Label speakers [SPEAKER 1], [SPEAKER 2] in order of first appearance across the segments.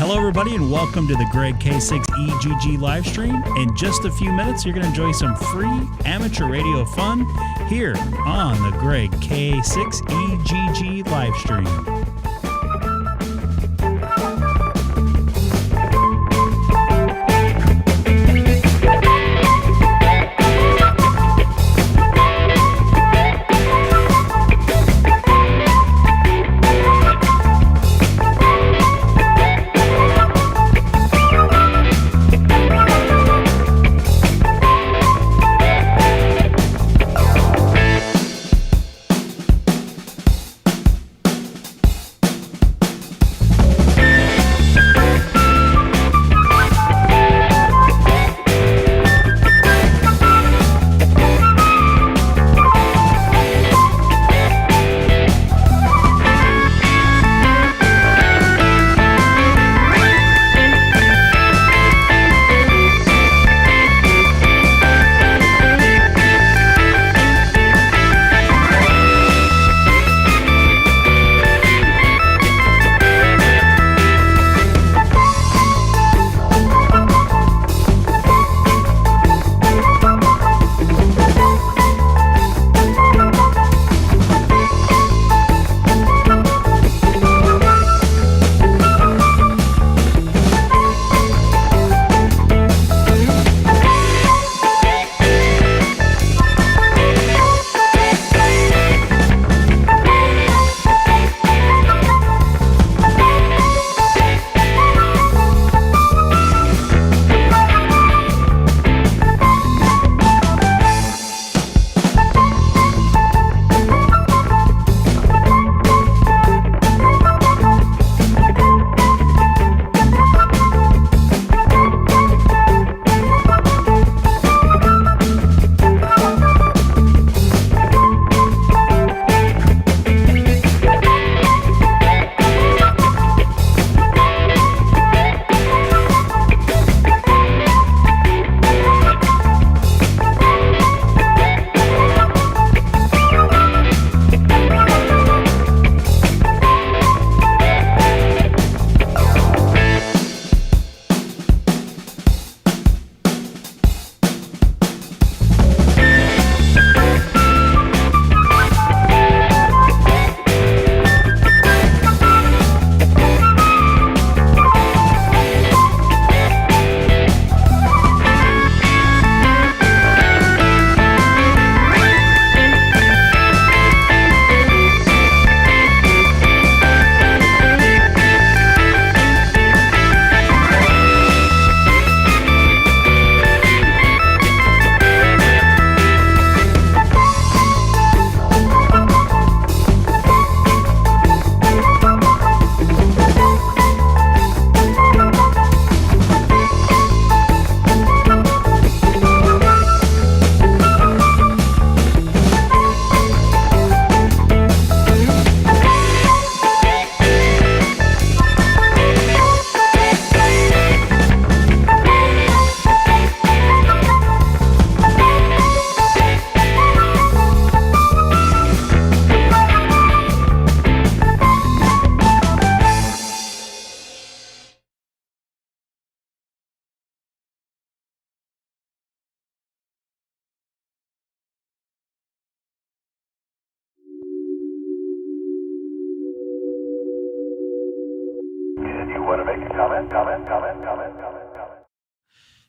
[SPEAKER 1] Hello, everybody, and welcome to the Greg K6EGG live stream. In just a few minutes, you're going to enjoy some free amateur radio fun here on the Greg K6EGG live stream.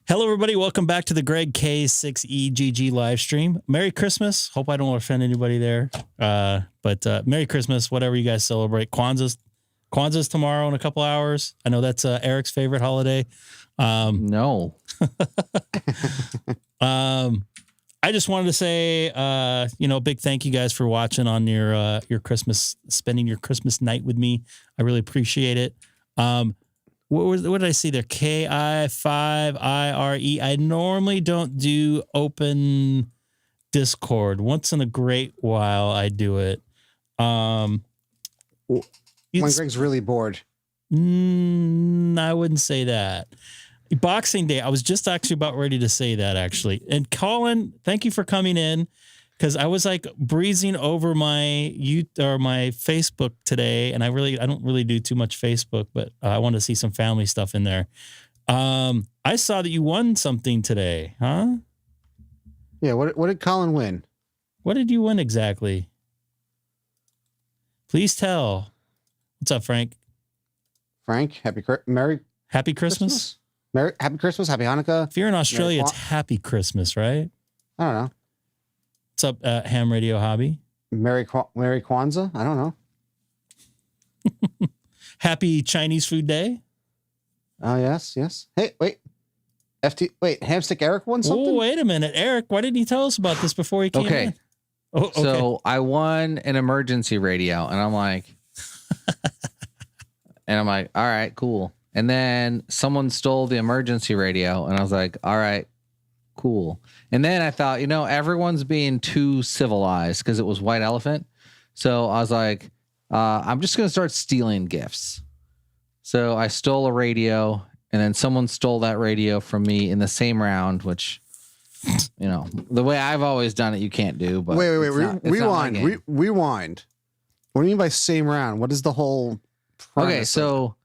[SPEAKER 1] Hello, everybody. Welcome back to the Greg K6EGG live stream. Merry Christmas. Hope I don't offend anybody there. But Merry Christmas, whatever you guys celebrate. Kwanzaa's tomorrow in a couple hours. I know that's Eric's favorite holiday.
[SPEAKER 2] No.
[SPEAKER 1] I just wanted to say, a big thank you guys for watching on your Christmas, spending your Christmas night with me. I really appreciate it. What did I see there? KI5IRE. I normally don't do open Discord. Once in a great while, I do it.
[SPEAKER 3] When Greg's really bored.
[SPEAKER 1] I wouldn't say that. Boxing Day. I was just actually about ready to say that, actually. And Colin, thank you for coming in. because I was like breezing over my Facebook today, and I don't really do too much Facebook, but I want to see some family stuff in there. I saw that you won something today, huh?
[SPEAKER 3] Yeah. What did Colin win?
[SPEAKER 1] What did you win exactly? Please tell. What's up, Frank?
[SPEAKER 3] Frank, Merry
[SPEAKER 1] Christmas?
[SPEAKER 3] Happy Christmas, Happy Hanukkah.
[SPEAKER 1] If you're in Australia, it's Happy Christmas, right?
[SPEAKER 3] I don't know.
[SPEAKER 1] What's up, Ham Radio Hobby?
[SPEAKER 3] Merry Kwanzaa? I don't know.
[SPEAKER 1] Happy Chinese Food Day?
[SPEAKER 3] Oh, yes. Hey, wait. Hamstick Eric won something?
[SPEAKER 1] Oh, wait a minute. Eric, why didn't he tell us about this before he came in? Oh, okay.
[SPEAKER 2] So I won an emergency radio, and I'm like, all right, cool. And then someone stole the emergency radio, and I was like, all right, cool. And then I thought, everyone's being too civilized because it was White Elephant. So I was like, I'm just going to start stealing gifts. So I stole a radio, and then someone stole that radio from me in the same round, which, the way I've always done it, you can't do. But
[SPEAKER 3] wait, rewind. Rewind. What do you mean by same round? What is the whole premise?
[SPEAKER 2] Okay, so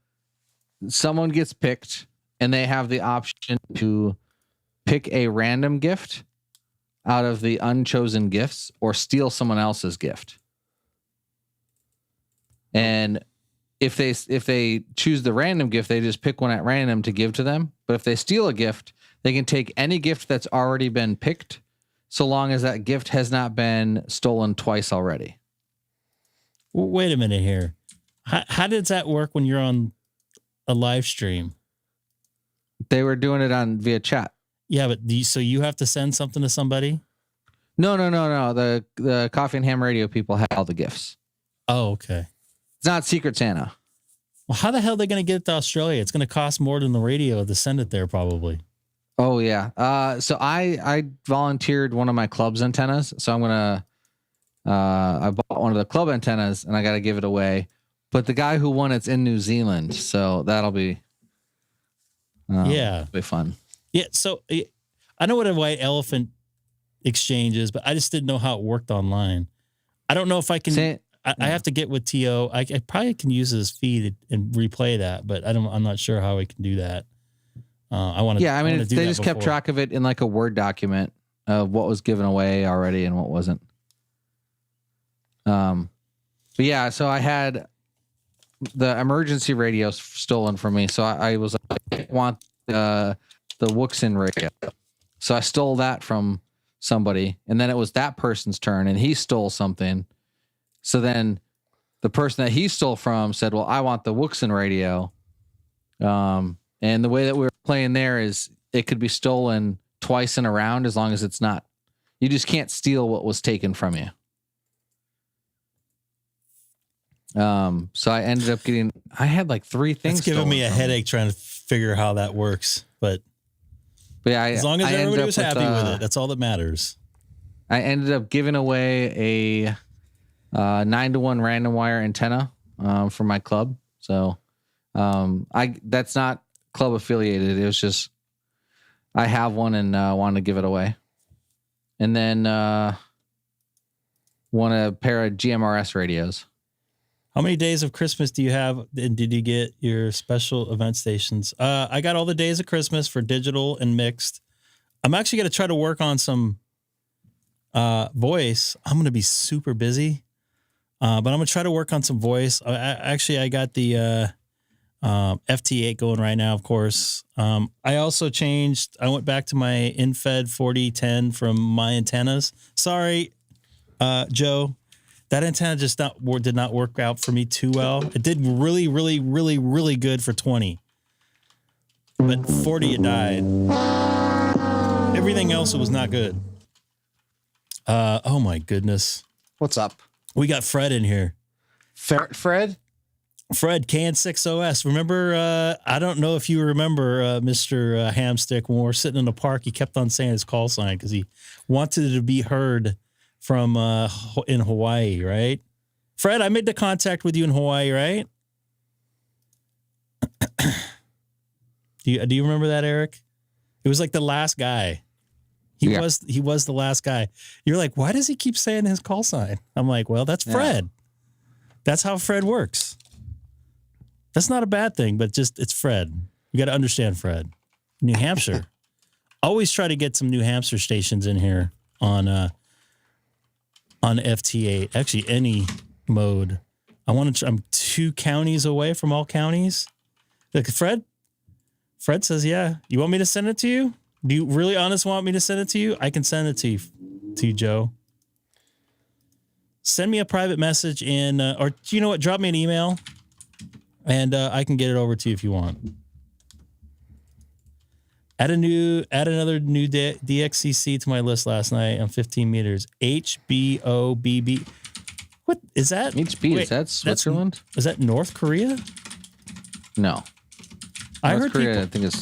[SPEAKER 2] someone gets picked, and they have the option to pick a random gift out of the unchosen gifts or steal someone else's gift. And if they choose the random gift, they just pick one at random to give to them. But if they steal a gift, they can take any gift that's already been picked, so long as that gift has not been stolen twice already.
[SPEAKER 1] Wait a minute here. How does that work when you're on a live stream?
[SPEAKER 2] They were doing it via chat.
[SPEAKER 1] Yeah, but so you have to send something to somebody?
[SPEAKER 2] No. The Coffee and Ham Radio people have all the gifts.
[SPEAKER 1] Oh, okay.
[SPEAKER 2] It's not Secret Santa.
[SPEAKER 1] Well, how the hell are they going to get it to Australia? It's going to cost more than the radio to send it there, probably.
[SPEAKER 2] Oh, yeah. So I volunteered one of my club's antennas. So I'm going to, I bought one of the club antennas, and I got to give it away. But the guy who won it's in New Zealand. So that'll be, be fun.
[SPEAKER 1] Yeah. So I know what a White Elephant exchange is, but I just didn't know how it worked online. I don't know if I can. I have to get with T.O. I probably can use his feed and replay that, but I'm not sure how I can do that. I want to. Yeah,
[SPEAKER 2] they just kept track of it in like a Word document of what was given away already and what wasn't. But yeah, so I had the emergency radio stolen from me, so I was like, I want the Wuxin radio, so I stole that from somebody, and then it was that person's turn, and he stole something. So then the person that he stole from said, well, I want the Wuxin radio. And the way that we were playing there is it could be stolen twice in a round as long as it's not. You just can't steal what was taken from you. So I ended up I had like 3 things.
[SPEAKER 1] It's giving me a headache trying to figure how that works. But
[SPEAKER 2] yeah,
[SPEAKER 1] as long as everybody was happy with it, that's all that matters.
[SPEAKER 2] I ended up giving away a 9-to-1 random wire antenna for my club. So that's not club affiliated. It was just I have one and wanted to give it away. And then won a pair of GMRS radios.
[SPEAKER 1] How many days of Christmas do you have? And did you get your special event stations? I got all the days of Christmas for digital and mixed. I'm actually going to try to work on some voice. I'm going to be super busy. But I'm going to try to work on some voice. I got the FT8 going right now, of course. I also I went back to my InFed 4010 from my antennas. Sorry, Joe. That antenna just did not work out for me too well. It did really, really, really, really good for 20. But 40, it died. Everything else, it was not good. Oh, my goodness.
[SPEAKER 3] What's up?
[SPEAKER 1] We got Fred in here.
[SPEAKER 3] Fred,
[SPEAKER 1] K6OS. Remember, I don't know if you remember Mr. Hamstick, when we were sitting in the park, he kept on saying his call sign because he wanted to be heard from in Hawaii, right? Fred, I made the contact with you in Hawaii, right? Do you remember that, Eric? It was like the last guy. He was the last guy. You're like, why does he keep saying his call sign? I'm like, well, that's Fred. That's how Fred works. That's not a bad thing, but just it's Fred. You got to understand Fred. New Hampshire. Always try to get some New Hampshire stations in here on FT8. Actually, any mode. I'm 2 counties away from all counties. Like Fred says, yeah. You want me to send it to you? Do you really honestly want me to send it to you? I can send it to you, Joe. Send me a private message or you know what? Drop me an email, and I can get it over to you if you want. Add another new DXCC to my list last night on 15 meters. HBOBB. What is that?
[SPEAKER 2] HB, is that Switzerland?
[SPEAKER 1] Is that North Korea?
[SPEAKER 2] No. North Korea, I think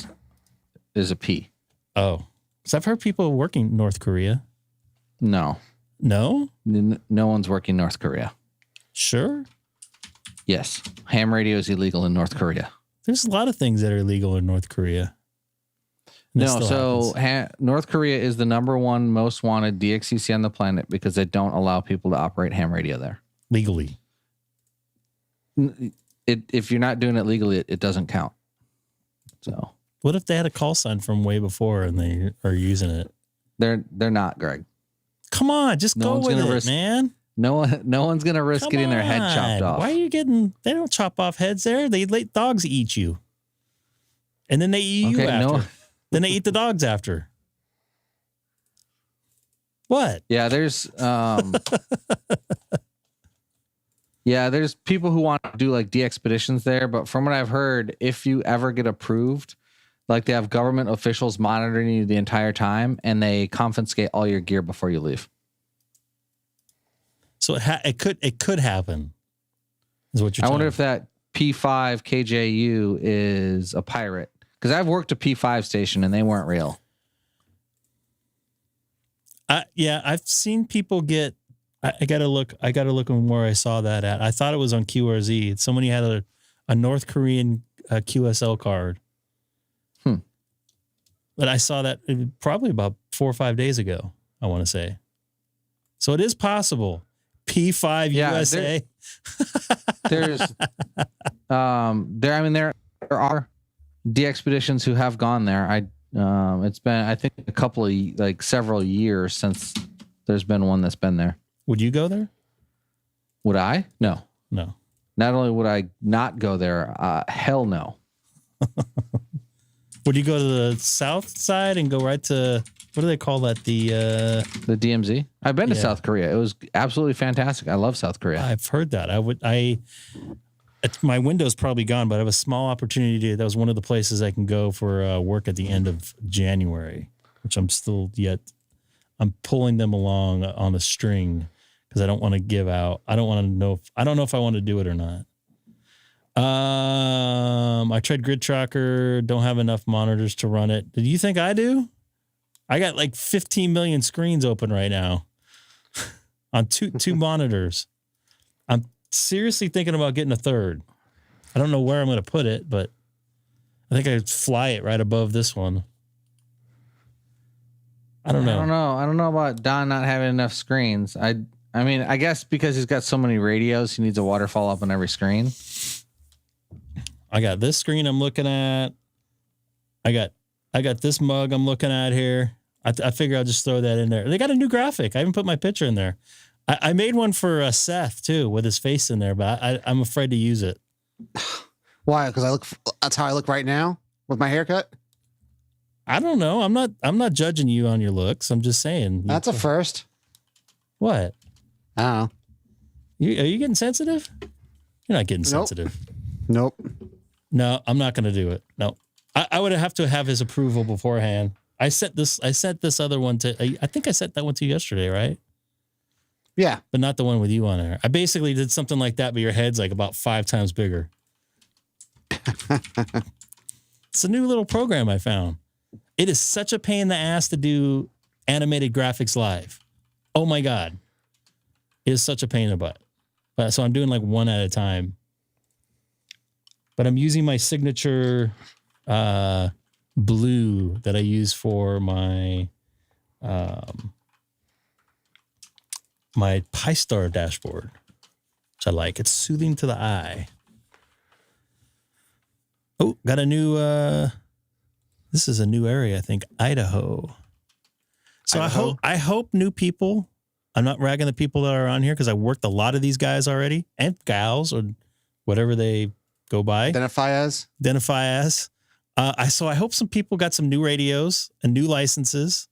[SPEAKER 2] is a P.
[SPEAKER 1] Oh, so I've heard people working North Korea.
[SPEAKER 2] No.
[SPEAKER 1] No?
[SPEAKER 2] No one's working North Korea.
[SPEAKER 1] Sure?
[SPEAKER 2] Yes. Ham radio is illegal in North Korea.
[SPEAKER 1] There's a lot of things that are illegal in North Korea.
[SPEAKER 2] No, so North Korea is the #1 most wanted DXCC on the planet because they don't allow people to operate ham radio there.
[SPEAKER 1] Legally.
[SPEAKER 2] If you're not doing it legally, it doesn't count. So
[SPEAKER 1] what if they had a call sign from way before and they are using it?
[SPEAKER 2] They're not, Greg.
[SPEAKER 1] Come on, just go with it, man.
[SPEAKER 2] No one's gonna risk getting their head chopped off.
[SPEAKER 1] Why are you getting? They don't chop off heads there. They let dogs eat you, and then they eat you after. Then they eat the dogs after. What?
[SPEAKER 2] Yeah, there's there's people who want to do like de-expeditions there, but from what I've heard, if you ever get approved, like they have government officials monitoring you the entire time, and they confiscate all your gear before you leave.
[SPEAKER 1] So it could happen. Is what you're.
[SPEAKER 2] I wonder if that P5 KJU is a pirate, because I've worked a P5 station and they weren't real.
[SPEAKER 1] Yeah, I've seen people get. I gotta look on where I saw that at. I thought it was on QRZ. Somebody had a North Korean QSL card. But I saw that probably about 4 or 5 days ago, I want to say. So it is possible. P5 USA.
[SPEAKER 2] There are de-expeditions who have gone there. It's been, I think, several years since there's been one that's been there.
[SPEAKER 1] Would you go there?
[SPEAKER 2] Would I? No. Not only would I not go there, hell no.
[SPEAKER 1] Would you go to the south side and go right to, what do they call that? The
[SPEAKER 2] DMZ? I've been to South Korea. It was absolutely fantastic. I love South Korea.
[SPEAKER 1] I've heard that. My window's probably gone, but I have a small opportunity that was one of the places I can go for work at the end of January, which I'm pulling them along on a string because I don't want to give out. I don't know if I want to do it or not. I tried Grid Tracker, don't have enough monitors to run it. Did you think I do? I got like 15 million screens open right now on two monitors. I'm seriously thinking about getting a third. I don't know where I'm going to put it, but I think I'd fly it right above this one. I don't know.
[SPEAKER 2] I don't know about Don not having enough screens. I mean, I guess because he's got so many radios, he needs a waterfall up on every screen.
[SPEAKER 1] I got this screen I'm looking at. I got this mug I'm looking at here. I figure I'll just throw that in there. They got a new graphic. I haven't put my picture in there. I made one for Seth too with his face in there, but I'm afraid to use it.
[SPEAKER 3] Why? Because that's how I look right now with my haircut.
[SPEAKER 1] I don't know. I'm not judging you on your looks. I'm just saying.
[SPEAKER 3] That's a first.
[SPEAKER 1] What?
[SPEAKER 3] I don't know.
[SPEAKER 1] Are you getting sensitive? You're not getting sensitive.
[SPEAKER 3] Nope.
[SPEAKER 1] No, I'm not going to do it. No, I would have to have his approval beforehand. I sent this other one to, I think I sent that one to you yesterday, right?
[SPEAKER 3] Yeah.
[SPEAKER 1] But not the one with you on there. I basically did something like that, but your head's like about 5 times bigger. It's a new little program I found. It is such a pain in the ass to do animated graphics live. Oh my God. It is such a pain in the butt. But so I'm doing like one at a time. But I'm using my signature blue that I use for my my Pi-Star dashboard, which I like. It's soothing to the eye. Oh, got a new, this is a new area, I think, Idaho. So
[SPEAKER 3] Idaho?
[SPEAKER 1] I hope new people, I'm not ragging the people that are on here because I worked a lot of these guys already, and gals, or whatever they go by.
[SPEAKER 3] Identify as.
[SPEAKER 1] So I hope some people got some new radios and new licenses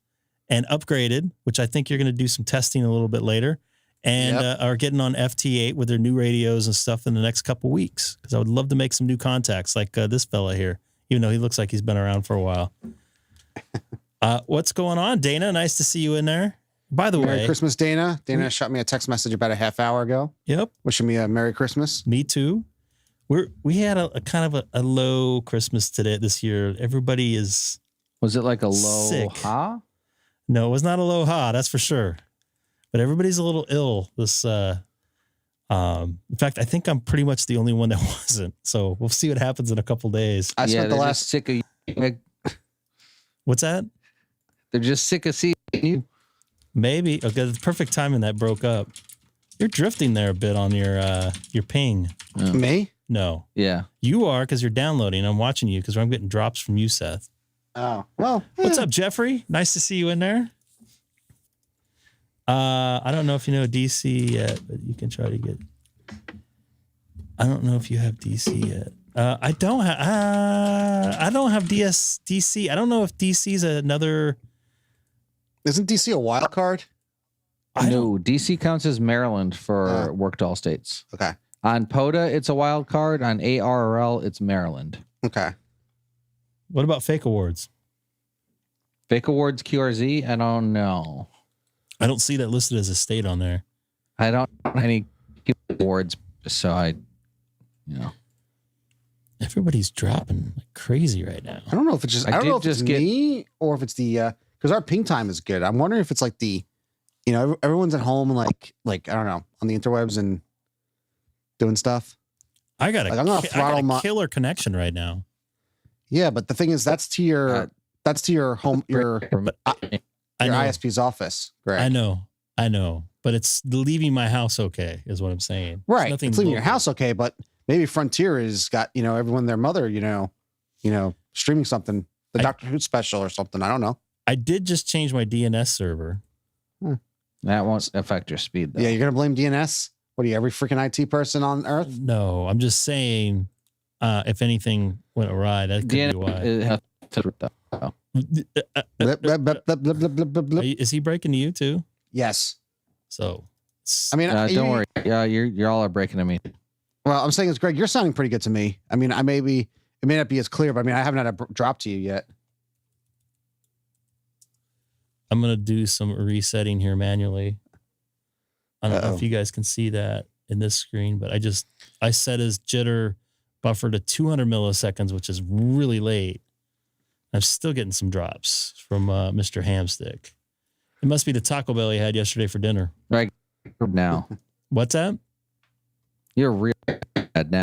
[SPEAKER 1] and upgraded, which I think you're going to do some testing a little bit later, and are getting on FT8 with their new radios and stuff in the next couple weeks. Because I would love to make some new contacts like this fella here, even though he looks like he's been around for a while. What's going on, Dana? Nice to see you in there. By the way,
[SPEAKER 3] Merry Christmas, Dana. Dana shot me a text message about a half hour ago.
[SPEAKER 1] Yep.
[SPEAKER 3] Wishing me a Merry Christmas.
[SPEAKER 1] Me too. We had a kind of a low Christmas today this year. Everybody is.
[SPEAKER 2] Was it like a low
[SPEAKER 1] sick.
[SPEAKER 2] ha?
[SPEAKER 1] No, it was not a low ha, that's for sure. But everybody's a little ill this in fact, I think I'm pretty much the only one that wasn't. So we'll see what happens in a couple days.
[SPEAKER 3] I spent the last
[SPEAKER 2] sick of you.
[SPEAKER 1] What's that?
[SPEAKER 2] They're just sick of seeing you.
[SPEAKER 1] Maybe. Okay, the perfect timing that broke up. You're drifting there a bit on your ping.
[SPEAKER 3] Me?
[SPEAKER 1] No.
[SPEAKER 2] Yeah.
[SPEAKER 1] You are, because you're downloading. I'm watching you because I'm getting drops from you, Seth.
[SPEAKER 3] Oh, well.
[SPEAKER 1] What's up, Jeffrey? Nice to see you in there. I don't know if you know DC yet, but you can try to get. I don't know if you have DC yet. I don't have DC. I don't know if DC is another.
[SPEAKER 3] Isn't DC a wild card?
[SPEAKER 2] No, DC counts as Maryland for worked all states.
[SPEAKER 3] Okay.
[SPEAKER 2] On POTA, it's a wild card. On ARRL, it's Maryland.
[SPEAKER 3] Okay.
[SPEAKER 1] What about fake awards?
[SPEAKER 2] Fake awards QRZ? I don't know.
[SPEAKER 1] I don't see that listed as a state on there.
[SPEAKER 2] I don't have any awards, so
[SPEAKER 1] Everybody's dropping like crazy right now.
[SPEAKER 3] I don't know if it's just. I don't know if it's me or if it's the because our ping time is good. I'm wondering if it's like the, everyone's at home and like I don't know, on the interwebs and doing stuff.
[SPEAKER 1] I got a killer connection right now.
[SPEAKER 3] Yeah, but the thing is, that's to your home your ISP's office, Greg.
[SPEAKER 1] I know, but it's leaving my house okay, is what I'm saying.
[SPEAKER 3] Right, it's leaving your house okay, but maybe Frontier has got everyone their mother streaming something, the Doctor Who special or something. I don't know.
[SPEAKER 1] I did just change my DNS server.
[SPEAKER 2] That won't affect your speed, though.
[SPEAKER 3] Yeah, you're gonna blame DNS? What are you, every freaking IT person on Earth?
[SPEAKER 1] No, I'm just saying, if anything went awry, that could be why. Is he breaking to you too?
[SPEAKER 3] Yes.
[SPEAKER 1] So,
[SPEAKER 3] I mean,
[SPEAKER 2] don't worry. Yeah, you're all are breaking to me.
[SPEAKER 3] Well, I'm saying is, Greg, you're sounding pretty good to me. I mean, it may not be as clear, but I mean, I haven't had a drop to you yet.
[SPEAKER 1] I'm gonna do some resetting here manually. I don't know if you guys can see that in this screen, but I set his jitter buffer to 200 milliseconds, which is really late. I'm still getting some drops from Mr. Hamstick. It must be the Taco Bell he had yesterday for dinner.
[SPEAKER 2] Right now.
[SPEAKER 1] What's that?
[SPEAKER 2] You're real bad now.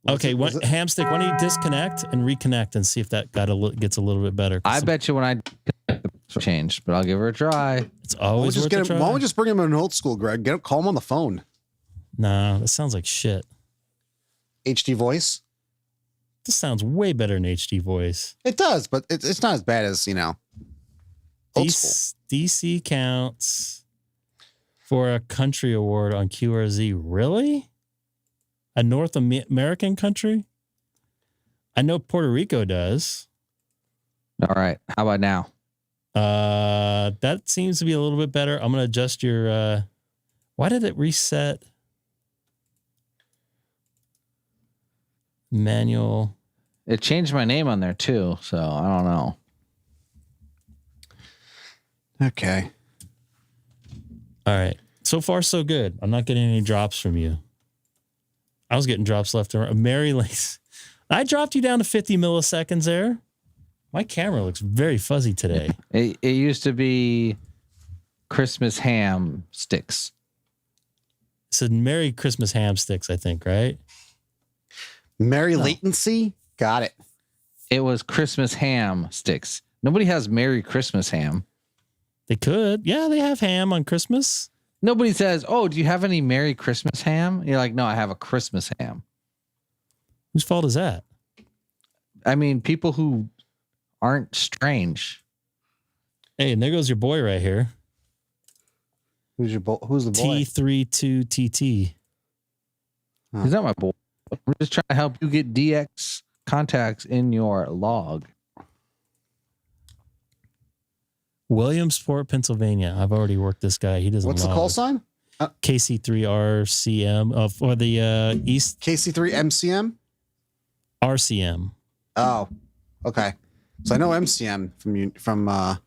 [SPEAKER 1] Okay, Hamstick, why don't you disconnect and reconnect and see if that gets a little bit better?
[SPEAKER 2] I bet you when I changed, but I'll give her a try.
[SPEAKER 1] It's always worth a try.
[SPEAKER 3] Why don't we just bring him in old school, Greg? Call him on the phone.
[SPEAKER 1] Nah, that sounds like shit.
[SPEAKER 3] HD voice?
[SPEAKER 1] This sounds way better than HD voice.
[SPEAKER 3] It does, but it's not as bad as, old school.
[SPEAKER 1] DC counts for a country award on QRZ. Really? A North American country? I know Puerto Rico does.
[SPEAKER 2] All right. How about now?
[SPEAKER 1] That seems to be a little bit better. I'm going to adjust your, why did it reset? Manual.
[SPEAKER 2] It changed my name on there too, so I don't know.
[SPEAKER 3] Okay.
[SPEAKER 1] All right. So far, so good. I'm not getting any drops from you. I was getting drops left and right. Mary Lace. I dropped you down to 50 milliseconds there. My camera looks very fuzzy today.
[SPEAKER 2] It used to be Christmas ham sticks.
[SPEAKER 1] It said Merry Christmas ham sticks, I think, right?
[SPEAKER 3] Merry latency? Got it.
[SPEAKER 2] It was Christmas ham sticks. Nobody has Merry Christmas ham.
[SPEAKER 1] They could. Yeah, they have ham on Christmas.
[SPEAKER 2] Nobody says, "Oh, do you have any Merry Christmas ham?" You're like, "No, I have a Christmas ham."
[SPEAKER 1] Whose fault is that?
[SPEAKER 2] I mean, people who aren't strange.
[SPEAKER 1] Hey, and there goes your boy right here.
[SPEAKER 3] Who's the boy?
[SPEAKER 1] T32TT.
[SPEAKER 2] He's not my boy. I'm just trying to help you get DX contacts in your log.
[SPEAKER 1] Williamsport, Pennsylvania. I've already worked this guy. He doesn't.
[SPEAKER 3] What's the call sign?
[SPEAKER 1] KC3RCM for the East
[SPEAKER 3] KC3MCM.
[SPEAKER 1] RCM.
[SPEAKER 3] Oh, okay. So I know MCM from.
[SPEAKER 1] I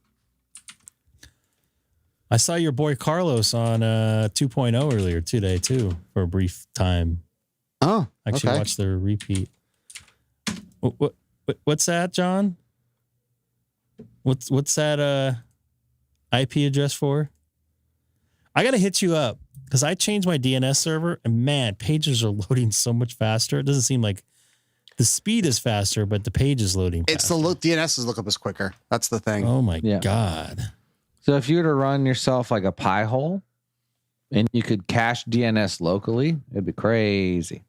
[SPEAKER 1] saw your boy Carlos on 2.0 earlier today too for a brief time.
[SPEAKER 3] Oh,
[SPEAKER 1] actually watched the repeat. What's that, John? What's that IP address for? I gotta hit you up because I changed my DNS server and man, pages are loading so much faster. It doesn't seem like the speed is faster, but the page is loading faster.
[SPEAKER 3] It's the DNS's lookup is quicker. That's the thing.
[SPEAKER 1] Oh my God.
[SPEAKER 2] So if you were to run yourself like a pie hole and you could cache DNS locally, it'd be crazy.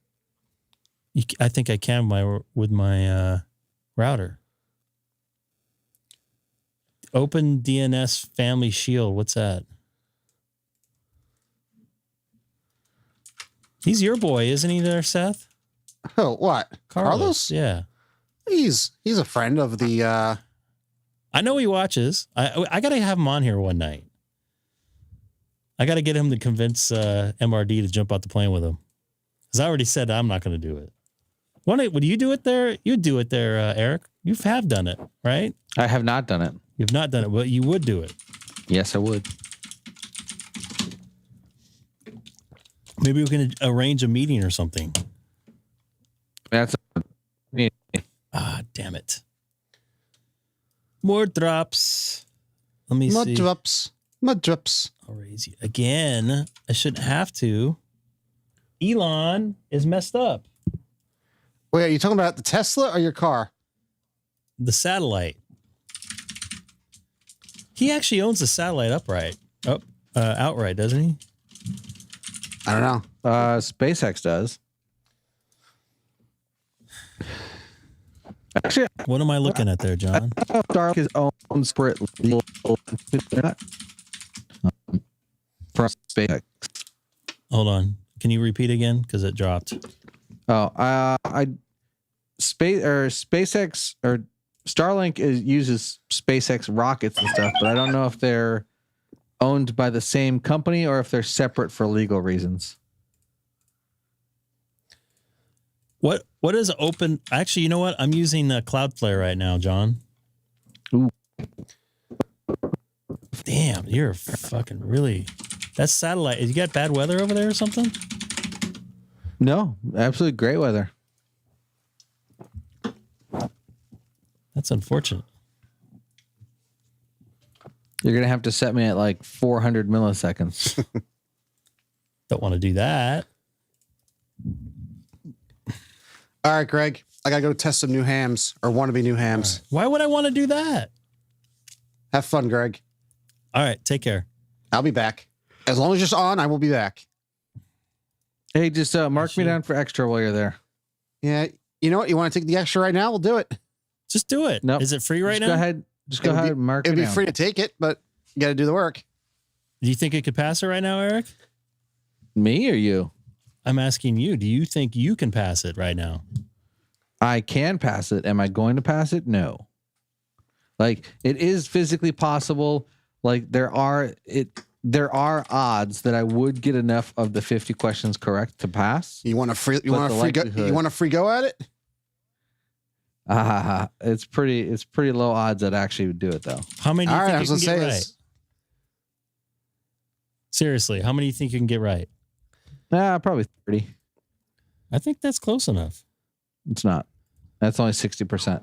[SPEAKER 1] I think I can with my router. Open DNS Family Shield. What's that? He's your boy, isn't he there, Seth?
[SPEAKER 3] Oh, what? Carlos?
[SPEAKER 1] Yeah.
[SPEAKER 3] He's a friend of the
[SPEAKER 1] I know he watches. I got to have him on here one night. I got to get him to convince MRD to jump out the plane with him. Because I already said I'm not going to do it. Would you do it there? You'd do it there, Eric. You have done it, right?
[SPEAKER 2] I have not done it.
[SPEAKER 1] You've not done it, but you would do it.
[SPEAKER 2] Yes, I would.
[SPEAKER 1] Maybe we can arrange a meeting or something.
[SPEAKER 2] That's
[SPEAKER 1] damn it. More drops. Let me see.
[SPEAKER 3] More drops.
[SPEAKER 1] I'll raise you again. I shouldn't have to. Elon is messed up.
[SPEAKER 3] Wait, are you talking about the Tesla or your car?
[SPEAKER 1] The satellite. He actually owns the satellite outright, doesn't he?
[SPEAKER 3] I don't know.
[SPEAKER 2] SpaceX does. Actually,
[SPEAKER 1] what am I looking at there, John?
[SPEAKER 2] Starlink is owned separate from SpaceX.
[SPEAKER 1] Hold on. Can you repeat again? Because it dropped.
[SPEAKER 2] SpaceX or Starlink uses SpaceX rockets and stuff, but I don't know if they're owned by the same company or if they're separate for legal reasons.
[SPEAKER 1] What is open? Actually, you know what? I'm using Cloudflare right now, John.
[SPEAKER 2] Ooh.
[SPEAKER 1] Damn, you're fucking really. That's satellite. You got bad weather over there or something?
[SPEAKER 2] No, absolutely great weather.
[SPEAKER 1] That's unfortunate.
[SPEAKER 2] You're going to have to set me at like 400 milliseconds.
[SPEAKER 1] Don't want to do that.
[SPEAKER 3] All right, Greg. I got to go test some new hams or wannabe new hams.
[SPEAKER 1] Right. Why would I want to do that?
[SPEAKER 3] Have fun, Greg.
[SPEAKER 1] All right. Take care.
[SPEAKER 3] I'll be back. As long as you're on, I will be back.
[SPEAKER 2] Hey, just mark me down for extra while you're there.
[SPEAKER 3] Yeah. You know what? You want to take the extra right now? We'll do it.
[SPEAKER 1] Just do it.
[SPEAKER 2] Nope.
[SPEAKER 1] Is it free right now?
[SPEAKER 2] Go ahead. Just go ahead and mark it down.
[SPEAKER 3] It'd be free to take it, but you got to do the work.
[SPEAKER 1] Do you think it could pass it right now, Eric?
[SPEAKER 2] Me or you?
[SPEAKER 1] I'm asking you. Do you think you can pass it right now?
[SPEAKER 2] I can pass it. Am I going to pass it? No. Like, it is physically possible. Like, there are odds that I would get enough of the 50 questions correct to pass.
[SPEAKER 3] You want a free go at it?
[SPEAKER 2] It's pretty low odds I'd actually do it though.
[SPEAKER 1] How many do you think you can get right?
[SPEAKER 3] is...
[SPEAKER 1] Seriously, how many do you think you can get right?
[SPEAKER 2] Probably 30.
[SPEAKER 1] I think that's close enough.
[SPEAKER 2] It's not. That's only 60%.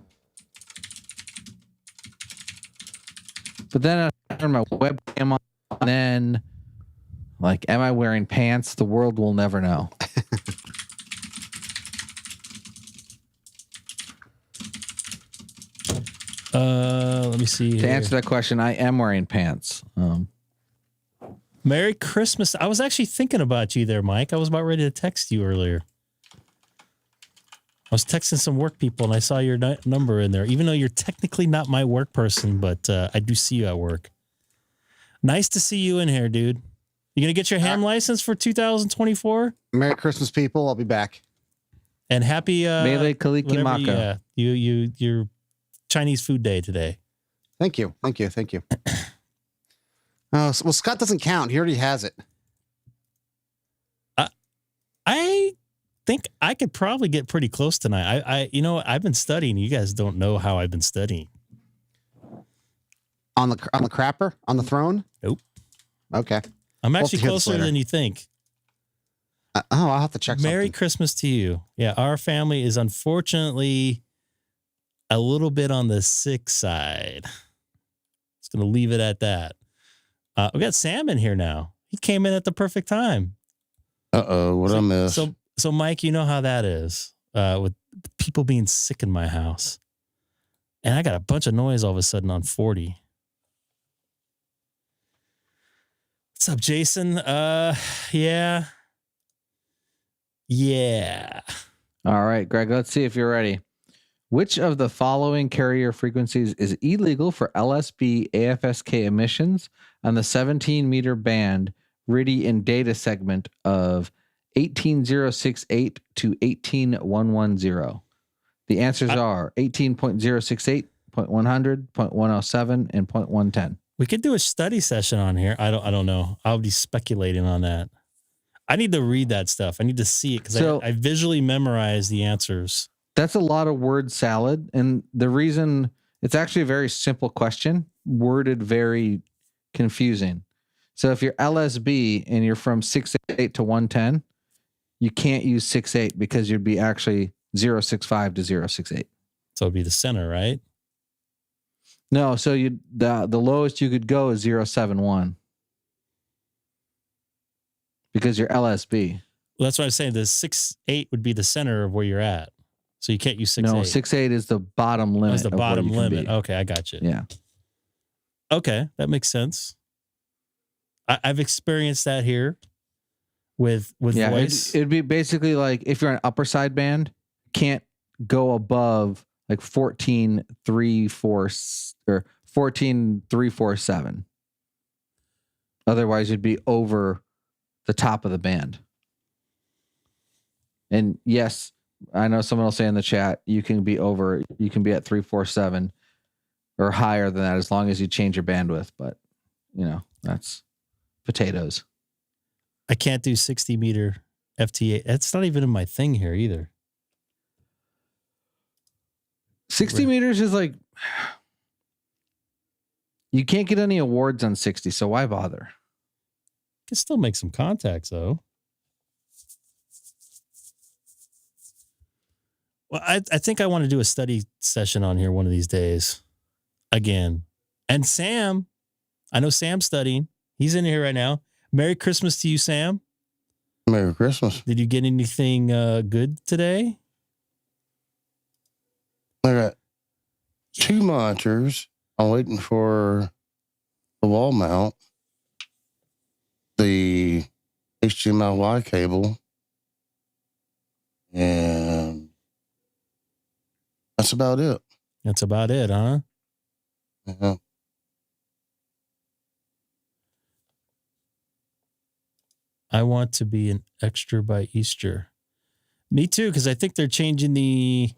[SPEAKER 2] But then I turn my webcam on, and then, like, am I wearing pants? The world will never know.
[SPEAKER 1] Let me see.
[SPEAKER 2] To answer that question, I am wearing pants.
[SPEAKER 1] Merry Christmas. I was actually thinking about you there, Mike. I was about ready to text you earlier. I was texting some work people and I saw your number in there, even though you're technically not my work person, but I do see you at work. Nice to see you in here, dude. You going to get your ham license for 2024?
[SPEAKER 3] Merry Christmas, people. I'll be back.
[SPEAKER 1] And happy
[SPEAKER 2] Mele Kaliki Maka.
[SPEAKER 1] Your Chinese food day today.
[SPEAKER 3] Thank you. Oh, well, Scott doesn't count. He already has it.
[SPEAKER 1] I think I could probably get pretty close tonight. I've been studying. You guys don't know how I've been studying.
[SPEAKER 3] On the crapper? On the throne?
[SPEAKER 1] Nope.
[SPEAKER 3] Okay.
[SPEAKER 1] I'm actually closer than you think.
[SPEAKER 3] I'll have to check
[SPEAKER 1] Merry
[SPEAKER 3] something.
[SPEAKER 1] Christmas to you. Yeah, our family is unfortunately a little bit on the sick side. Just going to leave it at that. We got Sam in here now. He came in at the perfect time.
[SPEAKER 4] What I missed?
[SPEAKER 1] So Mike, you know how that is with people being sick in my house. And I got a bunch of noise all of a sudden on 40. What's up, Jason? Yeah.
[SPEAKER 2] All right, Greg, let's see if you're ready. Which of the following carrier frequencies is illegal for LSB AFSK emissions on the 17-meter band RTTY and data segment of 18068 to 18110? The answers are 18.068, 0.100, 0.107, and 0.110.
[SPEAKER 1] We could do a study session on here. I don't know. I'll be speculating on that. I need to read that stuff. I need to see it because I visually memorize the answers.
[SPEAKER 2] That's a lot of word salad. And the reason it's actually a very simple question, worded very confusing. So if you're LSB and you're from 6.8 to 110, you can't use 6.8 because you'd be actually 0.65 to 0.68.
[SPEAKER 1] So it'd be the center, right?
[SPEAKER 2] No, so the lowest you could go is 0.71 because you're LSB.
[SPEAKER 1] Well, that's what I'm saying. The 6.8 would be the center of where you're at. So you can't use 6.8.
[SPEAKER 2] No, 6.8 is the bottom limit.
[SPEAKER 1] That's the bottom limit. Okay, I got you.
[SPEAKER 2] Yeah.
[SPEAKER 1] Okay, that makes sense. I've experienced that here with voice.
[SPEAKER 2] It'd be basically like if you're an upper side band, can't go above like 14.34 or 14.347. Otherwise, you'd be over the top of the band. And yes, I know someone will say in the chat, you can be at 347 or higher than that as long as you change your bandwidth. But, that's potatoes.
[SPEAKER 1] I can't do 60-meter FT8. That's not even in my thing here either.
[SPEAKER 2] 60 meters is like, you can't get any awards on 60, so why bother?
[SPEAKER 1] Can still make some contacts though. Well, I think I want to do a study session on here one of these days again. And Sam, I know Sam's studying. He's in here right now. Merry Christmas to you, Sam.
[SPEAKER 4] Merry Christmas.
[SPEAKER 1] Did you get anything good today?
[SPEAKER 4] I got 2 monitors. I'm waiting for the wall mount, the HDMI cable, and that's about it.
[SPEAKER 1] That's about it, huh?
[SPEAKER 4] Yeah.
[SPEAKER 1] I want to be an extra by Easter. Me too, because I think they're changing the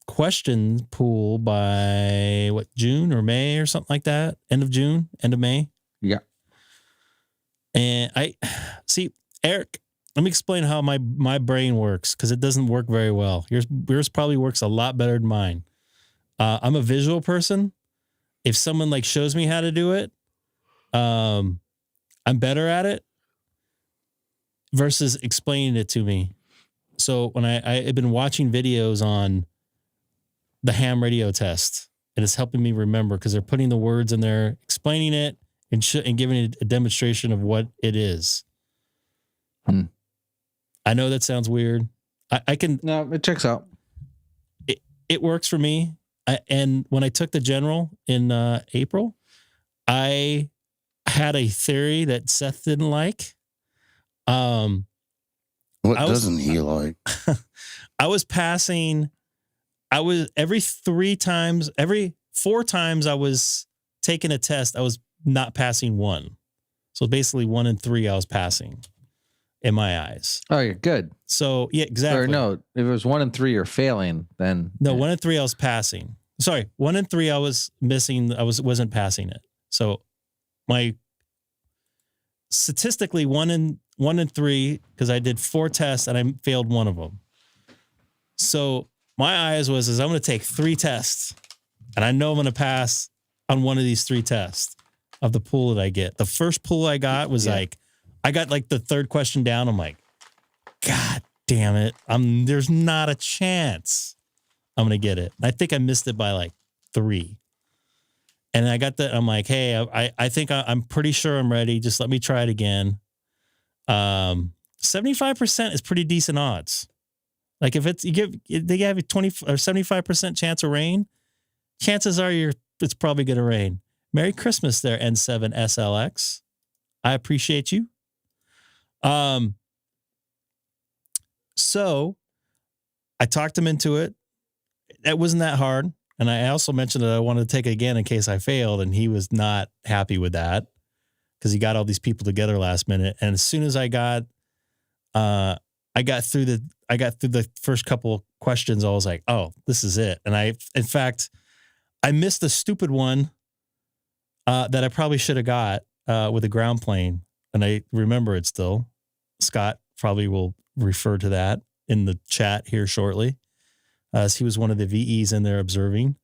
[SPEAKER 1] question pool by June or May or something like that. End of June, end of May.
[SPEAKER 2] Yeah.
[SPEAKER 1] And I see, Eric, let me explain how my brain works because it doesn't work very well. Yours probably works a lot better than mine. I'm a visual person. If someone shows me how to do it, I'm better at it versus explaining it to me. So when I've been watching videos on the ham radio test, and it's helping me remember because they're putting the words in there, explaining it, and giving it a demonstration of what it is. I know that sounds weird. I can.
[SPEAKER 2] No, it checks out.
[SPEAKER 1] It works for me. And when I took the general in April, I had a theory that Seth didn't like.
[SPEAKER 4] What doesn't he like?
[SPEAKER 1] I was passing. Every 4 times I was taking a test, I was not passing one. So basically 1 in 3 I was passing in my eyes.
[SPEAKER 2] Oh, you're good.
[SPEAKER 1] So yeah, exactly.
[SPEAKER 2] Or no, if it was 1 in 3 you're failing, then
[SPEAKER 1] no, 1 in 3 I was passing. Sorry, 1 in 3 I was missing. I wasn't passing it. So my statistically 1 in 3, because I did 4 tests and I failed 1 of them. So my eyes is I'm going to take 3 tests and I know I'm going to pass on one of these 3 tests of the pool that I get. The first pool I got was like, I got like the 3rd question down. I'm like, God damn it. There's not a chance I'm going to get it. I think I missed it by like 3. And I got I'm like, hey, I think I'm pretty sure I'm ready. Just let me try it again. 75% is pretty decent odds. Like if they have a 20 or 75% chance of rain, chances are it's probably going to rain. Merry Christmas there, N7SLX. I appreciate you. So I talked him into it. It wasn't that hard. And I also mentioned that I wanted to take it again in case I failed. And he was not happy with that because he got all these people together last minute. And as soon as I got through the first couple questions, I was like, oh, this is it. And in fact, I missed the stupid one that I probably should have got with a ground plane. And I remember it still. Scott probably will refer to that in the chat here shortly. As he was one of the VEs in there observing.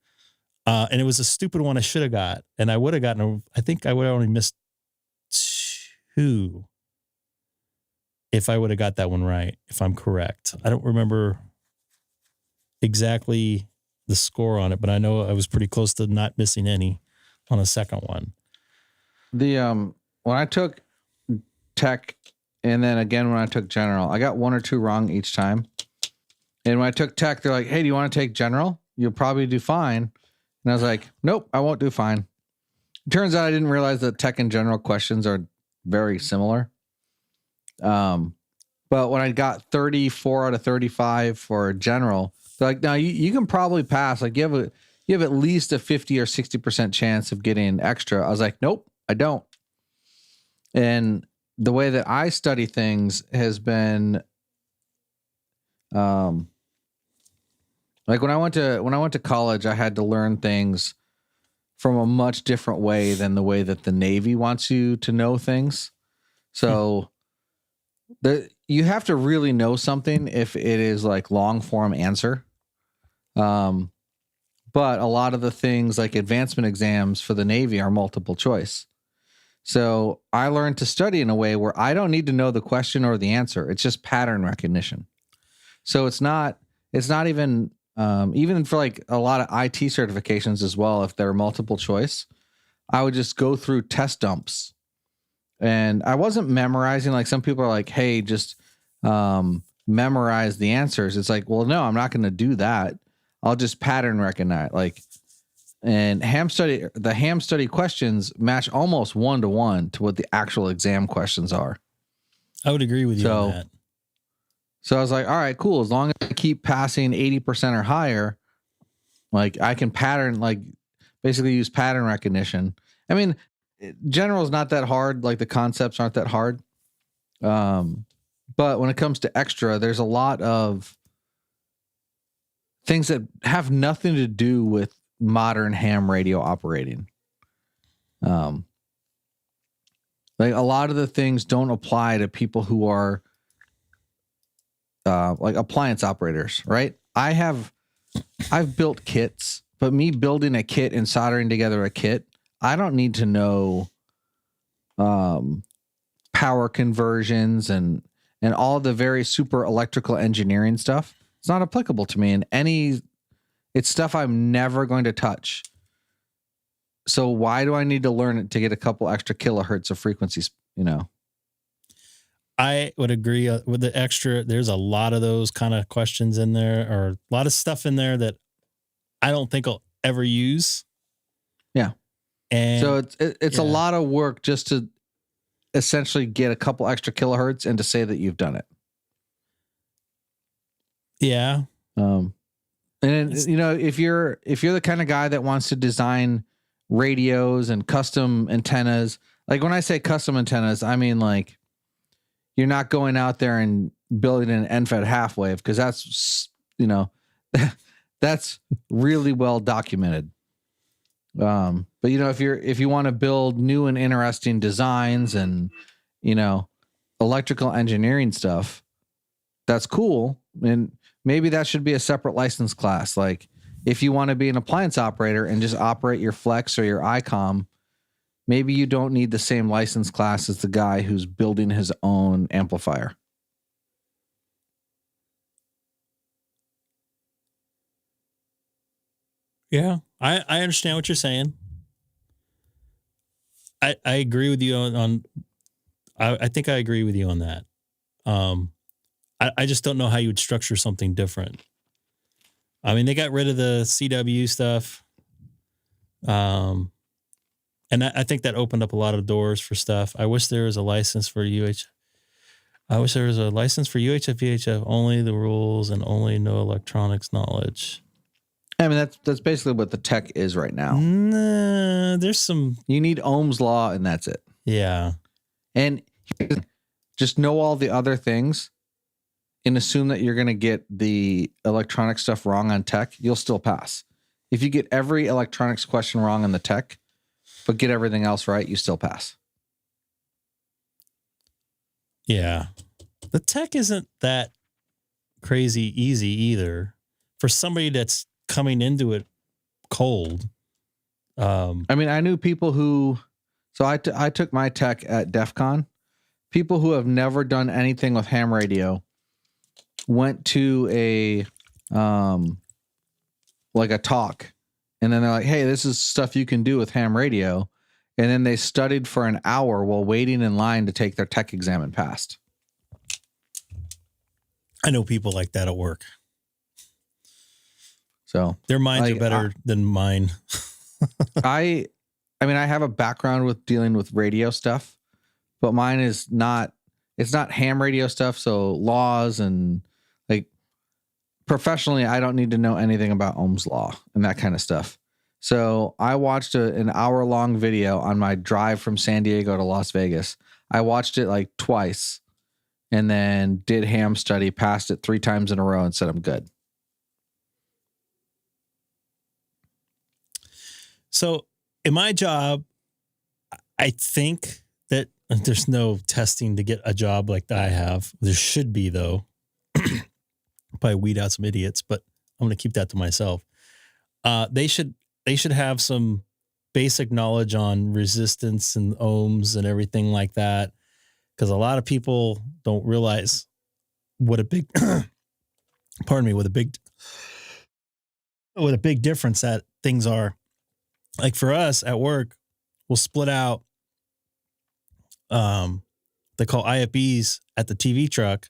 [SPEAKER 1] And it was a stupid one I should have got. And I would have gotten, I think I would have only missed 2 if I would have got that one right, if I'm correct. I don't remember exactly the score on it, but I know I was pretty close to not missing any on a second one.
[SPEAKER 2] When I took tech and then again when I took general, I got 1 or 2 wrong each time. And when I took tech, they're like, hey, do you want to take general? You'll probably do fine. And I was like, nope, I won't do fine. It turns out I didn't realize that tech and general questions are very similar. But when I got 34 out of 35 for general, they're like, no, you can probably pass. Like you have at least a 50 or 60% chance of getting extra. I was like, nope, I don't. And the way that I study things has been, like when I went to college, I had to learn things from a much different way than the way that the Navy wants you to know things. So you have to really know something if it is like long form answer. But a lot of the things like advancement exams for the Navy are multiple choice. So I learned to study in a way where I don't need to know the question or the answer. It's just pattern recognition. So it's not even, even for like a lot of IT certifications as well, if they're multiple choice, I would just go through test dumps and I wasn't memorizing. Like some people are like, hey, just, memorize the answers. It's like, well, no, I'm not going to do that. I'll just pattern recognize and the ham study questions match almost 1-to-1 to what the actual exam questions are.
[SPEAKER 1] I would agree with you on that.
[SPEAKER 2] So I was like, all right, cool. As long as I keep passing 80% or higher, like I can basically use pattern recognition. I mean, general is not that hard. Like the concepts aren't that hard. But when it comes to extra, there's a lot of things that have nothing to do with modern ham radio operating. Like a lot of the things don't apply to people who are like appliance operators, right? I've built kits, but me building a kit and soldering together a kit, I don't need to know power conversions and all the very super electrical engineering stuff. It's not applicable to me it's stuff I'm never going to touch. So why do I need to learn it to get a couple extra kilohertz of frequencies,
[SPEAKER 1] I would agree with the extra. There's a lot of those kind of questions in there, or a lot of stuff in there that I don't think I'll ever use.
[SPEAKER 2] Yeah.
[SPEAKER 1] And
[SPEAKER 2] So it's a
[SPEAKER 1] yeah.
[SPEAKER 2] lot of work just to essentially get a couple extra kilohertz and to say that you've done it.
[SPEAKER 1] Yeah.
[SPEAKER 2] And you know, if you're the kind of guy that wants to design radios and custom antennas, like when I say custom antennas, I mean like you're not going out there and building an end-fed half wave, because that's, you know, that's really well documented. But you know, if you want to build new and interesting designs and, you know, electrical engineering stuff, that's cool. And maybe that should be a separate license class. Like if you want to be an appliance operator and just operate your Flex or your Icom, maybe you don't need the same license class as the guy who's building his own amplifier.
[SPEAKER 1] Yeah, I understand what you're saying. I agree with you on I think I agree with you on that. I just don't know how you would structure something different. I mean, they got rid of the CW stuff. And I think that opened up a lot of doors for stuff. I wish there was a license for I wish there was a license for UHF, VHF, only the rules and only no electronics knowledge.
[SPEAKER 2] I mean, that's basically what the tech is right now.
[SPEAKER 1] Nah, there's some.
[SPEAKER 2] You need Ohm's law and that's it.
[SPEAKER 1] Yeah.
[SPEAKER 2] And just know all the other things and assume that you're going to get the electronic stuff wrong on tech. You'll still pass. If you get every electronics question wrong on the tech, but get everything else right, you still pass.
[SPEAKER 1] Yeah. The tech isn't that crazy easy either for somebody that's coming into it cold.
[SPEAKER 2] I mean, I knew people who, so I took my tech at DEF CON. People who have never done anything with ham radio went to a, like a talk, and then they're like, hey, this is stuff you can do with ham radio. And then they studied for an hour while waiting in line to take their tech exam and passed.
[SPEAKER 1] I know people like that at work.
[SPEAKER 2] So
[SPEAKER 1] their minds are better than mine.
[SPEAKER 2] I mean, I have a background with dealing with radio stuff, but mine is not, it's not ham radio stuff. So laws and like professionally, I don't need to know anything about Ohm's law and that kind of stuff. So I watched an hour-long video on my drive from San Diego to Las Vegas. I watched it like twice and then did ham study, passed it 3 times in a row and said, I'm good.
[SPEAKER 1] So in my job, I think that there's no testing to get a job like that I have. There should be, though. Probably weed out some idiots, but I'm going to keep that to myself. They should have some basic knowledge on resistance and ohms and everything like that, because a lot of people don't realize what a big, what a big difference that things are. Like for us at work, we'll split out, they call IFBs at the TV truck,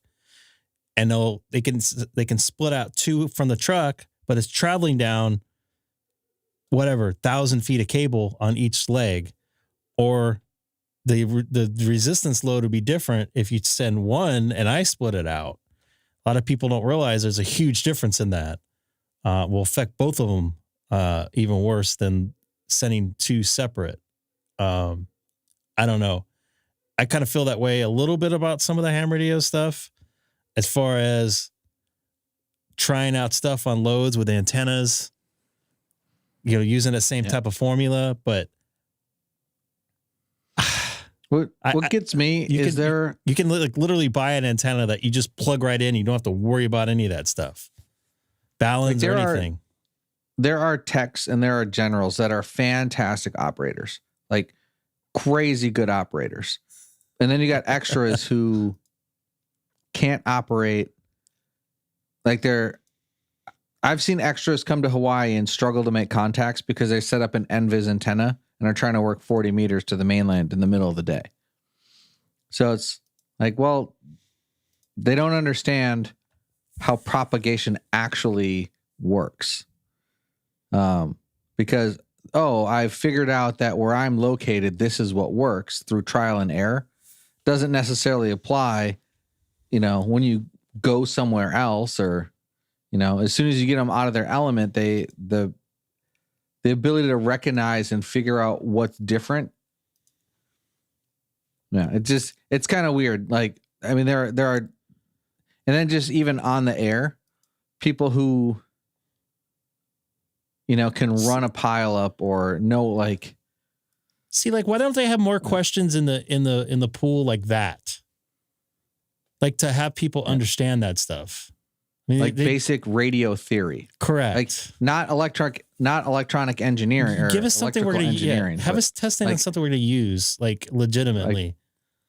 [SPEAKER 1] and they can split out 2 from the truck, but it's traveling down 1,000 feet of cable on each leg, or the resistance load would be different if you send one and I split it out. A lot of people don't realize there's a huge difference in that. Will affect both of them even worse than sending 2 separate. I don't know. I kind of feel that way a little bit about some of the ham radio stuff, as far as trying out stuff on loads with antennas, you know, using the same type of formula. But
[SPEAKER 2] what gets me is
[SPEAKER 1] you can like literally buy an antenna that you just plug right in. You don't have to worry about any of that stuff, balance or anything.
[SPEAKER 2] There are techs and there are generals that are fantastic operators, like crazy good operators. And then you got extras who can't operate. Like I've seen extras come to Hawaii and struggle to make contacts because they set up an NVIS antenna and are trying to work 40 meters to the mainland in the middle of the day. So it's like, well, they don't understand how propagation actually works. Because oh, I've figured out that where I'm located, this is what works through trial and error, doesn't necessarily apply, when you go somewhere else, or, as soon as you get them out of their element, the ability to recognize and figure out what's different. Yeah, it's kind of weird. Like, I mean, there are, and then just even on the air, people who, can run a pile up or know, like,
[SPEAKER 1] see, like, why don't they have more questions in the pool like that? Like, to have people understand that stuff. I mean,
[SPEAKER 2] like basic radio theory.
[SPEAKER 1] Correct.
[SPEAKER 2] Like not electronic engineering. Or
[SPEAKER 1] give us something we're going to use. Have us testing on something we're going to use, like, legitimately.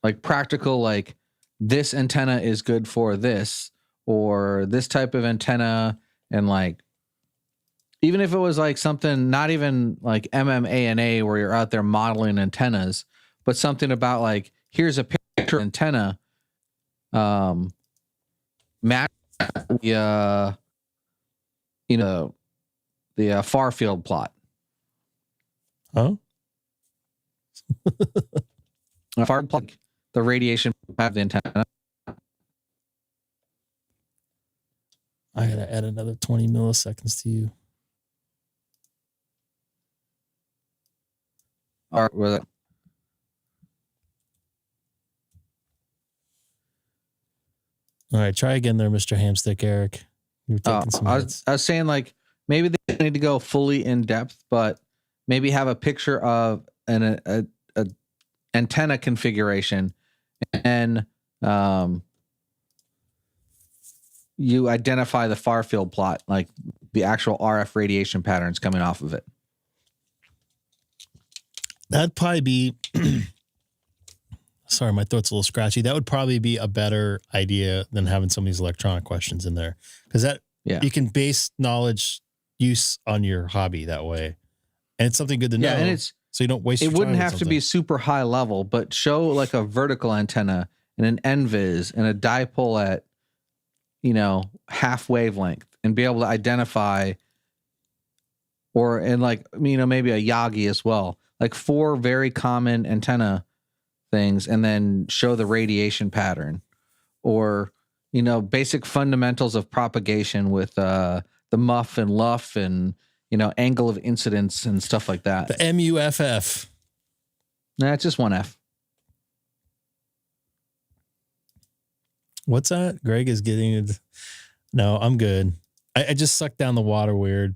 [SPEAKER 2] Like practical, like, this antenna is good for this, or this type of antenna. And, like, even if it was like something, not even like MMANA where you're out there modeling antennas, but something about, like, here's a picture of antenna, match the far field plot.
[SPEAKER 1] Oh,
[SPEAKER 2] far plot, the radiation of the antenna.
[SPEAKER 1] I gotta add another 20 milliseconds to you.
[SPEAKER 2] Or was it?
[SPEAKER 1] All right, try again there, Mr. Hamstick Eric. You're taking some
[SPEAKER 2] I
[SPEAKER 1] hits.
[SPEAKER 2] was saying, like, maybe they need to go fully in depth, but maybe have a picture of an antenna configuration, and you identify the far field plot, like the actual RF radiation patterns coming off of it.
[SPEAKER 1] That'd probably be, sorry, my throat's a little scratchy. That would probably be a better idea than having some of these electronic questions in there. Because you can base knowledge use on your hobby that way. And it's something good to know.
[SPEAKER 2] Yeah, and it's,
[SPEAKER 1] so you don't waste your
[SPEAKER 2] it
[SPEAKER 1] time
[SPEAKER 2] wouldn't
[SPEAKER 1] with
[SPEAKER 2] have to
[SPEAKER 1] something.
[SPEAKER 2] be super high level, but show like a vertical antenna and an NVIS and a dipole at, half wavelength, and be able to identify, and like, maybe a Yagi as well. Like 4 very common antenna things, and then show the radiation pattern, or, basic fundamentals of propagation with the muff and luff and, angle of incidence and stuff like that.
[SPEAKER 1] The MUFF.
[SPEAKER 2] Nah, it's just one F.
[SPEAKER 1] What's that? Greg is getting it. No, I'm good. I just sucked down the water weird.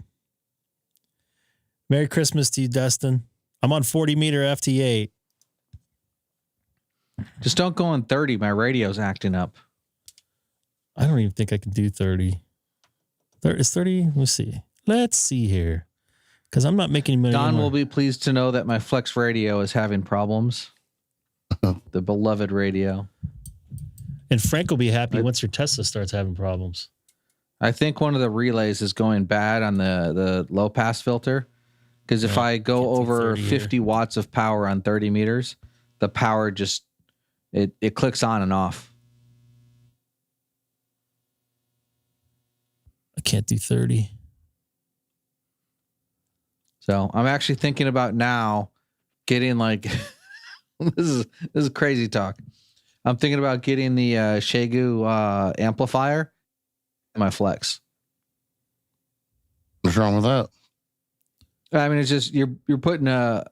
[SPEAKER 1] Merry Christmas to you, Dustin. I'm on 40 meter FT8.
[SPEAKER 2] Just don't go on 30. My radio's acting up.
[SPEAKER 1] I don't even think I can do 30. Is 30? Let's see here. Because I'm not making money.
[SPEAKER 2] Don will be pleased to know that my Flex radio is having problems. The beloved radio.
[SPEAKER 1] And Frank will be happy once your Tesla starts having problems.
[SPEAKER 2] I think one of the relays is going bad on the low pass filter. Because if I go over 50 watts of power on 30 meters, the power just, it clicks on and off.
[SPEAKER 1] I can't do 30.
[SPEAKER 2] So I'm actually thinking about now getting, like, this is crazy talk. I'm thinking about getting the Shegu amplifier in my Flex.
[SPEAKER 4] What's wrong with that?
[SPEAKER 2] I mean, it's just you're putting a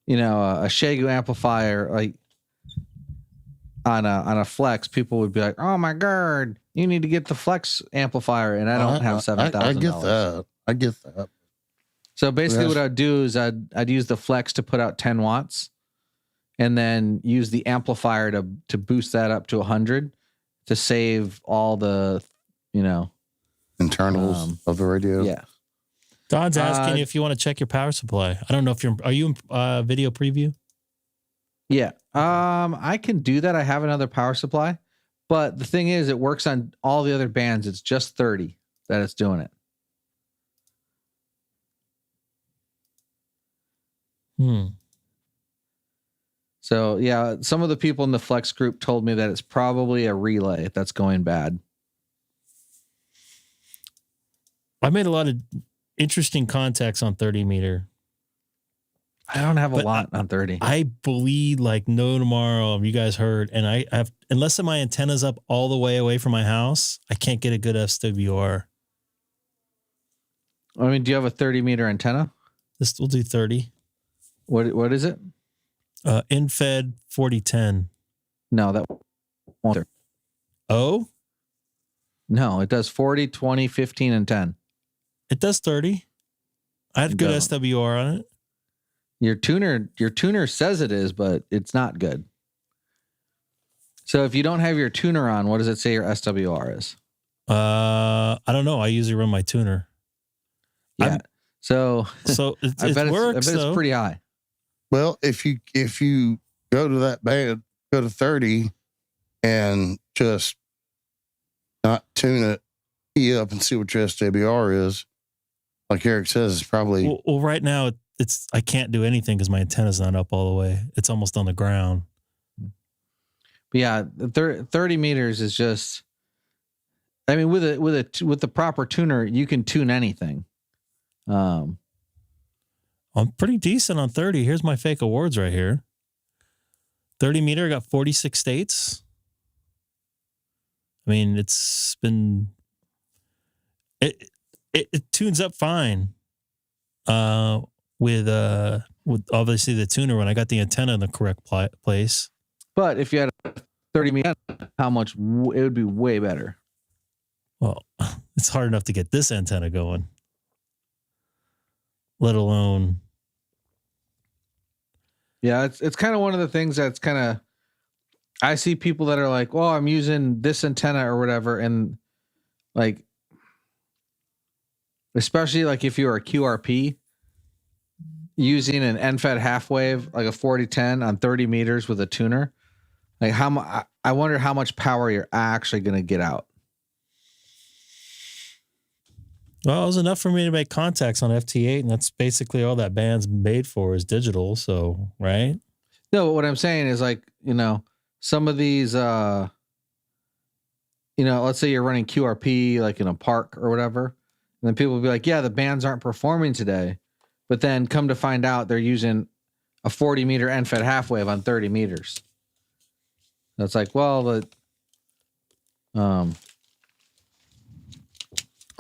[SPEAKER 2] Shegu amplifier like on a Flex. People would be like, "Oh my god, you need to get the Flex amplifier," and I don't have $7,000.
[SPEAKER 4] I get that. I get that.
[SPEAKER 2] So basically, what I'd do is I'd use the Flex to put out 10 watts, and then use the amplifier to boost that up to 100 to save all the
[SPEAKER 4] internals of the radio.
[SPEAKER 2] Yeah.
[SPEAKER 1] Don's asking if you want to check your power supply. I don't know if are you in video preview?
[SPEAKER 2] Yeah. I can do that. I have another power supply, but the thing is, it works on all the other bands. It's just 30 that it's doing it. So yeah, some of the people in the Flex group told me that it's probably a relay that's going bad.
[SPEAKER 1] I made a lot of interesting contacts on 30 meter.
[SPEAKER 2] I don't have a
[SPEAKER 1] But
[SPEAKER 2] lot on 30.
[SPEAKER 1] I bleed like no tomorrow. You guys heard. And I have, unless my antenna's up all the way away from my house, I can't get a good SWR.
[SPEAKER 2] I mean, do you have a 30 meter antenna?
[SPEAKER 1] This will do 30.
[SPEAKER 2] What is it?
[SPEAKER 1] InFed 4010.
[SPEAKER 2] No, that won't.
[SPEAKER 1] Oh,
[SPEAKER 2] No, it does 40, 20, 15, and 10.
[SPEAKER 1] it does 30. I had
[SPEAKER 2] It
[SPEAKER 1] good
[SPEAKER 2] doesn't.
[SPEAKER 1] SWR on it.
[SPEAKER 2] Your tuner says it is, but it's not good. So if you don't have your tuner on, what does it say your SWR is?
[SPEAKER 1] I don't know. I usually run my tuner.
[SPEAKER 2] Yeah. So
[SPEAKER 1] It,
[SPEAKER 2] I bet
[SPEAKER 1] works.
[SPEAKER 2] it's
[SPEAKER 1] though.
[SPEAKER 2] pretty high.
[SPEAKER 4] Well, if you go to that band, go to 30 and just not tune it, key up and see what your SWR is. Like Eric says, it's probably
[SPEAKER 1] Well, right now I can't do anything because my antenna's not up all the way. It's almost on the ground.
[SPEAKER 2] But yeah, 30 meters is just. I mean, with the proper tuner, you can tune anything.
[SPEAKER 1] I'm pretty decent on 30. Here's my fake awards right here. 30 meter, I got 46 states. I mean, it's been it tunes up fine. With obviously the tuner when I got the antenna in the correct place.
[SPEAKER 2] But if you had a 30 meter, how much it would be way better.
[SPEAKER 1] Well, it's hard enough to get this antenna going, let alone.
[SPEAKER 2] Yeah, it's kind of one of the things that's kind of. I see people that are like, "Well, I'm using this antenna or whatever," and like, especially like if you're a QRP, using an NFET half wave like a 4010 on 30 meters with a tuner, like I wonder how much power you're actually going to get out.
[SPEAKER 1] Well, it was enough for me to make contacts on FT8, and that's basically all that band's made for is digital. So, right?
[SPEAKER 2] No, but what I'm saying is like, some of these, let's say you're running QRP like in a park or whatever, and then people will be like, yeah, the bands aren't performing today. But then come to find out they're using a 40 meter NFET half wave on 30 meters. That's like, well,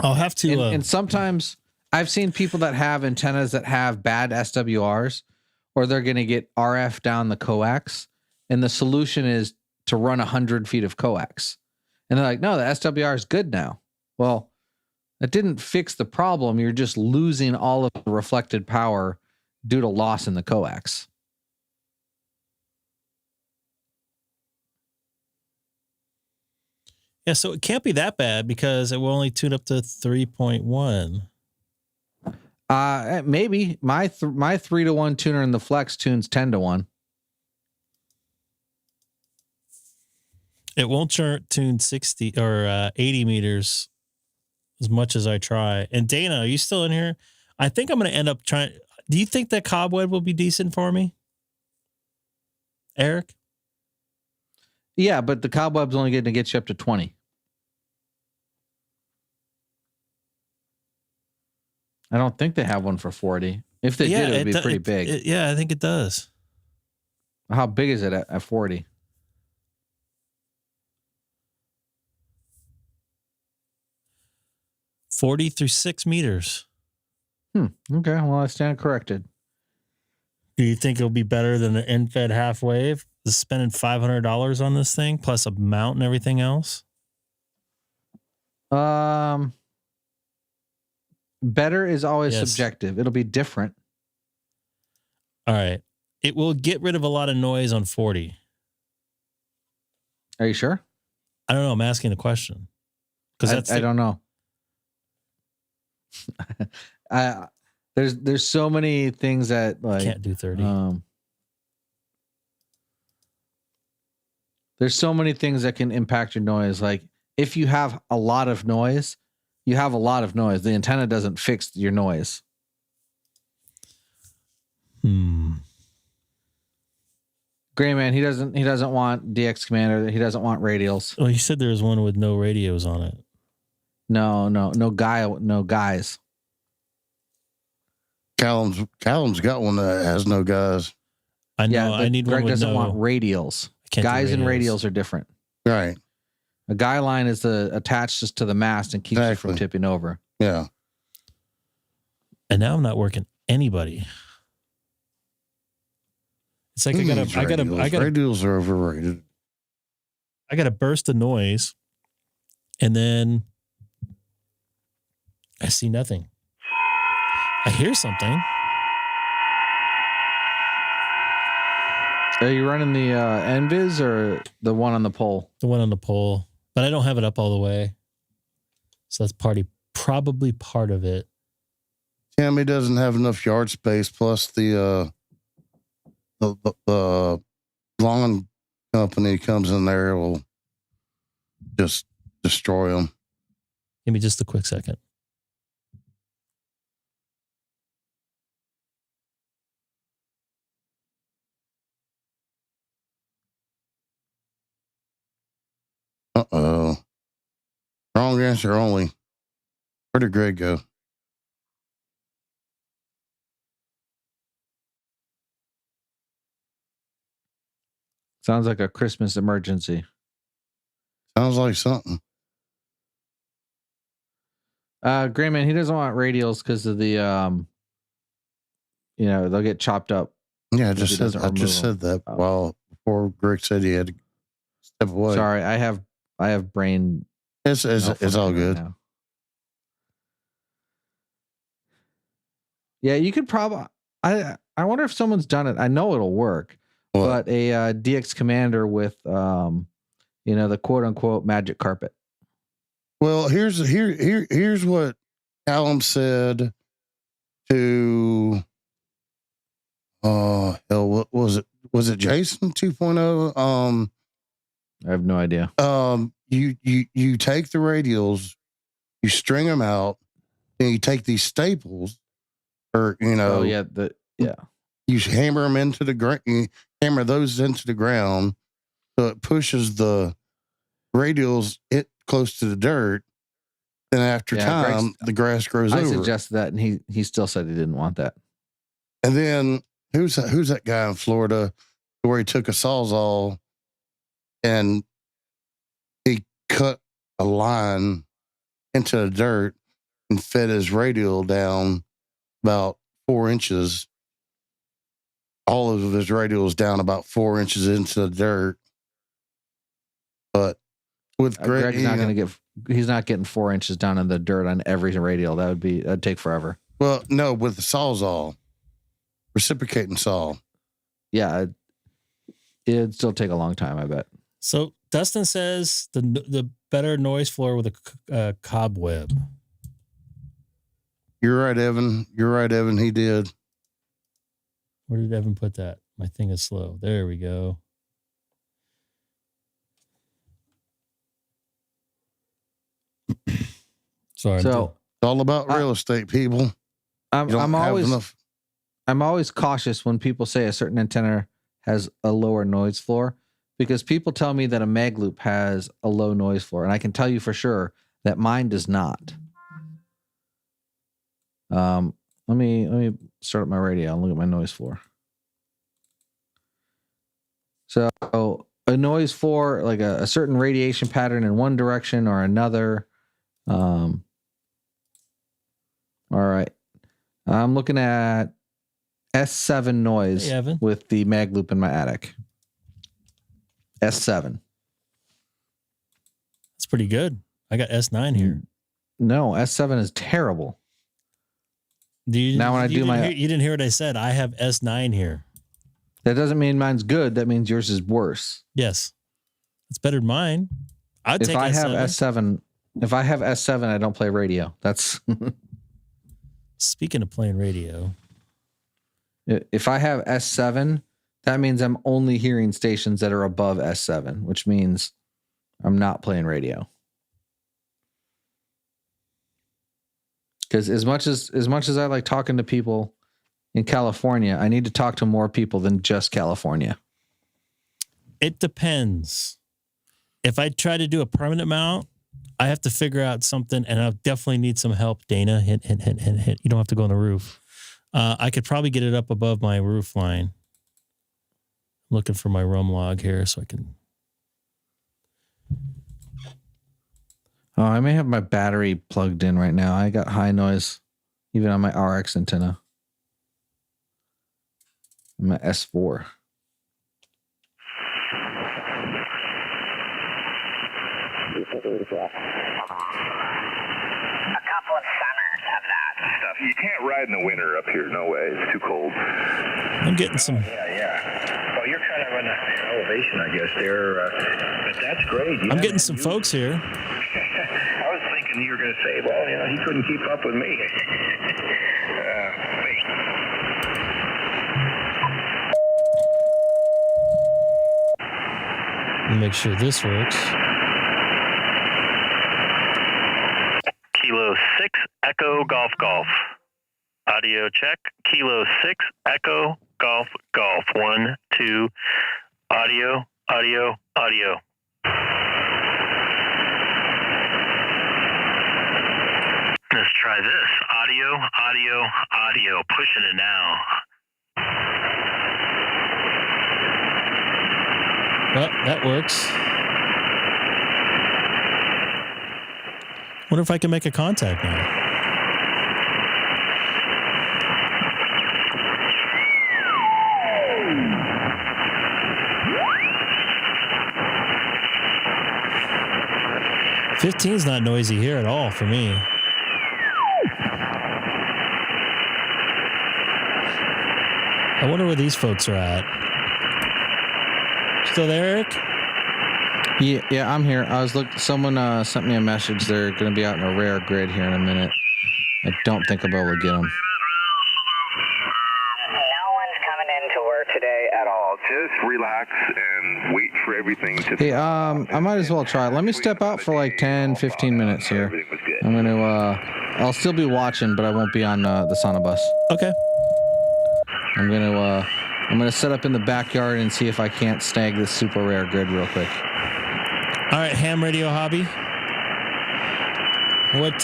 [SPEAKER 1] I'll have to.
[SPEAKER 2] and sometimes I've seen people that have antennas that have bad SWRs, or they're going to get RF down the coax. And the solution is to run 100 feet of coax. And they're like, no, the SWR is good now. Well, that didn't fix the problem. You're just losing all of the reflected power due to loss in the coax.
[SPEAKER 1] Yeah, so it can't be that bad because it will only tune up to 3.1.
[SPEAKER 2] Maybe my 3-to-1 tuner in the Flex tunes 10-to-1.
[SPEAKER 1] It won't tune 60 or 80 meters as much as I try. And Dana, are you still in here? I think I'm going to end up trying. Do you think that cobweb will be decent for me? Eric?
[SPEAKER 2] Yeah, but the cobweb's only going to get you up to 20. I don't think they have one for 40. If they did, it would be pretty big.
[SPEAKER 1] Yeah, I think it does.
[SPEAKER 2] How big is it at 40?
[SPEAKER 1] 40 through 6 meters.
[SPEAKER 2] Okay, well, I stand corrected.
[SPEAKER 1] Do you think it'll be better than the NFED half wave? Spending $500 on this thing plus a mount and everything else?
[SPEAKER 2] Better is always subjective. It'll be different.
[SPEAKER 1] All right. It will get rid of a lot of noise on 40.
[SPEAKER 2] Are you sure?
[SPEAKER 1] I don't know. I'm asking the question. Because
[SPEAKER 2] I don't know. There's so many things that like
[SPEAKER 1] can't do 30.
[SPEAKER 2] There's so many things that can impact your noise. Like if you have a lot of noise, you have a lot of noise. The antenna doesn't fix your noise. Gray Man, he doesn't want DX Commander. He doesn't want radials.
[SPEAKER 1] Well, you said there was one with no radios on it.
[SPEAKER 2] No guys.
[SPEAKER 4] Callum's got one that has no guys.
[SPEAKER 1] I know.
[SPEAKER 2] Yeah,
[SPEAKER 1] I need
[SPEAKER 2] Greg
[SPEAKER 1] one with
[SPEAKER 2] doesn't
[SPEAKER 1] no.
[SPEAKER 2] want radials.
[SPEAKER 1] I can't do
[SPEAKER 2] Guys and radials are different.
[SPEAKER 4] Right.
[SPEAKER 2] A guy line is attached to the mast and keeps you from
[SPEAKER 4] Exactly.
[SPEAKER 2] tipping over.
[SPEAKER 4] Yeah.
[SPEAKER 1] And now I'm not working anybody. It's like I gotta
[SPEAKER 4] Radials are overrated.
[SPEAKER 1] I got a burst of noise, and then I see nothing. I hear something.
[SPEAKER 2] Are you running the NVIS or the one on the pole?
[SPEAKER 1] The one on the pole, but I don't have it up all the way. So that's probably part of it.
[SPEAKER 4] Tammy doesn't have enough yard space. Plus the lawn company comes in there, will just destroy them.
[SPEAKER 1] Give me just a quick second.
[SPEAKER 4] Uh-oh. Wrong answer only. Where did Greg go?
[SPEAKER 2] Sounds like a Christmas emergency.
[SPEAKER 4] Sounds like something.
[SPEAKER 2] Grayman, he doesn't want radials because of the they'll get chopped up.
[SPEAKER 4] Yeah, I
[SPEAKER 2] If he
[SPEAKER 4] just
[SPEAKER 2] doesn't remove
[SPEAKER 4] said that
[SPEAKER 2] Oh.
[SPEAKER 4] while before Greg said he had to step away.
[SPEAKER 2] Sorry, I have brain.
[SPEAKER 4] It's all
[SPEAKER 2] malfunction
[SPEAKER 4] good.
[SPEAKER 2] right now. Yeah, you could probably. I wonder if someone's done it. I know it'll work,
[SPEAKER 4] What?
[SPEAKER 2] but a DX commander with the quote unquote magic carpet.
[SPEAKER 4] Well, here's what Callum said to what was it? Was it Jason 2.0?
[SPEAKER 2] I have no idea.
[SPEAKER 4] You take the radials, you string them out, and you take these staples, or
[SPEAKER 2] Oh yeah,
[SPEAKER 4] you hammer them into the ground. You hammer those into the ground, so it pushes the radials close to the dirt. Then after time, the grass grows
[SPEAKER 2] I
[SPEAKER 4] over.
[SPEAKER 2] suggested that, and he still said he didn't want that.
[SPEAKER 4] And then who's that guy in Florida where he took a sawzall and he cut a line into the dirt and fed his radial down about 4 inches. All of his radials down about 4 inches into the dirt. But with Greg,
[SPEAKER 2] Greg's not going to get. He's not getting 4 inches down in the dirt on every radial. That'd take forever.
[SPEAKER 4] well, no, with the sawzall, reciprocating saw.
[SPEAKER 2] Yeah, it'd still take a long time, I bet.
[SPEAKER 1] So Dustin says the better noise floor with a cobweb.
[SPEAKER 4] You're right, Evan. He did.
[SPEAKER 1] Where did Evan put that? My thing is slow. There we go. Sorry.
[SPEAKER 2] So
[SPEAKER 4] It's all about real estate, people. You don't
[SPEAKER 2] I'm
[SPEAKER 4] have
[SPEAKER 2] always
[SPEAKER 4] enough.
[SPEAKER 2] I'm always cautious when people say a certain antenna has a lower noise floor, because people tell me that a mag loop has a low noise floor, and I can tell you for sure that mine does not. Let me start up my radio and look at my noise floor. So a noise floor, like a certain radiation pattern in one direction or another. All right. I'm looking at S7 noise
[SPEAKER 1] Hey, Evan.
[SPEAKER 2] with the mag loop in my attic. S7.
[SPEAKER 1] That's pretty good. I got S9 here.
[SPEAKER 2] No, S7 is terrible.
[SPEAKER 1] You didn't hear what I said. I have S9 here.
[SPEAKER 2] That doesn't mean mine's good. That means yours is worse.
[SPEAKER 1] Yes. It's better than mine. I'd
[SPEAKER 2] If
[SPEAKER 1] take
[SPEAKER 2] I have
[SPEAKER 1] S7.
[SPEAKER 2] S7, I don't play radio. That's
[SPEAKER 1] Speaking of playing radio.
[SPEAKER 2] if I have S7, that means I'm only hearing stations that are above S7, which means I'm not playing radio. Because as much as I like talking to people in California, I need to talk to more people than just California.
[SPEAKER 1] It depends. If I try to do a permanent mount, I have to figure out something, and I'll definitely need some help. Dana, hint. You don't have to go on the roof. I could probably get it up above my roof line. I'm looking for my roam log here so I can.
[SPEAKER 2] Oh, I may have my battery plugged in right now. I got high noise even on my RX antenna. My S4.
[SPEAKER 5] Stuff. You can't ride in the winter up here. No way. It's too cold.
[SPEAKER 1] I'm getting some.
[SPEAKER 5] Yeah. Well, you're kind of on a higher elevation, I guess, there. But that's great.
[SPEAKER 1] I'm getting some folks here.
[SPEAKER 5] I was thinking you were going to say, well, he couldn't keep up with me. Wait.
[SPEAKER 1] Let me make sure this works.
[SPEAKER 6] Kilo 6 Echo Golf Golf. Audio check. Kilo 6 Echo Golf Golf. 1, 2. Audio, audio, audio. Let's try this. Audio, audio, audio. Pushing it now.
[SPEAKER 1] Well, that works. Wonder if I can make a contact now. $15's not noisy here at all for me. I wonder where these folks are at. Still there, Eric?
[SPEAKER 2] Yeah, I'm here. I was someone sent me a message. They're going to be out in a rare grid here in a minute. I don't think I'll be able to get them.
[SPEAKER 5] No one's coming into work today at all. Just relax and wait for everything to...
[SPEAKER 2] Hey, I might as well try. Let me step out for like 10, 15 minutes here. I'm going to, I'll still be watching, but I won't be on the SonoBus.
[SPEAKER 1] Okay.
[SPEAKER 2] I'm going to set up in the backyard and see if I can't snag this super rare grid real quick.
[SPEAKER 1] All right, ham radio hobby. What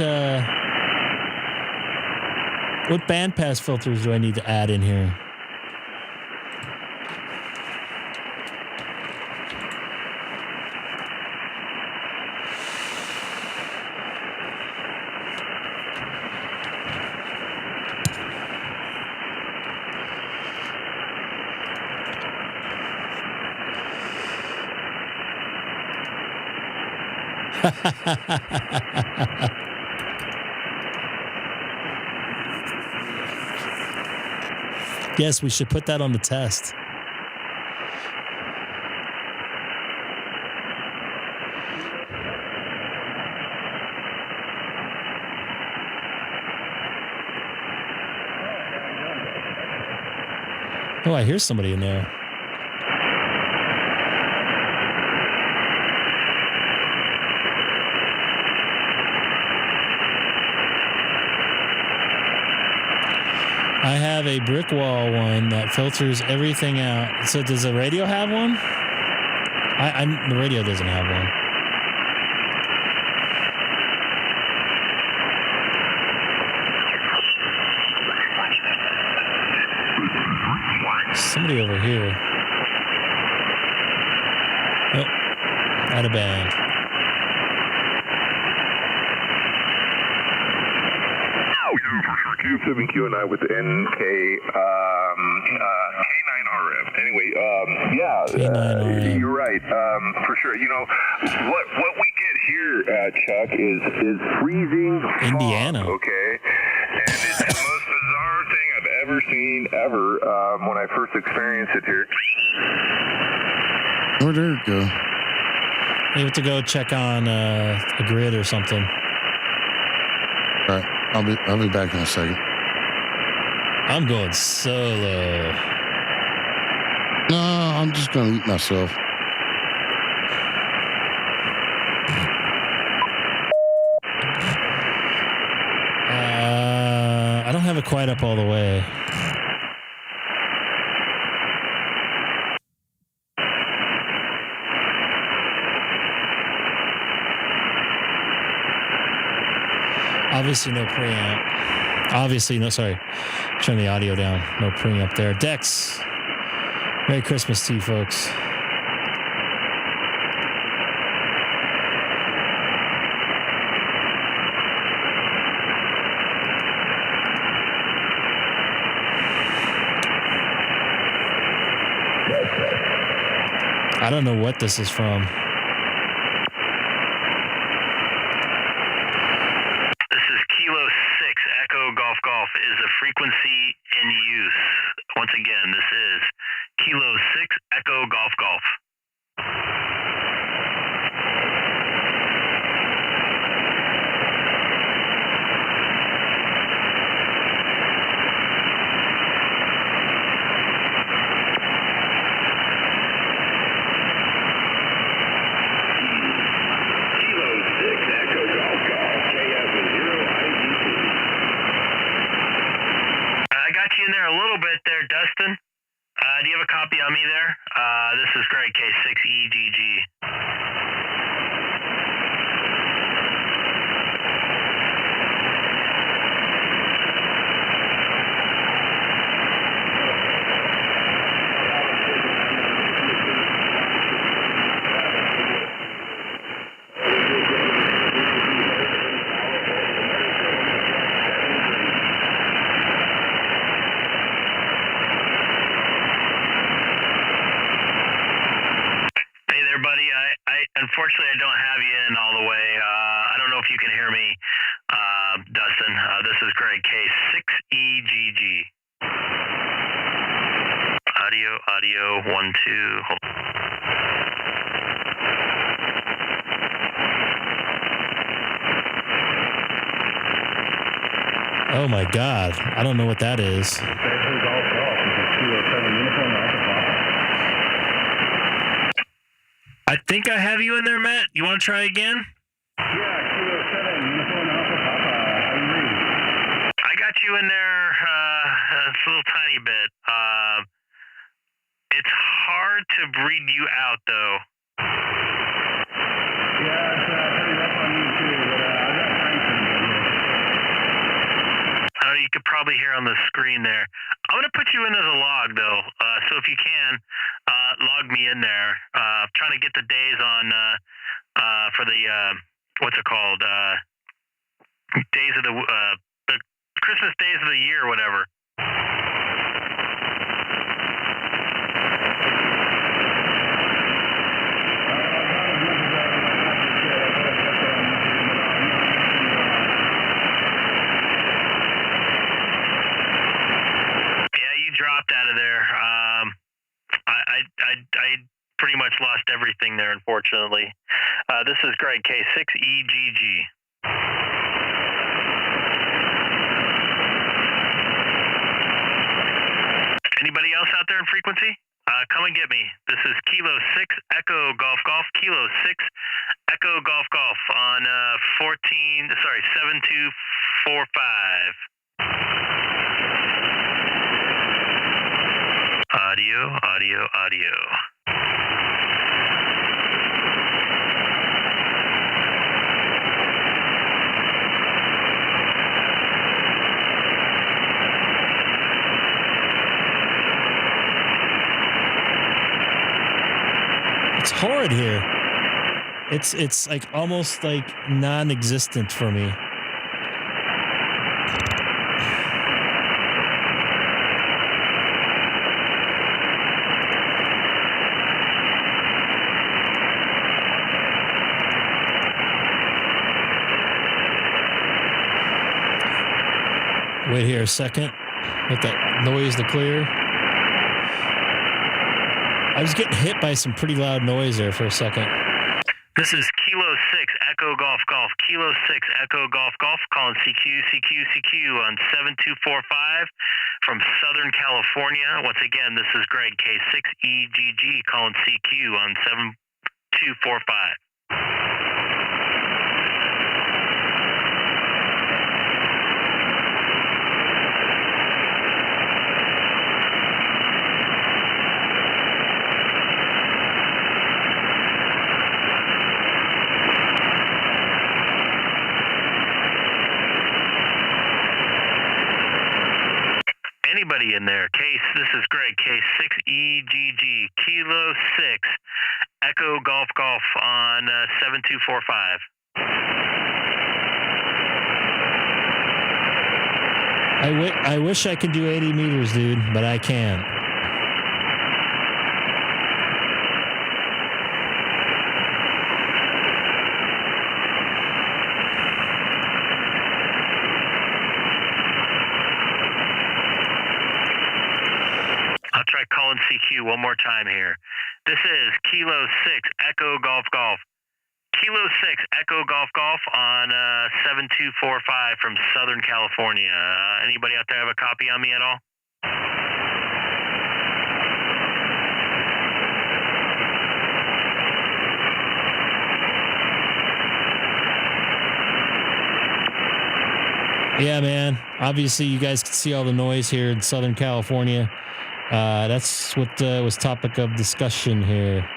[SPEAKER 1] bandpass filters do I need to add in here? Yes, we should put that on the test. Oh, I hear somebody in there. I have a brick wall one that filters everything out. So does the radio have one? The radio doesn't have one. Somebody over here. Oh, out of band.
[SPEAKER 5] Q7Q and I with the NK K9RM. Anyway,
[SPEAKER 1] K9RM.
[SPEAKER 5] you're right. For sure. What we get here, Chuck, is freezing fog,
[SPEAKER 1] Indiana.
[SPEAKER 5] okay, and it's the most bizarre thing I've ever seen when I first experienced it here.
[SPEAKER 4] Where'd Eric go?
[SPEAKER 1] You have to go check on a grid or something.
[SPEAKER 4] All right. I'll be back in a second.
[SPEAKER 1] I'm going solo.
[SPEAKER 4] No, I'm just gonna eat myself.
[SPEAKER 1] I don't have it quite up all the way. Obviously no preamp. Obviously, no, sorry. Turn the audio down. No pruning up there. Dex, Merry Christmas to you folks. I don't know what this is from.
[SPEAKER 6] This is Kilo 6 Echo Golf Golf is the frequency in use. Once again, this is Kilo 6 Echo Golf Golf. In there a little bit there, Dustin. Do you have a copy on me there? This is Greg, K6EGG. Unfortunately, I don't have you in all the way. I don't know if you can hear me, Dustin. This is Greg, K6EGG. Audio, 1, 2. Hold on.
[SPEAKER 1] Oh my God. I don't know what that is. I think I have you in there, Matt. You want to try again?
[SPEAKER 5] Yeah, Kilo 7, Uniform Alpha Papa. How you reading?
[SPEAKER 6] I got you in there a little tiny bit. It's hard to read you out, though.
[SPEAKER 5] Yeah, it's pretty rough on you too, but I got Franklin here.
[SPEAKER 6] Oh, you could probably hear on the screen there. I'm going to put you in as a log, though. So if you can, log me in there. Trying to get the days on for the, what's it called? Days of the Christmas days of the year, whatever. Dropped out of there. I pretty much lost everything there, unfortunately. This is Greg, K6EGG. Anybody else out there in frequency? Come and get me. This is Kilo 6 Echo Golf Golf, Kilo 6 Echo Golf Golf on 7245. Audio.
[SPEAKER 1] It's horrid here. It's like almost like non-existent for me. Wait here a second. Let that noise to clear. I was getting hit by some pretty loud noise there for a second.
[SPEAKER 6] This is Kilo 6 Echo Golf Golf, Kilo 6 Echo Golf Golf, calling CQ on 7245 from Southern California. Once again, this is Greg, K6EGG, calling CQ on 7245. Anybody in there? This is Greg, K6EGG, Kilo 6, Echo Golf Golf on 7245.
[SPEAKER 1] I wish I could do 80 meters, dude, but I can't.
[SPEAKER 6] I'll try calling CQ one more time here. This is Kilo 6, Echo Golf Golf. Kilo 6, Echo Golf Golf on 7245 from Southern California. Anybody out there have a copy on me at all?
[SPEAKER 1] Yeah, man. Obviously, you guys can see all the noise here in Southern California. That's what was topic of discussion here.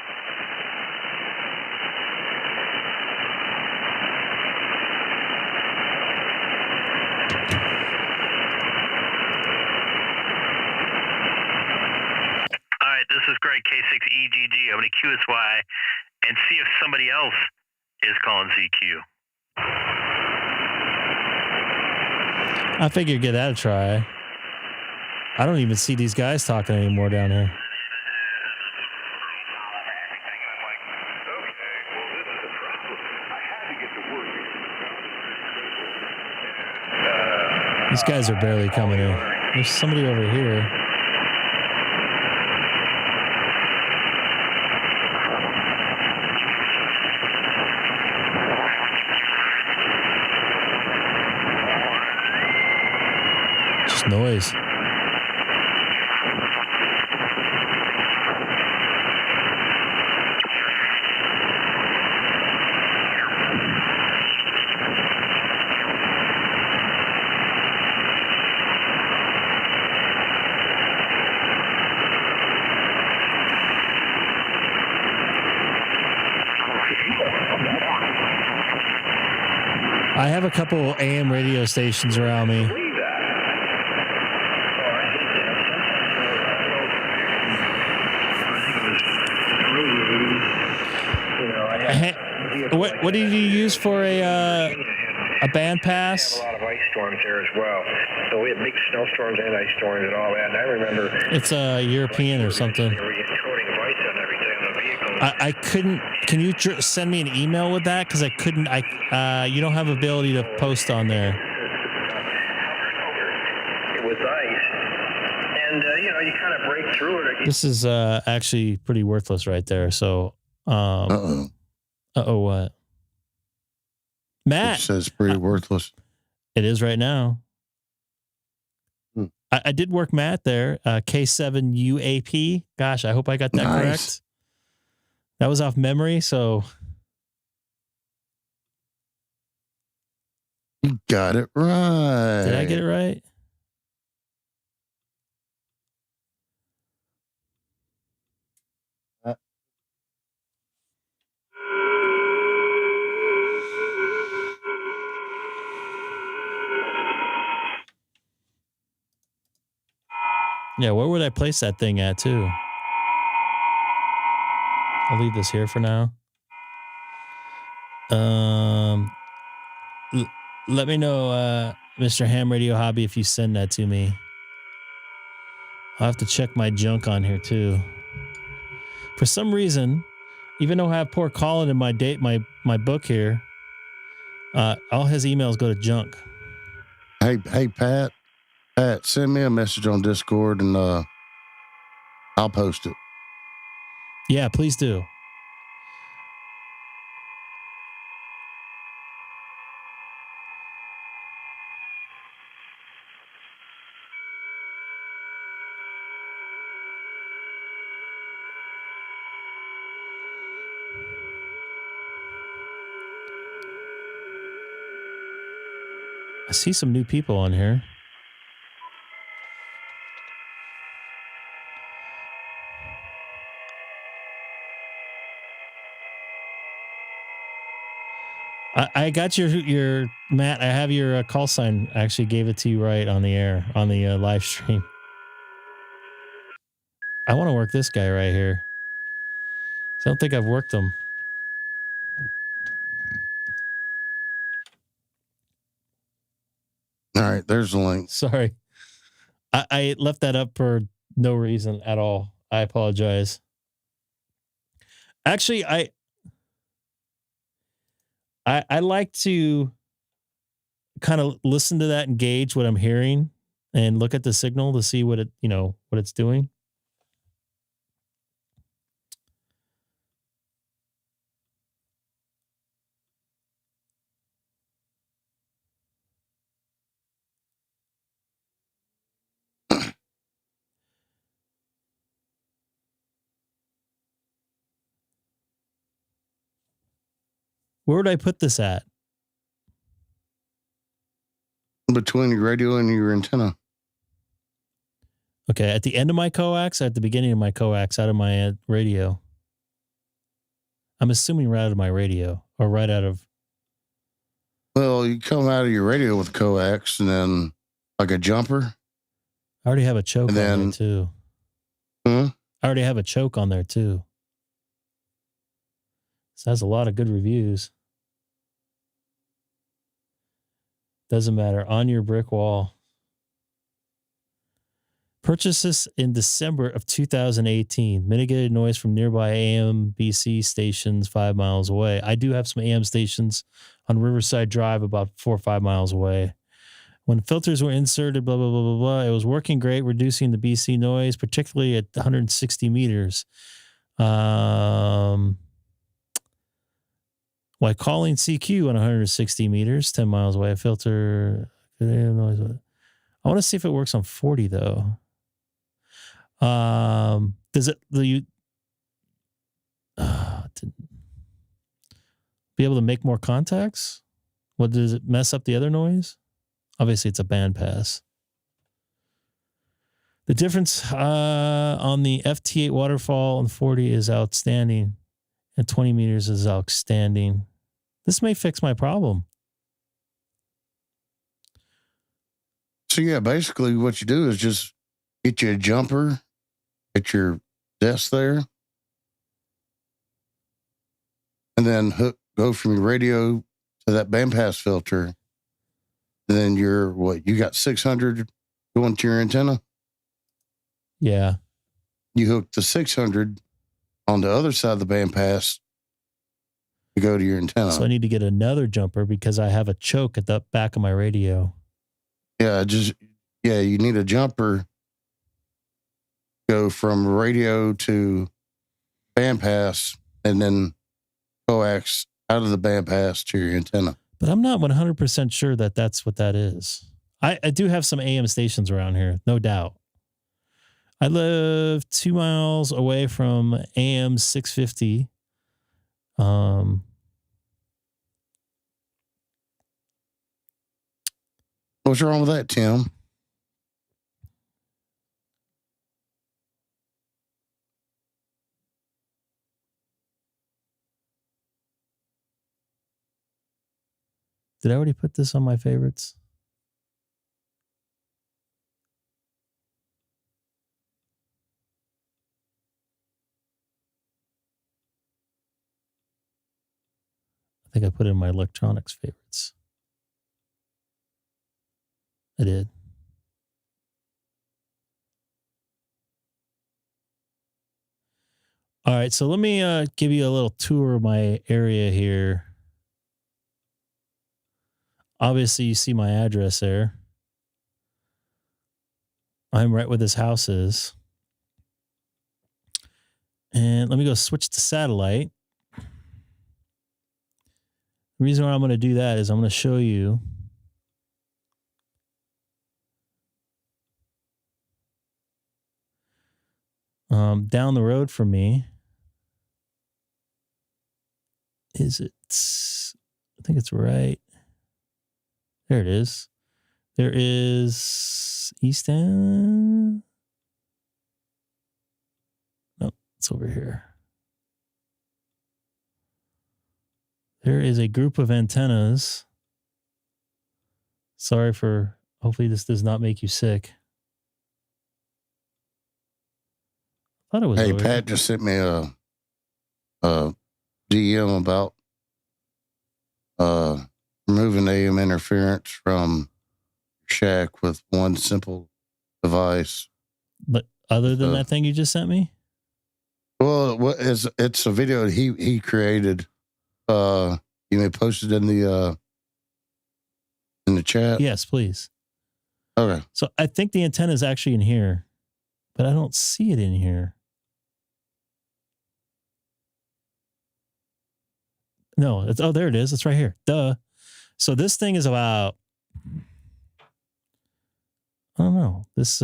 [SPEAKER 6] This is Greg, K6EGG. I'm going to QSY and see if somebody else is calling ZQ.
[SPEAKER 1] I figured give that a try. I don't even see these guys talking anymore down here. These guys are barely coming in. There's somebody over here. Noise. I have a couple AM radio stations around me. What did you use for a band pass?
[SPEAKER 7] We had a lot of ice storms there as well. So we had big snowstorms and ice storms and all that. And I remember
[SPEAKER 1] it's a European or something. I couldn't. Can you send me an email with that? Because I couldn't. You don't have ability to post on there.
[SPEAKER 7] It was ice, and you kind of break through it.
[SPEAKER 1] This is actually pretty worthless right there. So. What? Matt
[SPEAKER 4] it says pretty worthless.
[SPEAKER 1] It is right now. I did work Matt there. K7UAP. Gosh, I hope I got that correct. That was off memory, so
[SPEAKER 4] you got it right.
[SPEAKER 1] Did I get it right? Yeah, where would I place that thing at, too? I'll leave this here for now. Let me know, Mr. Ham Radio Hobby, if you send that to me. I'll have to check my junk on here, too. For some reason, even though I have poor calling in my book here, all his emails go to junk.
[SPEAKER 4] Hey, Pat, send me a message on Discord and I'll post it.
[SPEAKER 1] Yeah, please do. I see some new people on here. I got your Matt. I have your call sign. I actually gave it to you right on the air on the live stream. I want to work this guy right here. So I don't think I've worked him.
[SPEAKER 4] All right, there's the link.
[SPEAKER 1] Sorry. I left that up for no reason at all. I apologize. Actually, I like to kind of listen to that and gauge what I'm hearing and look at the signal to see what what it's doing. Where would I put this at?
[SPEAKER 4] Between your radio and your antenna.
[SPEAKER 1] Okay, at the end of my coax, at the beginning of my coax, out of my radio. I'm assuming right out of my radio or right out of.
[SPEAKER 4] Well, you come out of your radio with coax and then like a jumper.
[SPEAKER 1] I already have a choke on there too.
[SPEAKER 4] Hmm?
[SPEAKER 1] I already have a choke on there too. This has a lot of good reviews. Doesn't matter. On your brick wall. Purchased this in December of 2018. Mitigated noise from nearby AM BC stations 5 miles away. I do have some AM stations on Riverside Drive about 4 or 5 miles away. When filters were inserted, blah, blah, blah, blah, blah, it was working great, reducing the BC noise, particularly at 160 meters. While calling CQ on 160 meters, 10 miles away, a filter. I want to see if it works on 40 though. Does it be able to make more contacts? What does it mess up the other noise? Obviously, it's a bandpass. The difference on the FT8 waterfall and 40 is outstanding. And 20 meters is outstanding. This may fix my problem.
[SPEAKER 4] So yeah, basically what you do is just get you a jumper at your desk there. And then go from your radio to that bandpass filter. And then you got 600 going to your antenna?
[SPEAKER 1] Yeah.
[SPEAKER 4] You hook the 600 on the other side of the bandpass to go to your antenna.
[SPEAKER 1] So I need to get another jumper because I have a choke at the back of my radio.
[SPEAKER 4] Yeah, you need a jumper. Go from radio to bandpass and then coax out of the bandpass to your antenna.
[SPEAKER 1] But I'm not 100% sure that that's what that is. I do have some AM stations around here, no doubt. I live 2 miles away from AM 650.
[SPEAKER 4] What's wrong with that, Tim?
[SPEAKER 1] Did I already put this on my favorites? I think I put it in my electronics favorites. I did. All right, so let me give you a little tour of my area here. Obviously, you see my address there. I'm right where this house is. And let me go switch to satellite. The reason why I'm going to do that is I'm going to show you down the road from me. I think it's right. There it is. There is East End. Nope, it's over here. There is a group of antennas. Hopefully this does not make you sick. thought it was.
[SPEAKER 4] Hey,
[SPEAKER 1] over
[SPEAKER 4] Pat
[SPEAKER 1] here.
[SPEAKER 4] just sent me a DM about removing AM interference from shack with one simple device.
[SPEAKER 1] But other than that thing you just sent me?
[SPEAKER 4] Well, it's a video he created. You may post it in the chat.
[SPEAKER 1] Yes, please.
[SPEAKER 4] Okay.
[SPEAKER 1] So I think the antenna is actually in here, but I don't see it in here. No, there it is. It's right here. Duh. So this thing is about, I don't know. This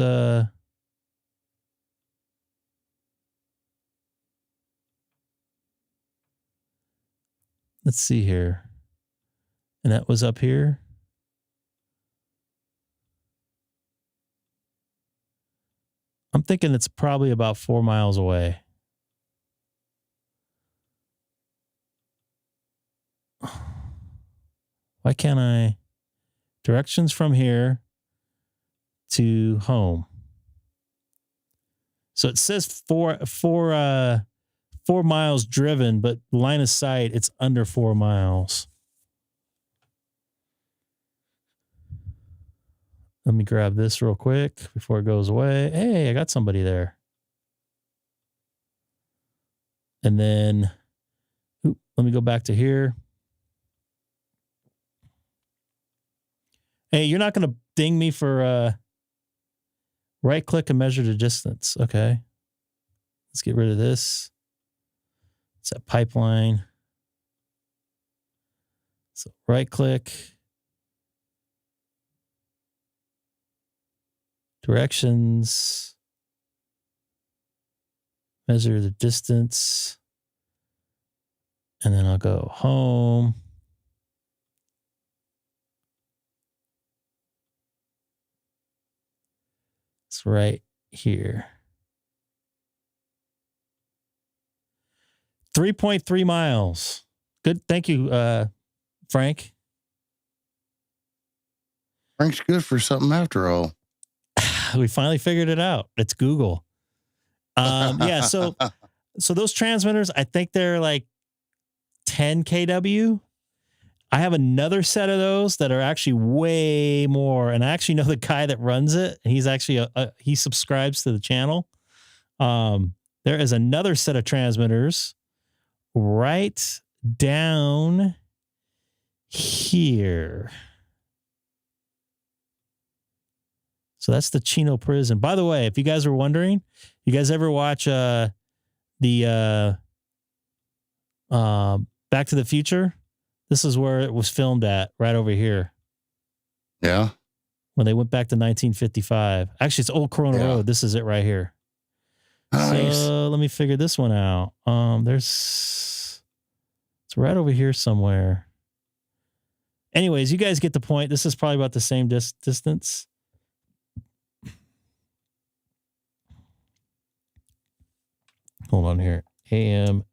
[SPEAKER 1] let's see here. And that was up here. I'm thinking it's probably about 4 miles away. Why can't I? Directions from here to home. So it says 4 miles driven, but line of sight, it's under 4 miles. Let me grab this real quick before it goes away. Hey, I got somebody there. And then, let me go back to here. Hey, you're not going to ding me for right click and measure the distance. Okay. Let's get rid of this. It's that pipeline. So right click. Directions. Measure the distance. And then I'll go home. It's right here. 3.3 miles. Good. Thank you, Frank.
[SPEAKER 4] Frank's good for something after all.
[SPEAKER 1] We finally figured it out. It's Google. Yeah. So those transmitters, I think they're like 10 kW. I have another set of those that are actually way more. And I actually know the guy that runs it. And he's actually he subscribes to the channel. There is another set of transmitters right down here. So that's the Chino prison. By the way, if you guys are wondering, you guys ever watch the Back to the Future? This is where it was filmed at, right over here.
[SPEAKER 4] Yeah.
[SPEAKER 1] When they went back to 1955. Actually, it's Old Corona Road. This is it right here.
[SPEAKER 4] Nice.
[SPEAKER 1] So let me figure this one out. It's right over here somewhere. Anyways, you guys get the point. This is probably about the same distance. Hold on here. AM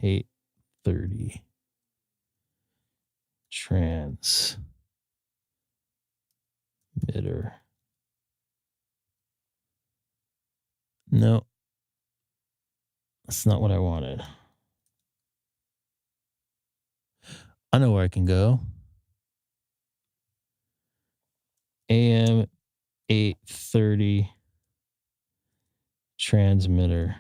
[SPEAKER 1] 830. Transmitter. No. That's not what I wanted. I know where I can go. AM 830 transmitter.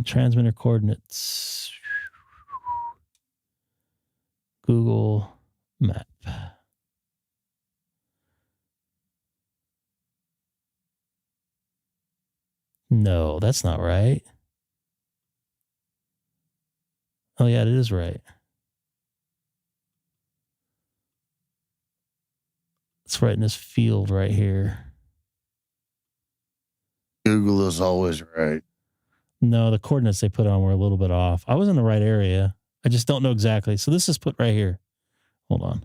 [SPEAKER 1] Transmitter coordinates. Google Map. No, that's not right. Oh, yeah, it is right. It's right in this field right here.
[SPEAKER 4] Google is always right.
[SPEAKER 1] No, the coordinates they put on were a little bit off. I was in the right area. I just don't know exactly. So this is put right here. Hold on.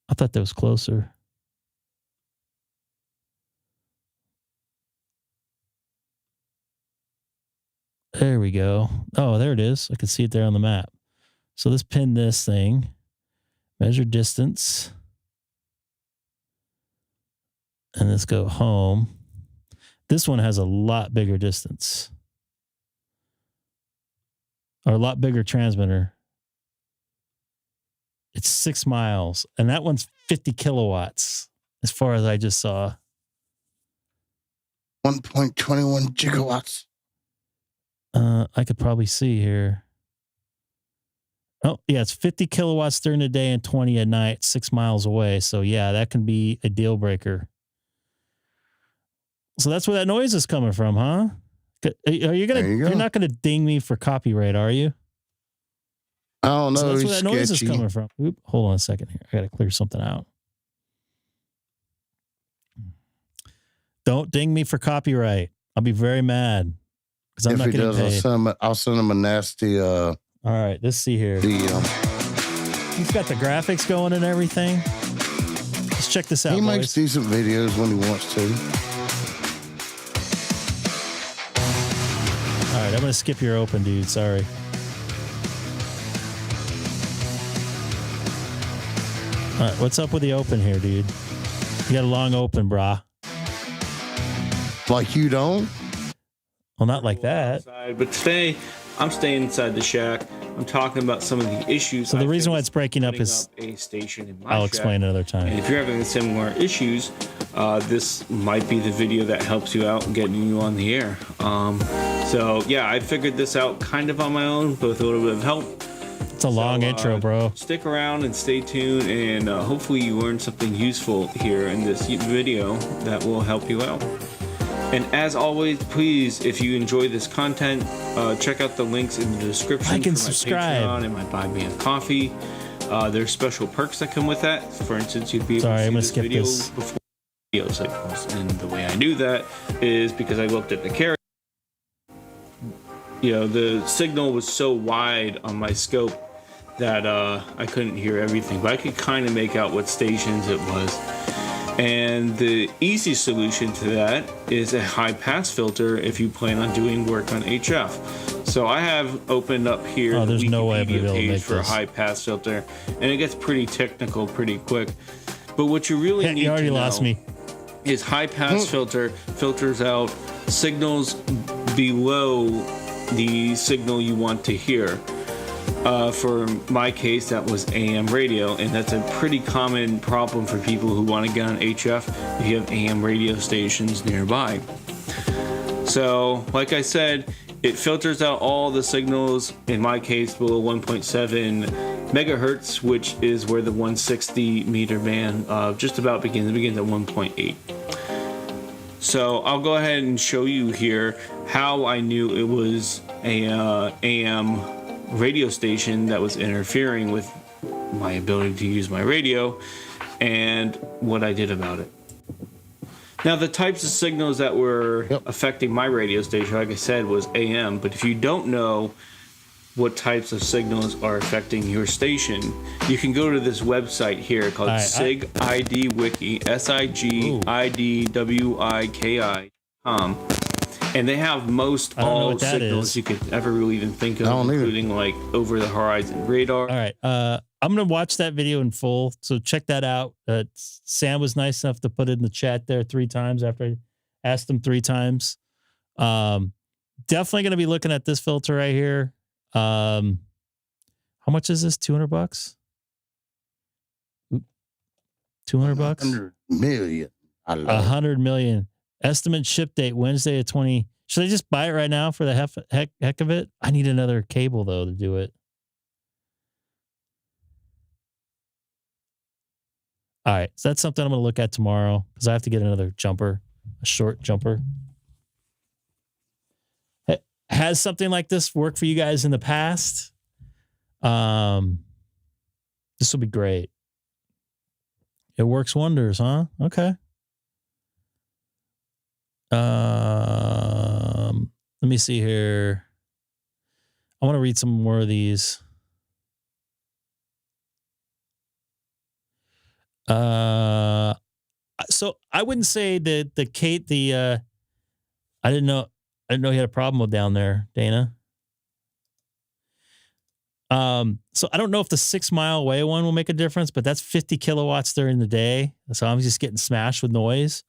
[SPEAKER 1] I thought that was closer. There we go. Oh, there it is. I can see it there on the map. So let's pin this thing. Measure distance. And let's go home. This one has a lot bigger distance. Or a lot bigger transmitter. It's 6 miles. And that one's 50 kilowatts, as far as I just saw.
[SPEAKER 4] 1.21 gigawatts.
[SPEAKER 1] I could probably see here. Oh, yeah, it's 50 kilowatts during the day and 20 at night, 6 miles away. So, yeah, that can be a deal breaker. So that's where that noise is coming from, huh? Are you gonna? You're not gonna ding me for copyright, are you?
[SPEAKER 4] I don't know.
[SPEAKER 1] So that's where that noise is coming from. Oop, hold on a second here. I gotta clear something out. Don't ding me for copyright. I'll be very mad because I'm not getting paid.
[SPEAKER 4] I'll send him a nasty.
[SPEAKER 1] All right, let's see here. He's got the graphics going and everything. Let's check this out.
[SPEAKER 4] He makes decent videos when he wants to.
[SPEAKER 1] All right, I'm going to skip your open, dude. Sorry. All right, what's up with the open here, dude? You got a long open, brah.
[SPEAKER 4] Like you don't?
[SPEAKER 1] Well, not like that.
[SPEAKER 8] But today, I'm staying inside the shack. I'm talking about some of the issues.
[SPEAKER 1] So the reason why it's breaking up is
[SPEAKER 8] a station in my
[SPEAKER 1] I'll
[SPEAKER 8] shack.
[SPEAKER 1] explain another time.
[SPEAKER 8] And if you're having similar issues, this might be the video that helps you out and getting you on the air. So yeah, I figured this out kind of on my own, but with a little bit of help.
[SPEAKER 1] It's a long intro, bro.
[SPEAKER 8] Stick around and stay tuned, and hopefully you learn something useful here in this video that will help you out. And as always, please, if you enjoy this content, check out the links in the description.
[SPEAKER 1] Like and
[SPEAKER 8] for my
[SPEAKER 1] subscribe.
[SPEAKER 8] Patreon and my Buy Me a Coffee. There's special perks that come with that. For instance, you'd be able
[SPEAKER 1] Sorry, I'm
[SPEAKER 8] to
[SPEAKER 1] gonna
[SPEAKER 8] see
[SPEAKER 1] skip
[SPEAKER 8] this video
[SPEAKER 1] this.
[SPEAKER 8] before video signals. And the way I knew that is because I looked at the carrier. You know, the signal was so wide on my scope that I couldn't hear everything, but I could kind of make out what stations it was. And the easy solution to that is a high pass filter if you plan on doing work on HF. So I have opened up here the
[SPEAKER 1] there's no way I'd be able to
[SPEAKER 8] Wikipedia
[SPEAKER 1] make
[SPEAKER 8] page for a
[SPEAKER 1] this.
[SPEAKER 8] high pass filter, and it gets pretty technical pretty quick. But what you really need
[SPEAKER 1] You already
[SPEAKER 8] to
[SPEAKER 1] lost
[SPEAKER 8] know
[SPEAKER 1] me.
[SPEAKER 8] is high pass filter filters out signals below the signal you want to hear. For my case, that was AM radio, and that's a pretty common problem for people who want to get on HF if you have AM radio stations nearby. So, like I said, it filters out all the signals, in my case, below 1.7 megahertz, which is where the 160 meter band just about begins. It begins at 1.8. So I'll go ahead and show you here how I knew it was a AM radio station that was interfering with my ability to use my radio and what I did about it. Now, the types of signals that were affecting my radio station, like I said, was AM. But if you don't know what types of signals are affecting your station, you can go to this website here called SIG-ID Wiki, SIG-IDWIKI.com. And they have most all signals you could ever really even think of, including like over the horizon radar.
[SPEAKER 1] All right. I'm going to watch that video in full. So check that out. Sam was nice enough to put it in the chat there 3 times after I asked him 3 times. Definitely going to be looking at this filter right here. How much is this? $200? $200?
[SPEAKER 4] $100 million.
[SPEAKER 1] 100 million. Estimate ship date Wednesday at 20. Should I just buy it right now for the heck of it? I need another cable though to do it. All right, so that's something I'm going to look at tomorrow because I have to get another jumper, a short jumper. Has something like this worked for you guys in the past? This will be great. It works wonders, huh? Okay. Let me see here. I want to read some more of these. So I wouldn't say that I didn't know you had a problem with down there, Dana. So I don't know if the 6 mile away one will make a difference, but that's 50 kilowatts during the day. So I'm just getting smashed with noise.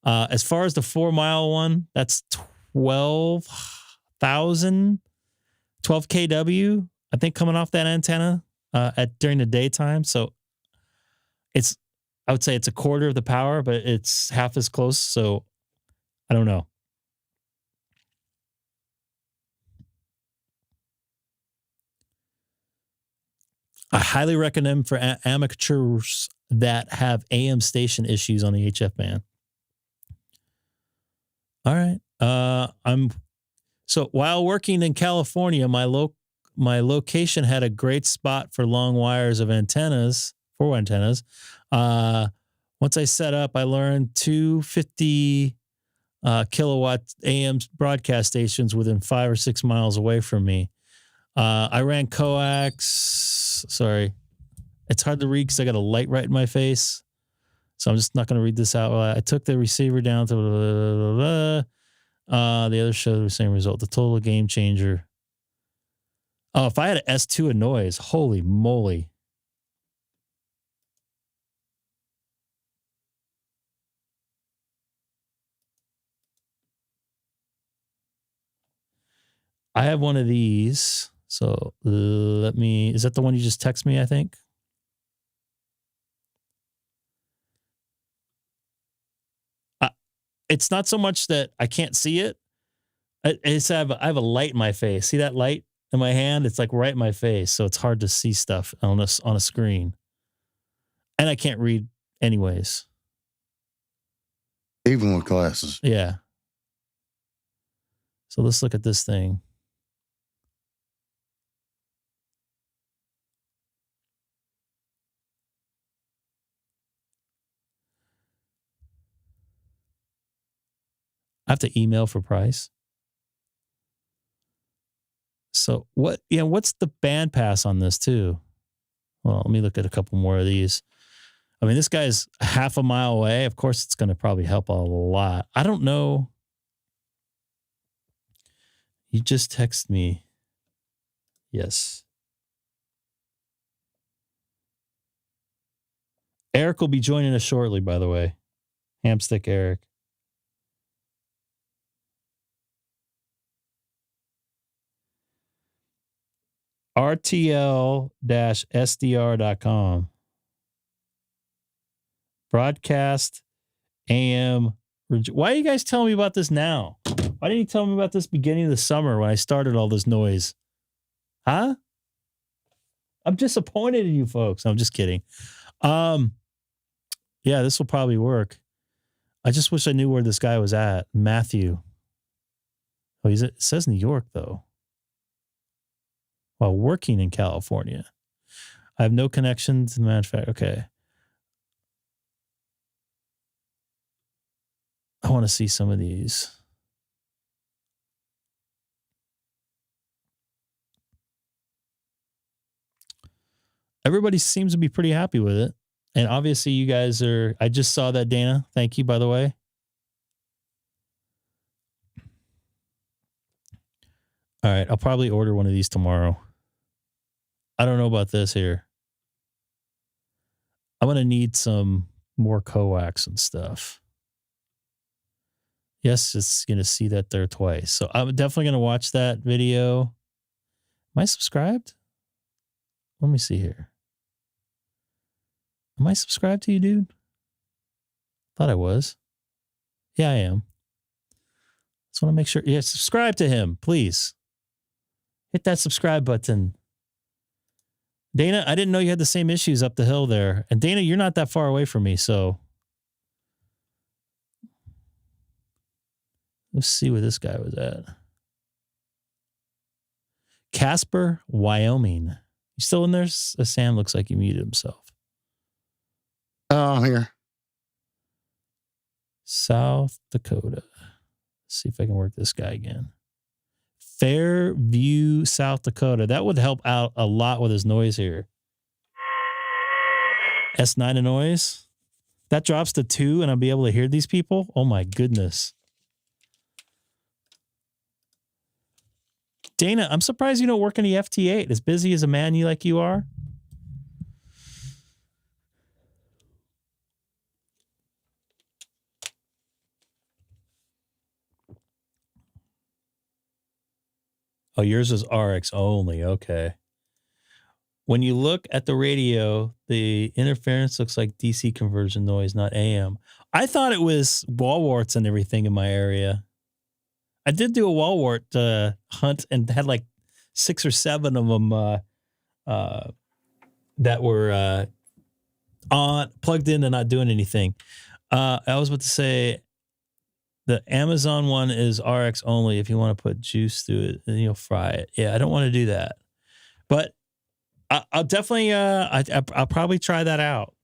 [SPEAKER 1] As far as the 4 mile one, that's 12 kW, I think, coming off that antenna during the daytime. So I would say it's a quarter of the power, but it's half as close. So I don't know. I highly recommend for amateurs that have AM station issues on the HF band. All right. So while working in California, my location had a great spot for long wires of antennas, 4 antennas. Once I set up, I learned 250 kilowatt AM broadcast stations within 5 or 6 miles away from me. I ran coax. Sorry, it's hard to read because I got a light right in my face. So I'm just not going to read this out. I took the receiver down to the other showed the same result. The total game changer. Oh, if I had an S2 of noise, holy moly. I have one of these. So is that the one you just text me, I think? It's not so much that I can't see it. I have a light in my face. See that light in my hand? It's like right in my face. So it's hard to see stuff on a screen. And I can't read anyways.
[SPEAKER 4] Even with glasses.
[SPEAKER 1] Yeah. So let's look at this thing. I have to email for price. So what's the band pass on this too? Well, let me look at a couple more of these. I mean, this guy's half a mile away. Of course, it's going to probably help a lot. I don't know. You just text me. Yes. Eric will be joining us shortly, by the way. Hamstick Eric. RTL-SDR.com. Broadcast AM. Why are you guys telling me about this now? Why didn't you tell me about this beginning of the summer when I started all this noise? Huh? I'm disappointed in you folks. I'm just kidding. Yeah, this will probably work. I just wish I knew where this guy was at. Matthew. Oh, it says New York, though. While working in California. I have no connection to the manufacturer. Okay. I want to see some of these. Everybody seems to be pretty happy with it. And obviously you guys are, I just saw that, Dana. Thank you, by the way. All right. I'll probably order one of these tomorrow. I don't know about this here. I'm going to need some more coax and stuff. Yes, it's going to see that there twice. So I'm definitely going to watch that video. Am I subscribed? Let me see here. Am I subscribed to you, dude? Thought I was. Yeah, I am. Just want to make sure. Yeah, subscribe to him, please. Hit that subscribe button. Dana, I didn't know you had the same issues up the hill there. And Dana, you're not that far away from me, so let's see where this guy was at. Casper, Wyoming. You still in there? Sam looks like he muted himself.
[SPEAKER 4] Oh, I'm here.
[SPEAKER 1] South Dakota. Let's see if I can work this guy again. Fairview, South Dakota. That would help out a lot with his noise here. S9 of noise. That drops to 2 and I'll be able to hear these people. Oh my goodness. Dana, I'm surprised you don't work in the FT8 as busy as a man you are. Oh, yours is RX only. Okay. When you look at the radio, the interference looks like DC conversion noise, not AM. I thought it was wall warts and everything in my area. I did do a wall wart hunt and had like 6 or 7 of them that were on plugged in and not doing anything. I was about to say the Amazon one is RX only. If you want to put juice through it, then you'll fry it. Yeah, I don't want to do that, but I'll definitely I'll probably try that out.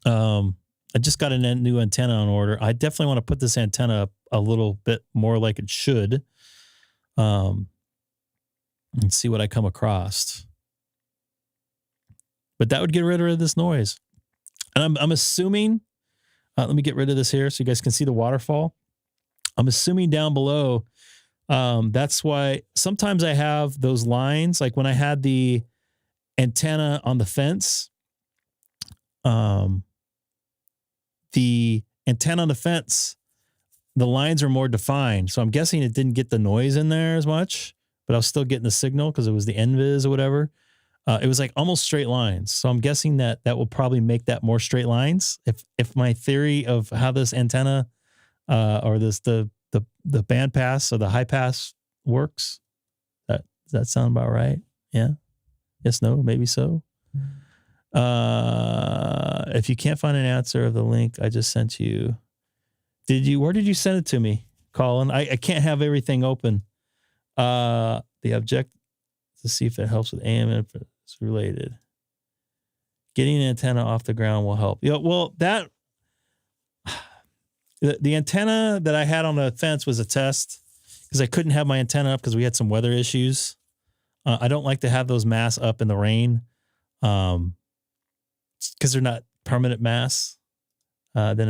[SPEAKER 1] I just got a new antenna on order. I definitely want to put this antenna up a little bit more like it should, and see what I come across. But that would get rid of this noise. And I'm assuming, let me get rid of this here so you guys can see the waterfall. I'm assuming down below, that's why sometimes I have those lines, like when I had the antenna on the fence, the antenna on the fence, the lines are more defined. So I'm guessing it didn't get the noise in there as much, but I was still getting the signal because it was the NVIS or whatever. It was like almost straight lines. So I'm guessing that will probably make that more straight lines. If my theory of how this antenna or the band pass or the high pass works, does that sound about right? Yeah. Yes, no, maybe so. If you can't find an answer of the link I just sent you, where did you send it to me, Colin? I can't have everything open. The object to see if it helps with AM and if it's related. Getting an antenna off the ground will help. Yeah, well, the antenna that I had on the fence was a test because I couldn't have my antenna up because we had some weather issues. I don't like to have those masts up in the rain because they're not permanent masts. Then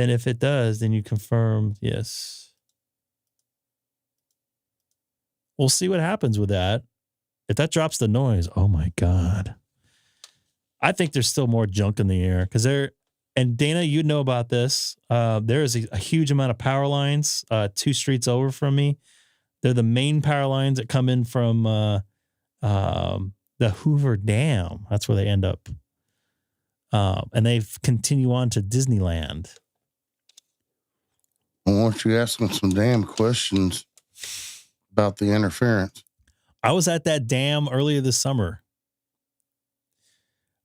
[SPEAKER 1] if it does, then you confirm, yes. We'll see what happens with that. If that drops the noise, oh my God. I think there's still more junk in the air and Dana, you know about this. There is a huge amount of power lines 2 streets over from me. They're the main power lines that come in from the Hoover Dam. That's where they end up. And they continue on to Disneyland.
[SPEAKER 4] I want you asking some damn questions about the interference.
[SPEAKER 1] I was at that dam earlier this summer.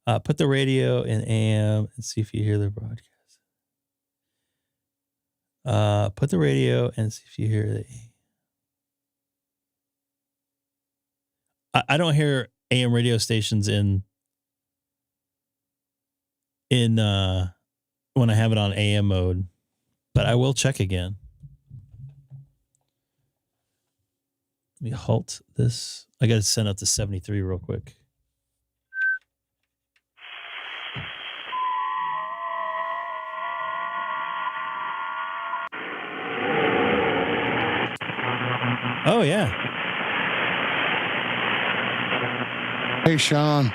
[SPEAKER 1] Put the radio in AM and see if you hear the broadcast. Put the radio and see if you hear the. I don't hear AM radio stations in when I have it on AM mode, but I will check again. Let me halt this. I got to send out to 73 real quick. Oh, yeah.
[SPEAKER 4] Hey, Sean.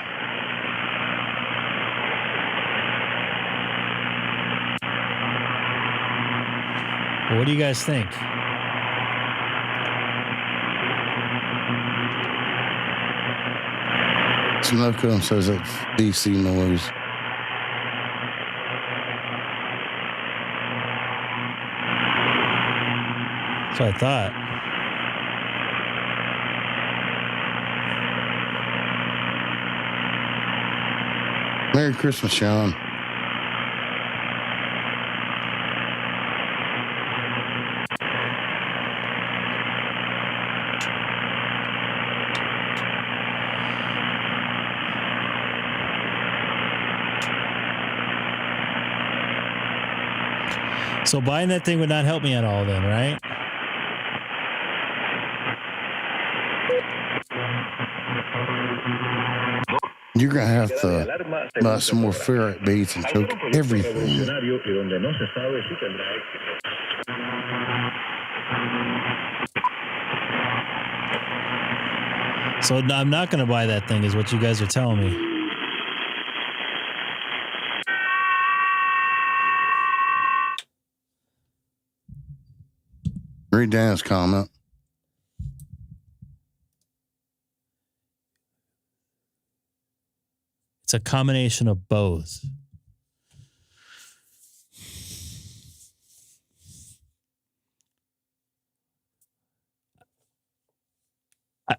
[SPEAKER 1] What do you guys think?
[SPEAKER 4] Sunoco says it's DC noise.
[SPEAKER 1] That's what I thought.
[SPEAKER 4] Merry Christmas, Sean.
[SPEAKER 1] So buying that thing would not help me at all then, right?
[SPEAKER 4] You're going to have to buy some more ferret beads and choke everything.
[SPEAKER 1] So I'm not going to buy that thing is what you guys are telling me.
[SPEAKER 4] Read Dan's comment.
[SPEAKER 1] It's a combination of both.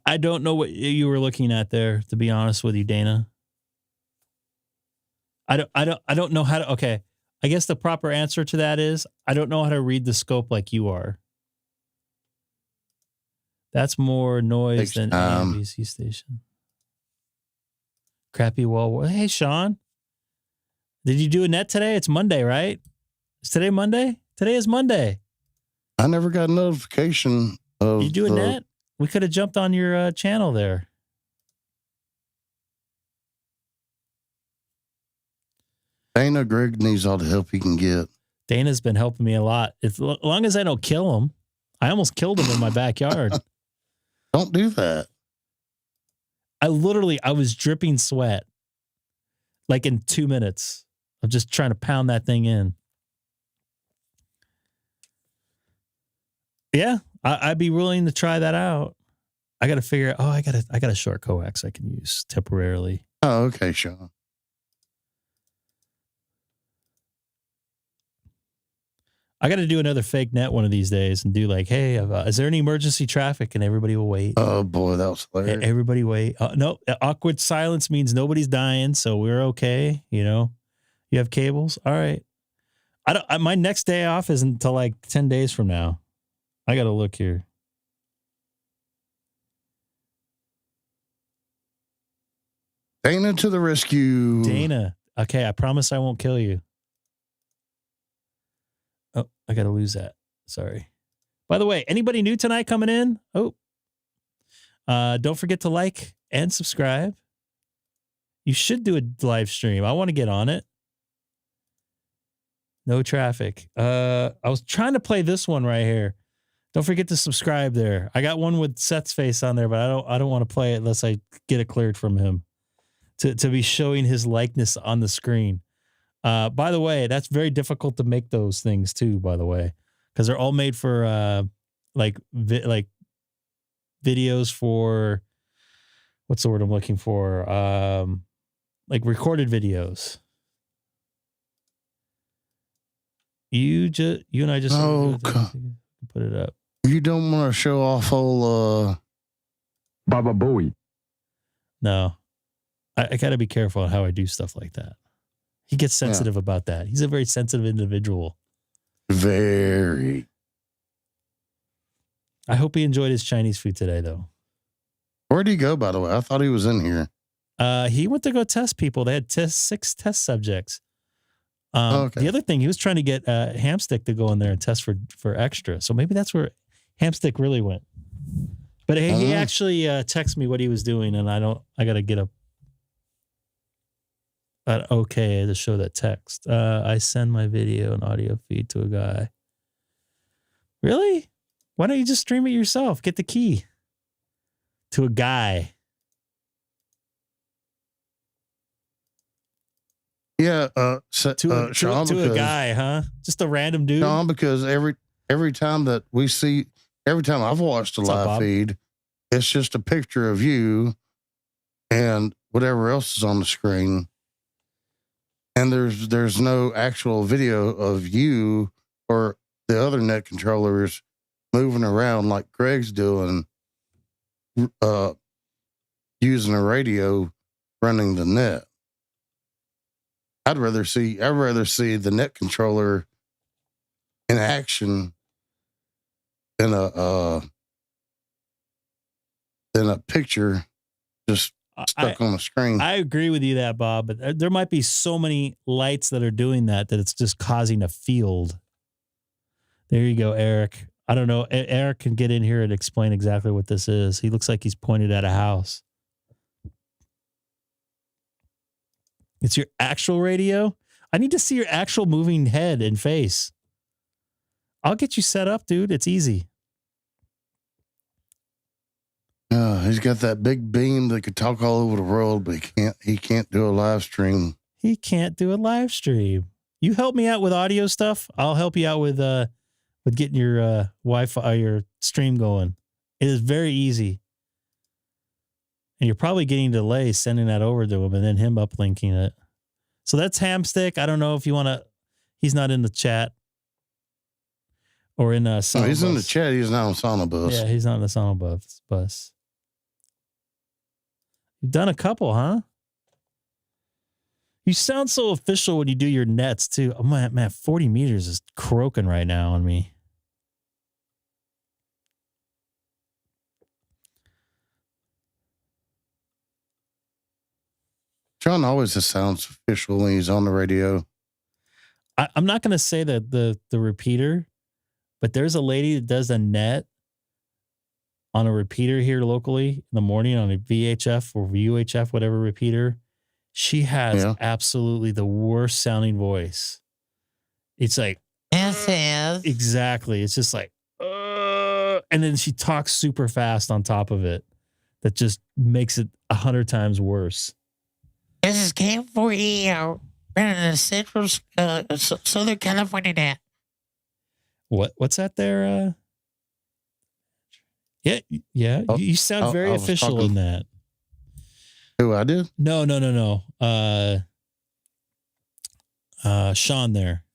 [SPEAKER 1] I don't know what you were looking at there, to be honest with you, Dana. I don't know how to, okay. I guess the proper answer to that is I don't know how to read the scope like you are. That's more noise than ABC station. Crappy wall. Hey, Sean. Did you do a net today? It's Monday, right? Is today Monday? Today is Monday.
[SPEAKER 4] I never got a notification of.
[SPEAKER 1] You do a net? We could have jumped on your channel there.
[SPEAKER 4] Dana, Greg needs all the help he can get.
[SPEAKER 1] Dana's been helping me a lot. As long as I don't kill him. I almost killed him in my backyard.
[SPEAKER 4] Don't do that.
[SPEAKER 1] I was dripping sweat. Like in 2 minutes of just trying to pound that thing in. Yeah, I'd be willing to try that out. I got to figure out, I got a short coax I can use temporarily.
[SPEAKER 4] Oh, okay, Sean.
[SPEAKER 1] I got to do another fake net one of these days and do like, hey, is there any emergency traffic? And everybody will wait.
[SPEAKER 4] Oh boy, that was hilarious.
[SPEAKER 1] Everybody wait. No, awkward silence means nobody's dying, so we're okay. You know, you have cables. All right. My next day off isn't until like 10 days from now. I got to look here.
[SPEAKER 4] Dana to the rescue.
[SPEAKER 1] Dana. Okay, I promise I won't kill you. Oh, I got to lose that. Sorry. By the way, anybody new tonight coming in? Oh, don't forget to like and subscribe. You should do a live stream. I want to get on it. No traffic. I was trying to play this one right here. Don't forget to subscribe there. I got one with Seth's face on there, but I don't want to play it unless I get it cleared from him to be showing his likeness on the screen. By the way, that's very difficult to make those things too, by the way, because they're all made for like videos for, what's the word I'm looking for? Like recorded videos. You and I just put it up.
[SPEAKER 4] You don't want to show off old
[SPEAKER 9] Baba Booey.
[SPEAKER 1] No, I got to be careful on how I do stuff like that. He gets sensitive about that. He's a very sensitive individual.
[SPEAKER 4] Very.
[SPEAKER 1] I hope he enjoyed his Chinese food today, though.
[SPEAKER 4] Where'd he go, by the way? I thought he was in here.
[SPEAKER 1] He went to go test people. They had 6 test subjects.
[SPEAKER 4] Okay.
[SPEAKER 1] The other thing, he was trying to get Hamstick to go in there and test for extra. So maybe that's where Hamstick really went. But he actually texted me what he was doing, and I got to get an okay to show that text. I send my video and audio feed to a guy. Really? Why don't you just stream it yourself? Get the key to a guy.
[SPEAKER 4] Yeah,
[SPEAKER 1] Sean,
[SPEAKER 4] to
[SPEAKER 1] a guy, huh? Just a random dude.
[SPEAKER 4] Sean, because every time I've watched a live feed, it's just a picture of you and whatever else is on the screen, and there's no actual video of you or the other net controllers moving around like Greg's doing, using a radio running the net. I'd rather see the net controller in action than a picture just stuck on the screen.
[SPEAKER 1] I agree with you that, Bob, but there might be so many lights that are doing that it's just causing a field. There you go, Eric. I don't know. Eric can get in here and explain exactly what this is. He looks like he's pointed at a house. It's your actual radio? I need to see your actual moving head and face. I'll get you set up, dude. It's easy.
[SPEAKER 4] He's got that big beam that could talk all over the world, but he can't do a live stream.
[SPEAKER 1] He can't do a live stream. You help me out with audio stuff. I'll help you out with getting your Wi-Fi, your stream going. It is very easy. And you're probably getting delay sending that over to him and then him uplinking it. So that's Hamstick. I don't know if you want to. He's not in the chat or in SonoBus.
[SPEAKER 4] No, he's in the chat. He's not on SonoBus.
[SPEAKER 1] Yeah, he's not in the SonoBus bus. You've done a couple, huh? You sound so official when you do your nets too. Oh man, 40 meters is croaking right now on me.
[SPEAKER 4] John always just sounds official when he's on the radio.
[SPEAKER 1] I'm not going to say that the repeater, but there's a lady that does a net on a repeater here locally in the morning on a VHF or UHF, whatever repeater. She has absolutely the worst sounding voice. It's like, exactly. It's just like, and then she talks super fast on top of it. That just makes it 100 times worse.
[SPEAKER 10] This is K4E, in Central Southern California.
[SPEAKER 1] What's that there? Yeah. You sound very official in that.
[SPEAKER 4] Who I did?
[SPEAKER 1] No. Sean there.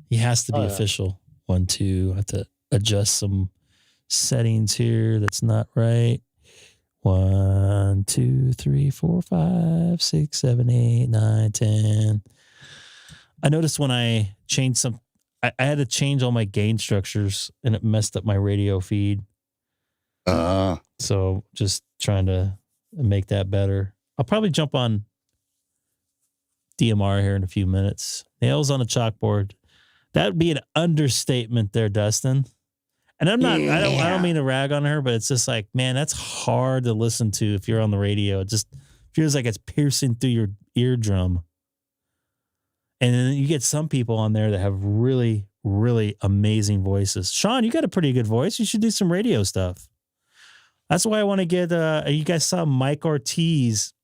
[SPEAKER 1] He has to be official. 1, 2. I have to adjust some settings here. That's not right. 1, 2, 3, 4, 5, 6, 7, 8, 9, 10. I noticed when I changed I had to change all my gain structures and it messed up my radio feed. So just trying to make that better. I'll probably jump on DMR here in a few minutes. Nails on a chalkboard. That would be an understatement there, Dustin. And I'm not, I don't mean to rag on her, but it's just like, man, that's hard to listen to if you're on the radio. It just feels like it's piercing through your eardrum. And then you get some people on there that have really, really amazing voices. Sean, you got a pretty good voice. You should do some radio stuff. That's why I want to get, you guys saw Mike Ortiz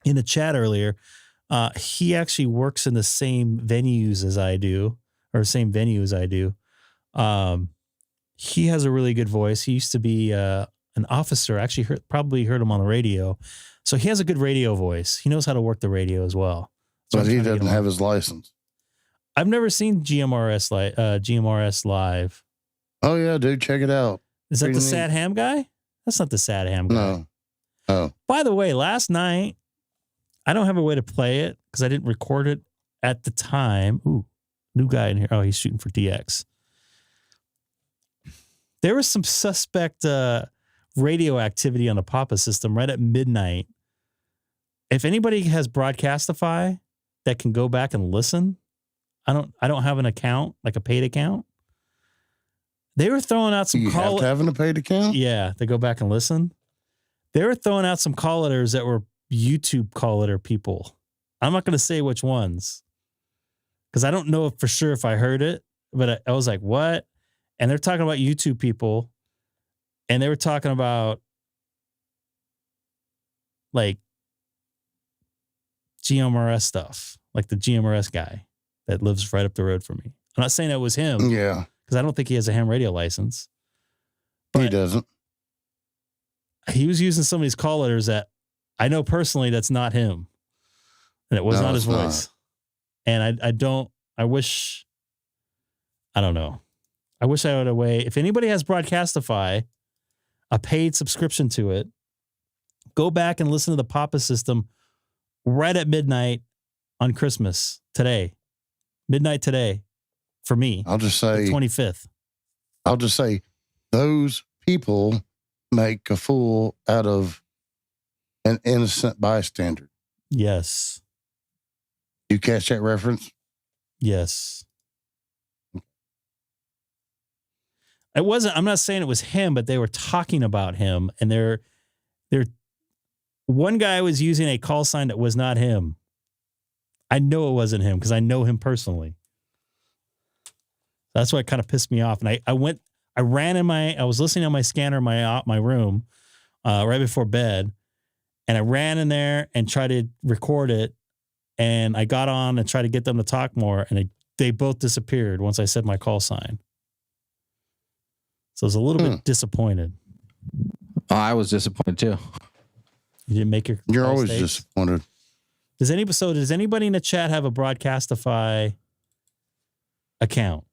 [SPEAKER 1] in the chat earlier. He actually works in the same venues as I do, or same venue as I do. He has a really good voice. He used to be an officer. Actually, probably heard him on the radio. So he has a good radio voice. He knows how to work the radio as well. So
[SPEAKER 4] but he doesn't have his license.
[SPEAKER 1] I've never seen GMRS live.
[SPEAKER 4] Oh, yeah, dude. Check it out.
[SPEAKER 1] Is that the Sad Ham guy? That's not the Sad Ham guy.
[SPEAKER 4] No. Oh.
[SPEAKER 1] By the way, last night, I don't have a way to play it because I didn't record it at the time. Ooh, new guy in here. Oh, he's shooting for DX. There was some suspect radio activity on the Papa system right at midnight. If anybody has Broadcastify that can go back and listen, I don't have an account, like a paid account. They were throwing out some
[SPEAKER 4] have to have a paid account?
[SPEAKER 1] Yeah, they go back and listen. They were throwing out some call letters that were YouTube call letter people. I'm not going to say which ones because I don't know for sure if I heard it, but I was like, what? And they're talking about YouTube people, and they were talking about like GMRS stuff, like the GMRS guy that lives right up the road from me. I'm not saying that was him.
[SPEAKER 4] Yeah.
[SPEAKER 1] Because I don't think he has a ham radio license. But
[SPEAKER 4] he doesn't.
[SPEAKER 1] He was using some of these call letters that I know personally that's not him. And it was not his voice. And I don't know. I wish I had a way. If anybody has Broadcastify, a paid subscription to it, go back and listen to the Papa system right at midnight on Christmas today. Midnight today for me.
[SPEAKER 4] I'll just say
[SPEAKER 1] 25th.
[SPEAKER 4] I'll just say those people make a fool out of an innocent bystander.
[SPEAKER 1] Yes.
[SPEAKER 4] You catch that reference?
[SPEAKER 1] Yes. I'm not saying it was him, but they were talking about him, and they're one guy was using a call sign that was not him. I know it wasn't him because I know him personally. That's why it kind of pissed me off. And I I was listening on my scanner in my room right before bed, and I ran in there and tried to record it, and I got on and tried to get them to talk more, and they both disappeared once I said my call sign. So I was a little bit disappointed.
[SPEAKER 2] Oh, I was disappointed too.
[SPEAKER 1] You didn't make your.
[SPEAKER 4] You're always
[SPEAKER 1] mistakes?
[SPEAKER 4] disappointed.
[SPEAKER 1] Does anybody in the chat have a Broadcastify account?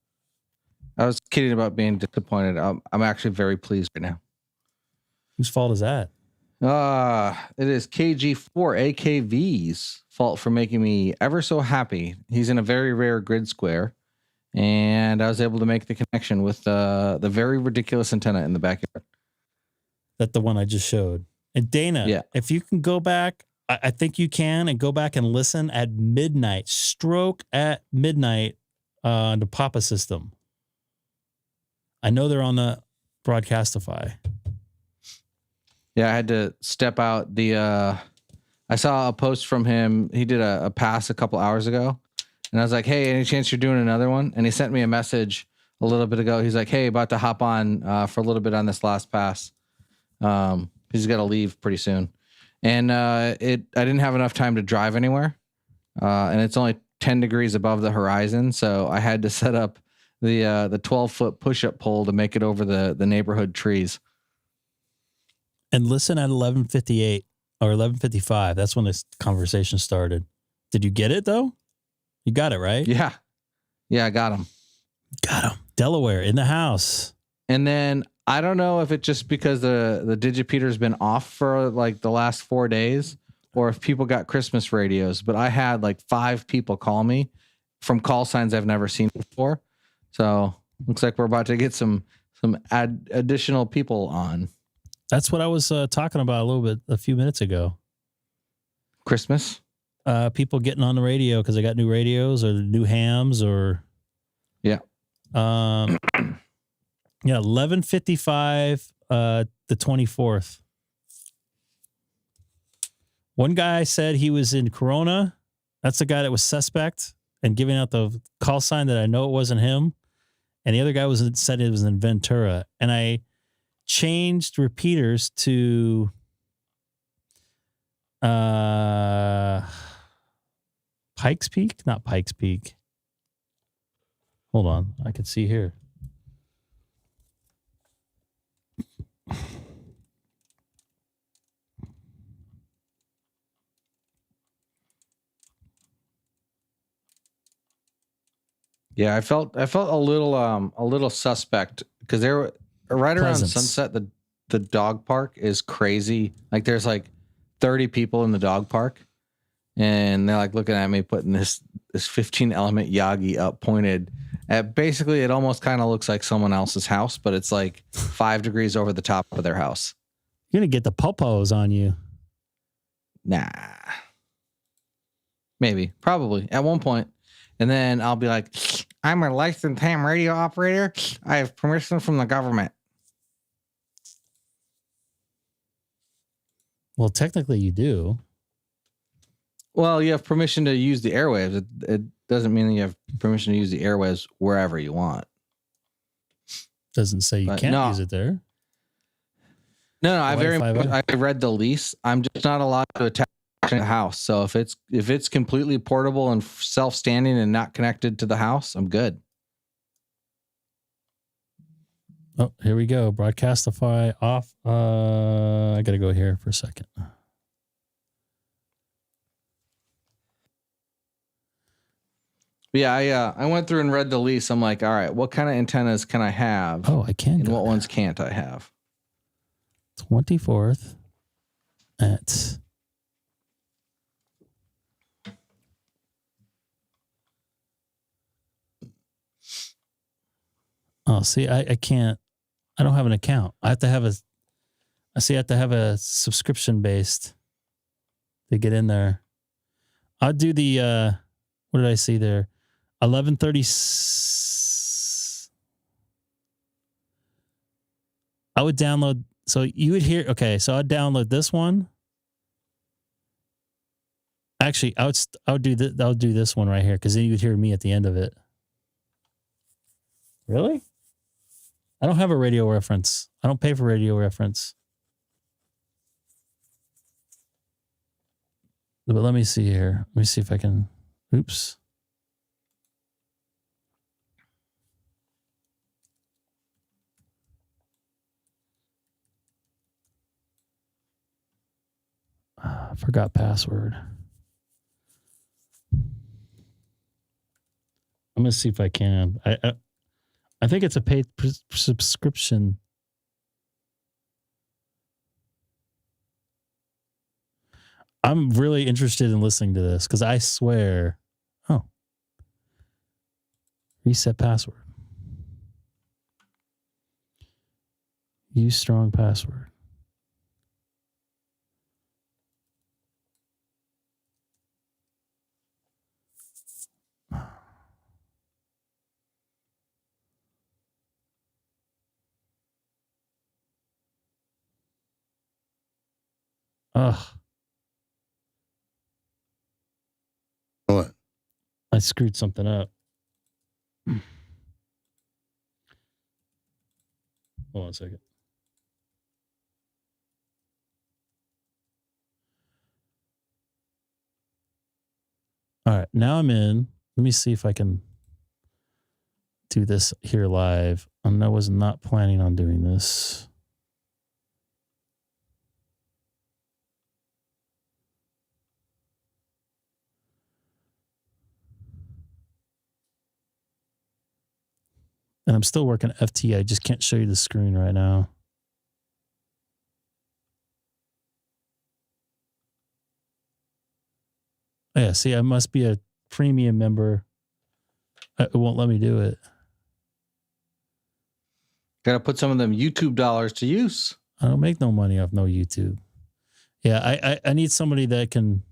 [SPEAKER 2] I was kidding about being disappointed. I'm actually very pleased right now.
[SPEAKER 1] Whose fault is that?
[SPEAKER 2] It is KG4AKV's fault for making me ever so happy. He's in a very rare grid square, and I was able to make the connection with the very ridiculous antenna in the backyard.
[SPEAKER 1] That's the one I just showed. And Dana, if you can go back, I think you can, and go back and listen at midnight, stroke at midnight on the Papa system. I know they're on the Broadcastify.
[SPEAKER 2] Yeah, I had to step out. I saw a post from him. He did a pass a couple hours ago, and I was like, "Hey, any chance you're doing another one?" And he sent me a message a little bit ago. He's like, "Hey, about to hop on for a little bit on this last pass. He's got to leave pretty soon." And I didn't have enough time to drive anywhere, and it's only 10 degrees above the horizon, so I had to set up the 12-foot push-up pole to make it over the neighborhood trees.
[SPEAKER 1] And listen at 11:58 or 11:55. That's when this conversation started. Did you get it though? You got it, right?
[SPEAKER 2] Yeah, I got him.
[SPEAKER 1] Delaware in the house.
[SPEAKER 2] And then I don't know if it's just because the Digipeater's been off for like the last 4 days, or if people got Christmas radios, but I had like 5 people call me from call signs I've never seen before. So looks like we're about to get some additional people on.
[SPEAKER 1] That's what I was talking about a few minutes ago.
[SPEAKER 2] Christmas?
[SPEAKER 1] People getting on the radio because they got new radios or new hams or.
[SPEAKER 2] Yeah.
[SPEAKER 1] Yeah, 11:55, the 24th. One guy said he was in Corona. That's the guy that was suspect and giving out the call sign that I know it wasn't him. And the other guy said it was in Ventura. And I changed repeaters to Pikes Peak? Not Pikes Peak. Hold on. I can see here.
[SPEAKER 2] Yeah, I felt a little suspect because they were right around sunset. The dog park is crazy. Like there's like 30 people in the dog park, and they're like looking at me putting this 15 element Yagi up pointed at basically it almost kind of looks like someone else's house, but it's like 5 degrees over the top of their house.
[SPEAKER 1] You're gonna get the popos on you.
[SPEAKER 2] Nah, maybe, probably at one point. And then I'll be like, I'm a licensed ham radio operator. I have permission from the government.
[SPEAKER 1] Well, technically you do.
[SPEAKER 2] Well, you have permission to use the airwaves. It doesn't mean that you have permission to use the airwaves wherever you want.
[SPEAKER 1] Doesn't say you can't use it there.
[SPEAKER 2] No, I read the lease. I'm just not allowed to attach the house. So if it's completely portable and self-standing and not connected to the house, I'm good.
[SPEAKER 1] Oh, here we go. Broadcastify off. I gotta go here for a second.
[SPEAKER 2] Yeah, I went through and read the lease. I'm like, all right, what kind of antennas can I have?
[SPEAKER 1] Oh, I can.
[SPEAKER 2] And what ones can't I have?
[SPEAKER 1] 24th at see, I can't. I don't have an account. I have to have a subscription based to get in there. I'll do the what did I see there? 11:30. I would download. So you would hear. Okay, so I'd download this one. Actually, I would do this one right here because then you would hear me at the end of it. Really? I don't have a radio reference. I don't pay for radio reference. But let me see here. Let me see if I can. Oops. I forgot password. I'm gonna see if I can. I think it's a paid subscription. I'm really interested in listening to this because I swear. Oh, reset password. Use strong password. Ugh.
[SPEAKER 4] What?
[SPEAKER 1] I screwed something up. Hold on a second. All right, now I'm in. Let me see if I can do this here live. I was not planning on doing this. And I'm still working FT. I just can't show you the screen right now. Yeah, see, I must be a premium member. It won't let me do it.
[SPEAKER 2] Got to put some of them YouTube dollars to use.
[SPEAKER 1] I don't make no money off no YouTube. Yeah, I need somebody that can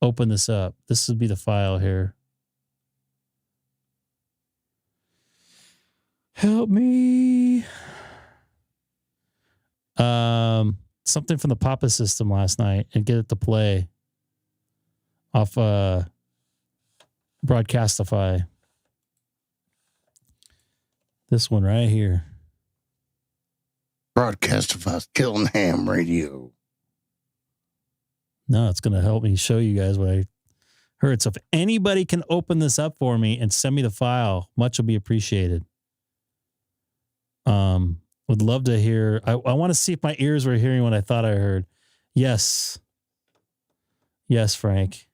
[SPEAKER 1] open this up. This would be the file here. Help me. Something from the Papa system last night and get it to play off Broadcastify. This one right here.
[SPEAKER 4] Broadcastify's killing ham radio.
[SPEAKER 1] No, it's going to help me show you guys what I heard. So if anybody can open this up for me and send me the file, much will be appreciated. Would love to hear. I want to see if my ears were hearing what I thought I heard. Yes. Yes, Frank.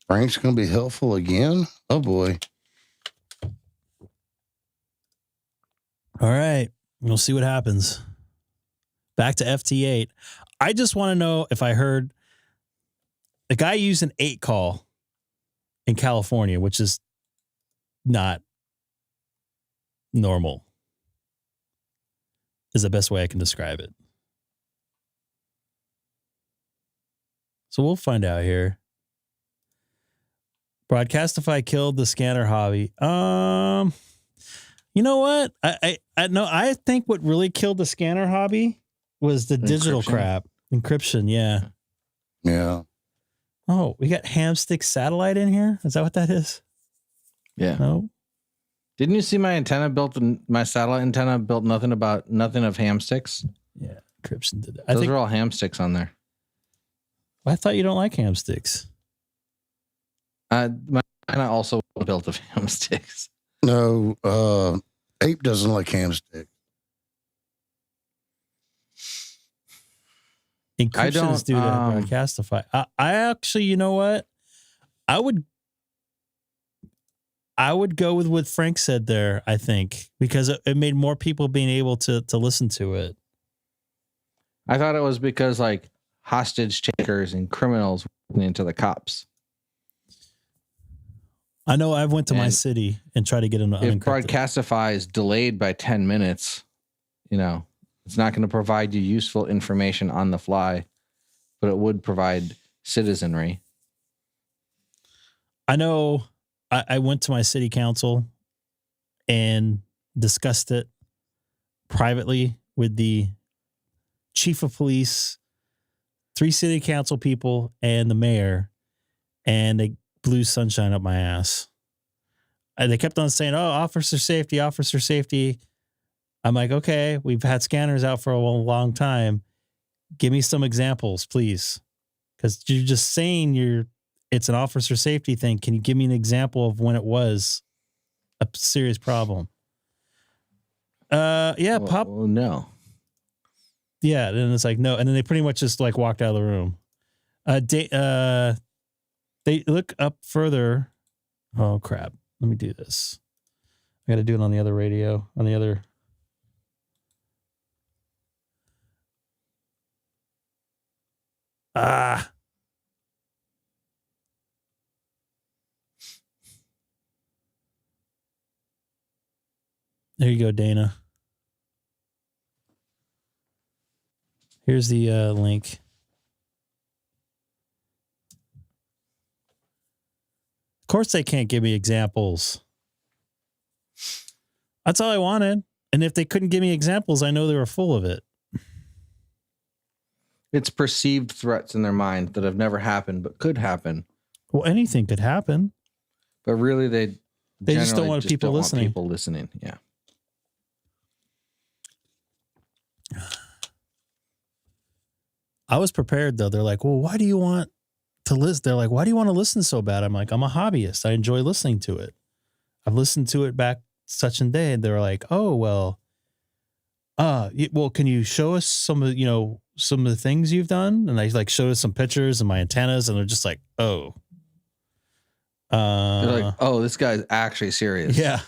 [SPEAKER 4] Frank's going to be helpful again. Oh boy.
[SPEAKER 1] All right. We'll see what happens. Back to FT8. I just want to know if I heard a guy used an 8 call in California, which is not normal, is the best way I can describe it. So we'll find out here. Broadcastify killed the scanner hobby. You know what? I think what really killed the scanner hobby was the digital crap. Encryption, yeah.
[SPEAKER 4] Yeah.
[SPEAKER 1] Oh, we got Hamstick Satellite in here? Is that what that is?
[SPEAKER 2] Yeah.
[SPEAKER 1] No.
[SPEAKER 2] Didn't you see my antenna built? My satellite antenna built nothing of ham sticks.
[SPEAKER 1] Yeah, encryption did that.
[SPEAKER 2] Those are all ham sticks on there.
[SPEAKER 1] I thought you don't like ham sticks.
[SPEAKER 2] My antenna also built of ham sticks.
[SPEAKER 4] No, Ape doesn't like ham stick.
[SPEAKER 1] Encryptions do that. Broadcastify. I actually, you know what? I would go with what Frank said there, I think, because it made more people being able to listen to it.
[SPEAKER 2] I thought it was because like hostage takers and criminals went into the cops.
[SPEAKER 1] I know I've went to my city and tried to get into
[SPEAKER 2] if Broadcastify is delayed by 10 minutes, it's not going to provide you useful information on the fly, but it would provide citizenry.
[SPEAKER 1] I know I went to my city council and discussed it privately with the chief of police 3 city council people and the mayor, and they blew sunshine up my ass. And they kept on saying, "Oh, officer safety, officer safety." I'm like, okay, we've had scanners out for a long time. Give me some examples, please. Because you're just saying it's an officer safety thing. Can you give me an example of when it was a serious problem? Yeah, pop.
[SPEAKER 11] Well, no.
[SPEAKER 1] Yeah, and it's like, no. And then they pretty much just like walked out of the room. They look up further. Oh, crap. Let me do this. I got to do it on the other radio, on the other. There you go, Dana. Here's the link. Of course they can't give me examples. That's all I wanted. And if they couldn't give me examples, I know they were full of it.
[SPEAKER 11] It's perceived threats in their mind that have never happened but could happen.
[SPEAKER 1] Well, anything could happen.
[SPEAKER 11] But really, they
[SPEAKER 1] just don't want people listening.
[SPEAKER 11] People listening, yeah.
[SPEAKER 1] I was prepared, though. They're like, well, why do you want to listen? They're like, why do you want to listen so bad? I'm like, I'm a hobbyist. I enjoy listening to it. I've listened to it back such and day. They're like, oh, well, can you show us some of the things you've done? And I like showed us some pictures of my antennas, and they're just like, oh.
[SPEAKER 11] They're like, oh, this guy's actually serious.
[SPEAKER 1] Yeah.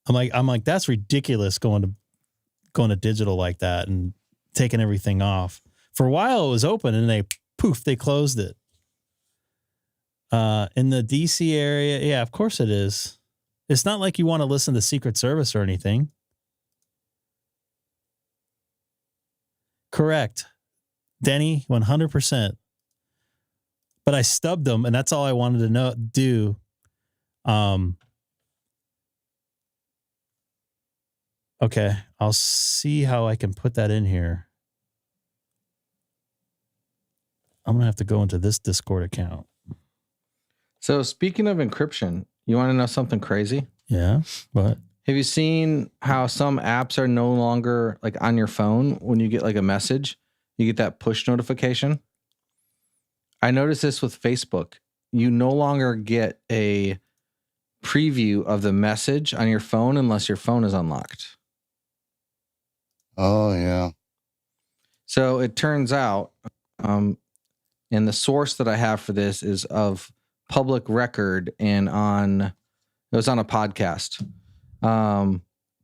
[SPEAKER 1] I'm like, that's ridiculous going to digital like that and taking everything off. For a while it was open and they closed it. In the DC area, yeah, of course it is. It's not like you want to listen to Secret Service or anything. Correct. Denny, 100%. But I stubbed them, and that's all I wanted to do. Okay, I'll see how I can put that in here. I'm going to have to go into this Discord account.
[SPEAKER 11] So speaking of encryption, you want to know something crazy?
[SPEAKER 1] Yeah, what?
[SPEAKER 11] Have you seen how some apps are no longer like on your phone when you get like a message, you get that push notification? I noticed this with Facebook. You no longer get a preview of the message on your phone unless your phone is unlocked.
[SPEAKER 4] Oh, yeah.
[SPEAKER 11] So it turns out, and the source that I have for this is of public record and it was on a podcast.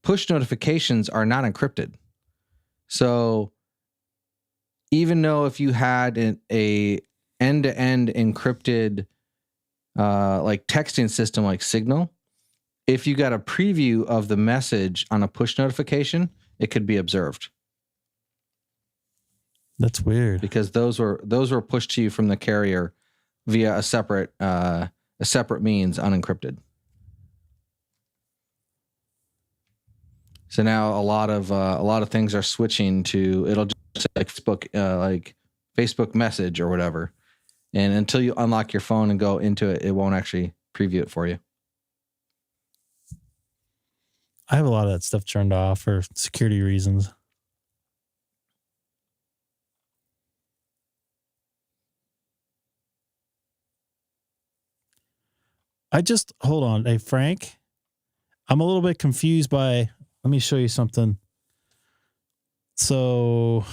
[SPEAKER 11] Push notifications are not encrypted. So even though if you had a end-to-end encrypted like texting system like Signal, if you got a preview of the message on a push notification, it could be observed.
[SPEAKER 1] That's weird.
[SPEAKER 11] Because those were pushed to you from the carrier via a separate means, unencrypted. So now a lot of things are switching to, it'll just like Facebook message or whatever. And until you unlock your phone and go into it, it won't actually preview it for you.
[SPEAKER 1] I have a lot of that stuff turned off for security reasons. Hold on. Hey, Frank, I'm a little bit confused by, let me show you something. So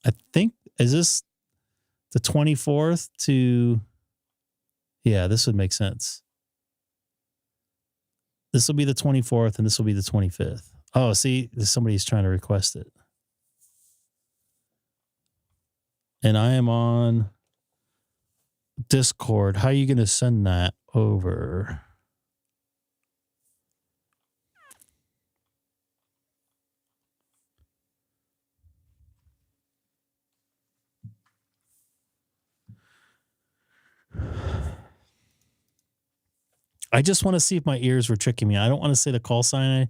[SPEAKER 1] I think, is this the 24th to, yeah, this would make sense. This will be the 24th and this will be the 25th. Oh, see, somebody's trying to request it. And I am on Discord. How are you going to send that over? I just want to see if my ears were tricking me. I don't want to say the call sign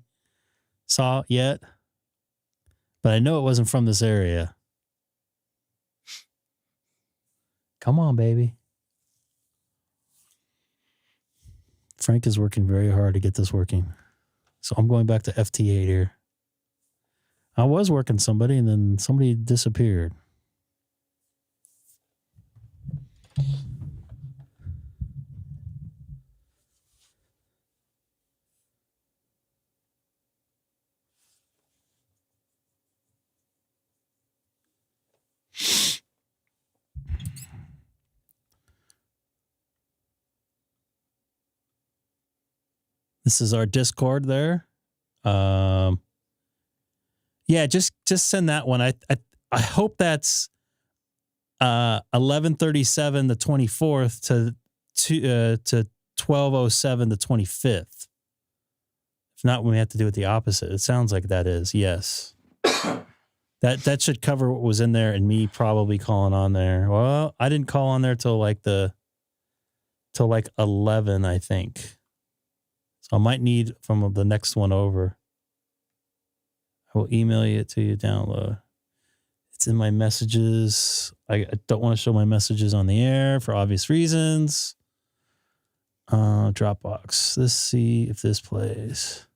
[SPEAKER 1] saw yet, but I know it wasn't from this area. Come on, baby. Frank is working very hard to get this working. So I'm going back to FT8 here. I was working somebody and then somebody disappeared. This is our Discord there. Yeah, just send that one. I hope that's 11:37 the 24th to 12:07 the 25th. If not, we have to do it the opposite. It sounds like that is, yes. That should cover what was in there and me probably calling on there. Well, I didn't call on there till like 11, I think. So I might need from the next one over. I will email it to you, download. It's in my messages. I don't want to show my messages on the air for obvious reasons. Dropbox. Let's see if this plays.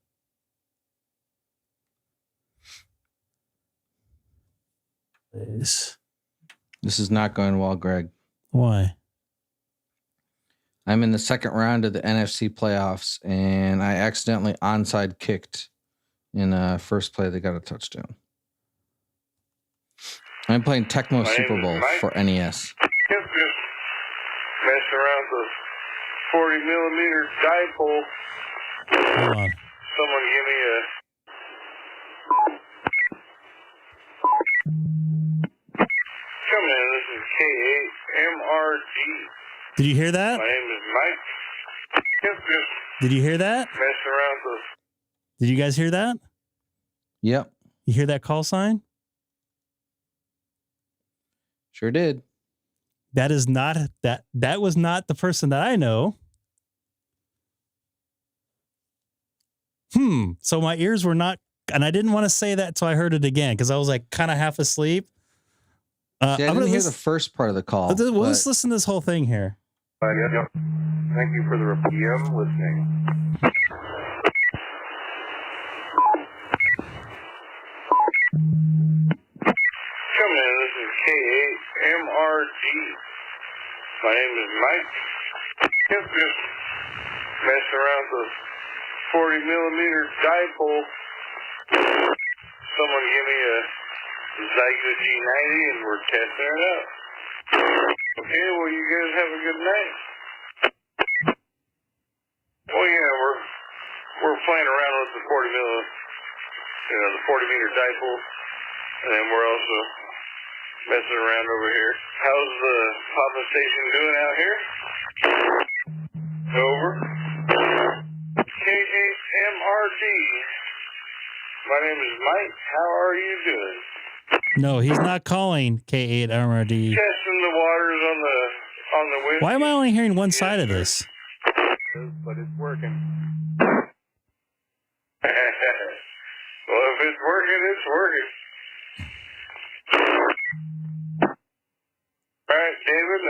[SPEAKER 11] This is not going well, Greg.
[SPEAKER 1] Why?
[SPEAKER 11] I'm in the second round of the NFC playoffs, and I accidentally onside kicked in first play. They got a touchdown. I'm playing Tecmo Super Bowl for NES.
[SPEAKER 5] Just messing around with the 40 millimeter dipole.
[SPEAKER 1] Hold on.
[SPEAKER 5] Someone give me a... Come in, this is K6EGG.
[SPEAKER 1] Did you hear that?
[SPEAKER 5] My name is Mike. Just
[SPEAKER 1] Did you hear that?
[SPEAKER 5] messing around with...
[SPEAKER 1] Did you guys hear that?
[SPEAKER 11] Yep.
[SPEAKER 1] You hear that call sign?
[SPEAKER 11] Sure did.
[SPEAKER 1] That is not that was not the person that I know. So my ears were not, and I didn't want to say that until I heard it again because I was like kind of half asleep.
[SPEAKER 11] See, I didn't hear the first part of the call.
[SPEAKER 1] Let's listen to this whole thing here.
[SPEAKER 5] Yep. Thank you for the PM listening. Come in, this is K6EGG. My name is Mike. Just messing around with the 40 millimeter dipole. Someone give me a Zygo G90 and we're testing it out. Okay, well you guys have a good night. Oh yeah, we're playing around with the 40 meter dipole, and then we're also messing around over here. How's the popping station doing out here? Over. K6EGG. My name is Mike. How are you doing?
[SPEAKER 1] No, he's not calling K8MRD.
[SPEAKER 5] Testing the waters on the whiskey.
[SPEAKER 1] Why am I only hearing one side of this?
[SPEAKER 5] But it's working. Well, if it's working, it's working. All right, David.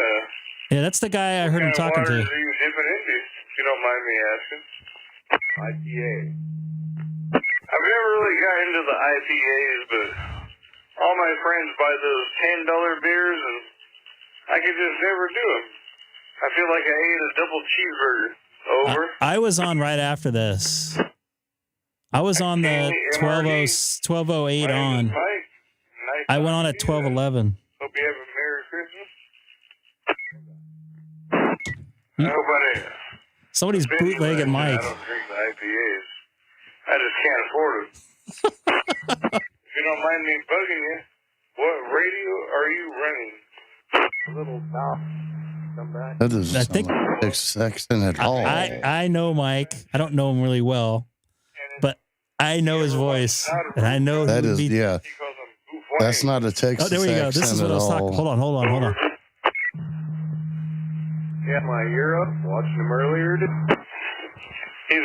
[SPEAKER 1] Yeah, that's the guy I heard him talking to.
[SPEAKER 5] What waters are you dipping into, if you don't mind me asking? IPA. I've never really got into the IPAs, but all my friends buy those $10 beers, and I can just never do them. I feel like I ate a double cheeseburger. Over.
[SPEAKER 1] I was on right after this. I was on the 12:08 on.
[SPEAKER 5] Nice
[SPEAKER 1] I went on at 12:11.
[SPEAKER 5] Hope you have a Merry Christmas. I hope I didn't.
[SPEAKER 1] Somebody's bootlegging Mike.
[SPEAKER 5] I don't drink the IPAs. I just can't afford them. If you don't mind me bugging you, what radio are you running? A little South. Come back.
[SPEAKER 4] That doesn't sound like Sexton at all.
[SPEAKER 1] I know Mike. I don't know him really well, but I know his voice, and I know
[SPEAKER 4] that is yeah. That's not a Texas.
[SPEAKER 1] Oh, there we go. This is what I was talking. Hold on.
[SPEAKER 5] Yeah, my ear up. Watching him earlier. He's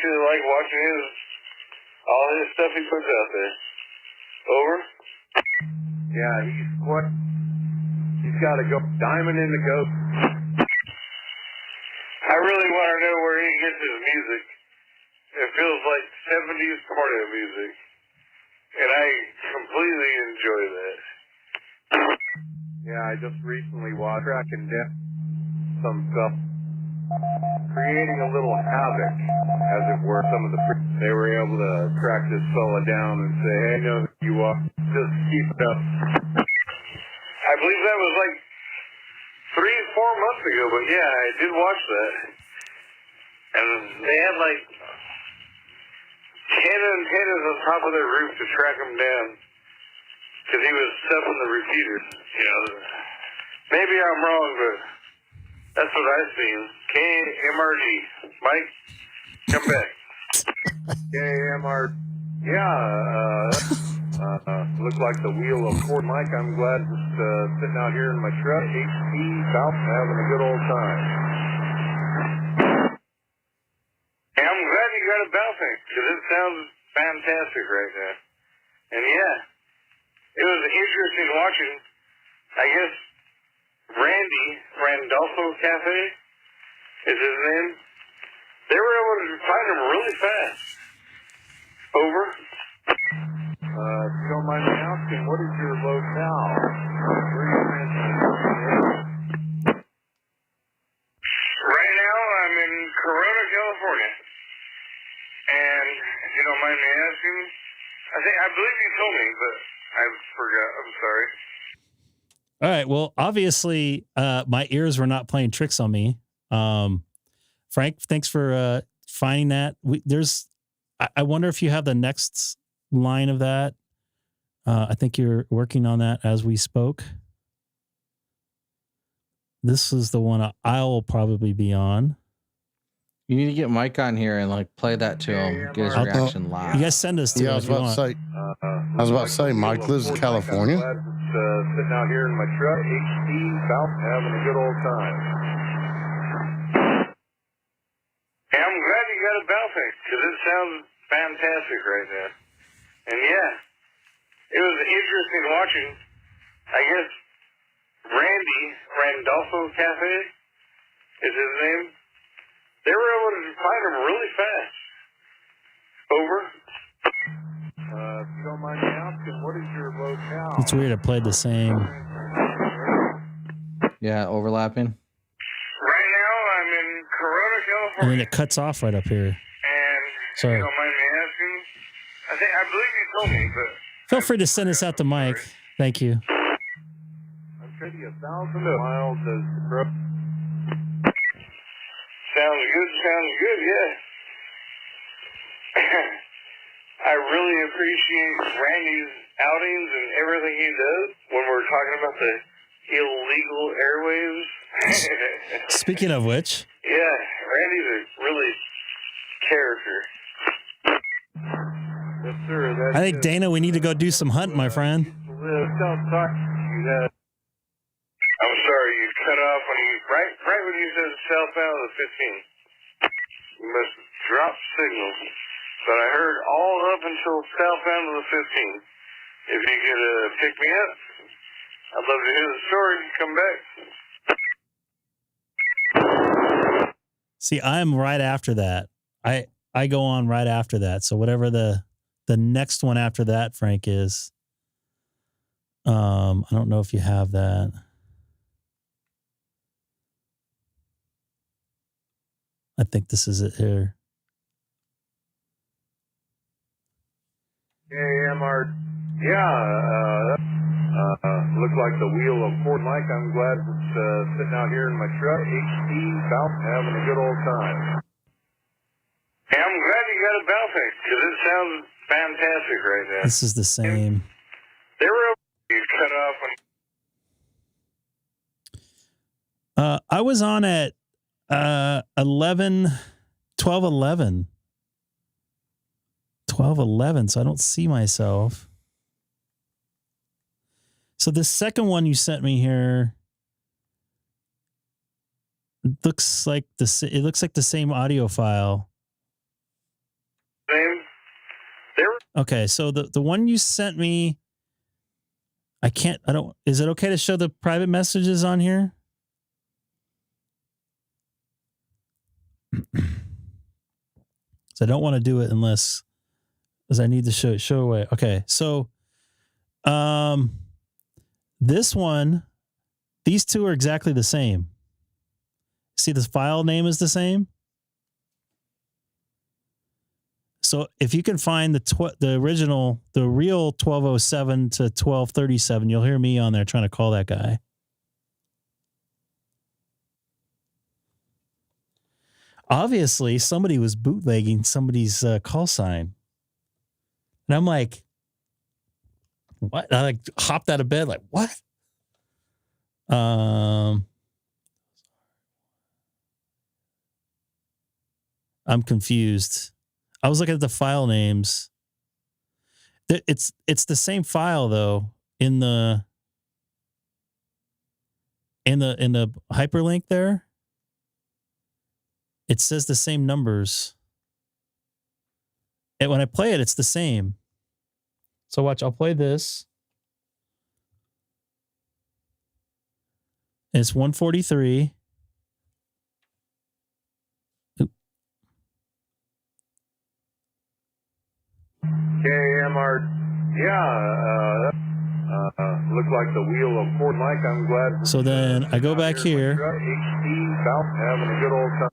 [SPEAKER 5] actually like watching all his stuff he puts out there. Over.
[SPEAKER 7] Yeah, he's got to go diamond in the goat.
[SPEAKER 5] I really want to know where he gets his music. It feels like 70s porno music. And I completely enjoy that.
[SPEAKER 7] Yeah, I just recently watched tracking down some stuff, creating a little havoc, as it were. Some of the they were able to track this fella down and say, "Hey, I know who you are. Just keep it up."
[SPEAKER 5] I believe that was like 3-4 months ago, but yeah, I did watch that. And they had like 10 antennas on top of their roof to track him down because he was stuffing the repeaters. You know, maybe I'm wrong, but that's what I've seen. KMRG. Mike, come back.
[SPEAKER 7] KMR. Yeah, looks like the wheel of Ford. Mike, I'm glad just sitting out here in my truck, HP South, having a good old time.
[SPEAKER 5] And I'm glad you got it bouncing because it sounds fantastic right now. And yeah, it was interesting watching. I guess Randolpho Cafe is his name. They were able to find him really fast. Over.
[SPEAKER 7] If you don't mind me asking, what is your locale? Where are you transmitting?
[SPEAKER 5] Right now, I'm in Corona, California. And if you don't mind me asking, I believe you told me, but I forgot. I'm sorry.
[SPEAKER 1] All right. Well, obviously, my ears were not playing tricks on me. Frank, thanks for finding that. I wonder if you have the next line of that. I think you're working on that as we spoke. This is the one I'll probably be on.
[SPEAKER 11] You need to get Mike on here and like play that to him. Get his reaction live.
[SPEAKER 1] You guys send us to
[SPEAKER 4] I was about to say, Mike lives in California.
[SPEAKER 7] Sitting out here in my truck, HP South, having a good old time.
[SPEAKER 5] And I'm glad you got it bouncing because it sounds fantastic right now. And yeah, it was interesting watching. I guess Randolpho Cafe is his name. They were able to find him really fast. Over.
[SPEAKER 7] If you don't mind me asking, what is your locale?
[SPEAKER 1] It's weird. I played the same.
[SPEAKER 11] Yeah, overlapping.
[SPEAKER 5] Right now, I'm in Corona, California.
[SPEAKER 1] And then it cuts off right up here.
[SPEAKER 5] And
[SPEAKER 1] Sorry.
[SPEAKER 5] if you don't mind me asking, I believe you told me, but
[SPEAKER 1] Feel free to send us out to Mike. Thank you.
[SPEAKER 7] I'm sure 1,000 miles as the crow.
[SPEAKER 5] Sounds good, yeah. I really appreciate Randy's outings and everything he does when we're talking about the illegal airwaves.
[SPEAKER 1] Speaking of which.
[SPEAKER 5] Yeah, Randy's a really character.
[SPEAKER 7] Yes, sir.
[SPEAKER 1] I think, Dana, we need to go do some hunting, my friend.
[SPEAKER 5] I'm sorry, you cut off when right when you said southbound of the 15. You must have dropped signal. But I heard all up until southbound of the 15. If you could pick me up, I'd love to hear the story. Come back.
[SPEAKER 1] See, I'm right after that. I go on right after that. So whatever the next one after that, Frank, is, I don't know if you have that. I think this is it here.
[SPEAKER 7] KMR. Yeah, looks like the wheel of Ford. Mike, I'm glad it's sitting out here in my truck, HP South, having a good old time.
[SPEAKER 5] And I'm glad you got it bouncing because it sounds fantastic right now.
[SPEAKER 1] This is the same.
[SPEAKER 5] They were you cut off.
[SPEAKER 1] I was on at 12:11, so I don't see myself. So the second one you sent me here looks like the same audio file. Okay, so the one you sent me, is it okay to show the private messages on here? So I don't want to do it because I need to show away. Okay, so this one, these two are exactly the same. See, this file name is the same. So if you can find the original, the real 1207 to 1237, you'll hear me on there trying to call that guy. Obviously, somebody was bootlegging somebody's call sign. And I'm like, what? I like hopped out of bed like, what? I'm confused. I was looking at the file names. It's the same file though in the hyperlink there. It says the same numbers. And when I play it, it's the same. So watch, I'll play this. And it's 143.
[SPEAKER 7] KMR, looks like the wheel of Ford Mike. I'm glad.
[SPEAKER 1] So then I go back here.
[SPEAKER 7] HD South having a good old time.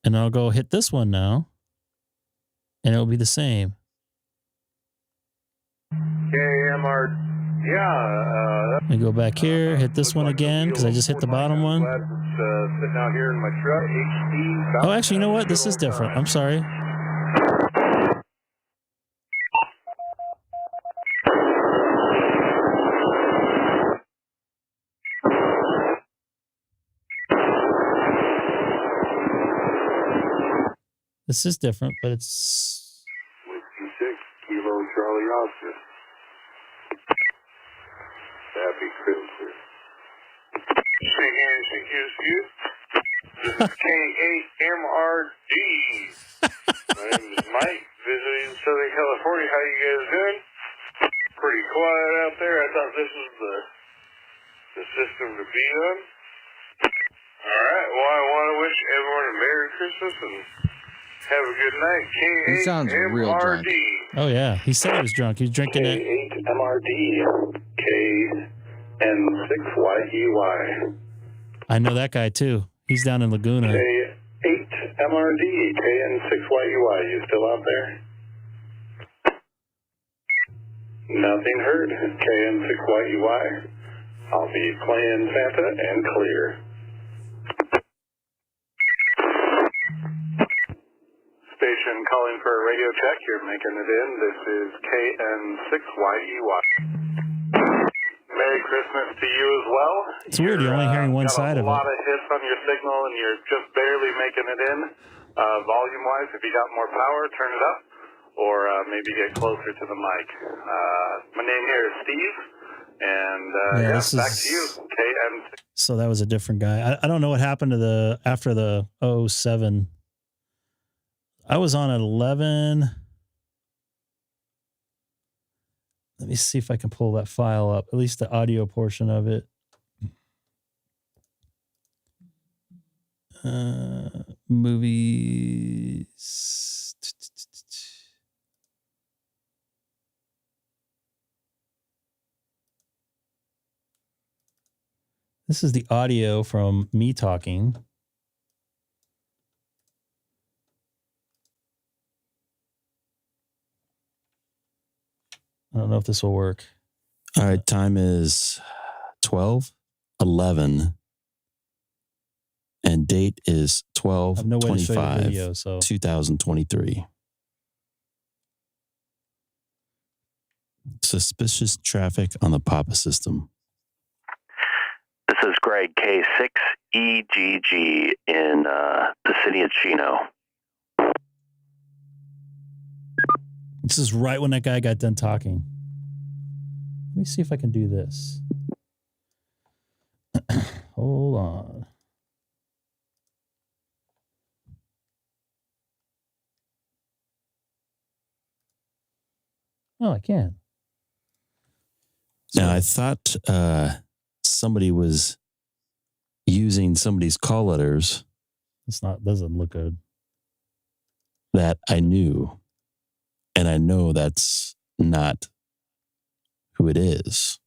[SPEAKER 1] And I'll go hit this one now. And it'll be the same.
[SPEAKER 7] KMR,
[SPEAKER 1] Let me go back here, hit this one again, because I just hit the bottom one.
[SPEAKER 7] Sitting out here in my truck. HD South.
[SPEAKER 1] Oh, actually, you know what? This is different. I'm sorry. This is different, but it's...
[SPEAKER 7] Whiskey 6, Kilo Charlie Oscar. Happy Christmas. This is K8MRD. My name is Mike, visiting Southern California. How you guys doing? Pretty quiet out there. I thought this was the system to be on. Alright, well, I want to wish everyone a Merry Christmas and have a good night. K8MRD.
[SPEAKER 11] He sounds real drunk.
[SPEAKER 1] Oh, yeah. He said he was drunk. He was drinking it.
[SPEAKER 7] K8MRD. KN6YEY.
[SPEAKER 1] I know that guy, too. He's down in Laguna.
[SPEAKER 7] K8MRD. KN6YEY. You still out there? Nothing heard. KN6YEY. I'll be playing Santa and clear. Station calling for a radio check. You're making it in. This is KN6YEY. Merry Christmas to you as well.
[SPEAKER 1] It's weird. You're only hearing one side of it.
[SPEAKER 7] A lot of hits on your signal, and you're just barely making it in. Volume-wise, if you got more power, turn it up, or maybe get closer to the mic. My name here is Steve, and back to you. KN6.
[SPEAKER 1] So that was a different guy. I don't know what happened to after the 07. I was on at 11. Let me see if I can pull that file up, at least the audio portion of it. Movies. This is the audio from me talking. I don't know if this will work.
[SPEAKER 12] All right, time is 12:11, and date is 12/25, 2023. Suspicious traffic on the Papa system.
[SPEAKER 6] This is Greg, K6EGG in the city of Chino.
[SPEAKER 1] This is right when that guy got done talking. Let me see if I can do this. Hold on. Oh, I can.
[SPEAKER 12] Now, I thought somebody was using somebody's call letters.
[SPEAKER 1] Doesn't look good.
[SPEAKER 12] That I knew. And I know that's not who it is.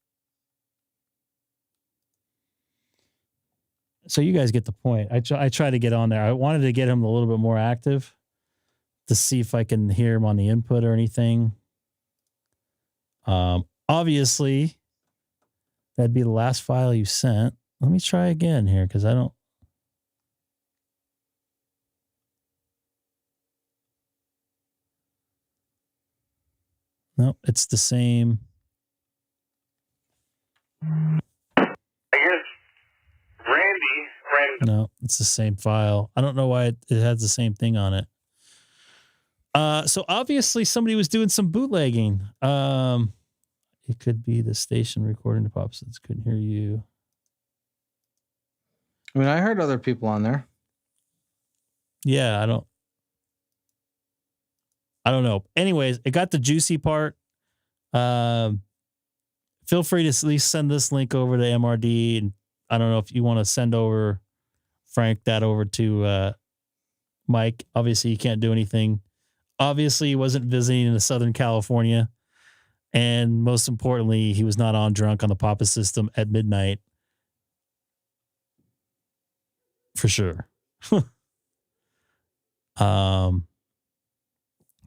[SPEAKER 1] So you guys get the point. I try to get on there. I wanted to get him a little bit more active to see if I can hear him on the input or anything. Obviously, that'd be the last file you sent. Let me try again here because I don't. No, it's the same.
[SPEAKER 5] I guess Randy.
[SPEAKER 1] No, it's the same file. I don't know why it has the same thing on it. So obviously somebody was doing some bootlegging. It could be the station recording the pops. Couldn't hear you.
[SPEAKER 11] I mean, I heard other people on there.
[SPEAKER 1] Yeah, I don't know. Anyways, it got the juicy part. Feel free to at least send this link over to MRD. And I don't know if you want to send over, Frank, that over to Mike. Obviously, you can't do anything. Obviously, he wasn't visiting in Southern California. And most importantly, he was not on drunk on the Papa system at midnight. For sure.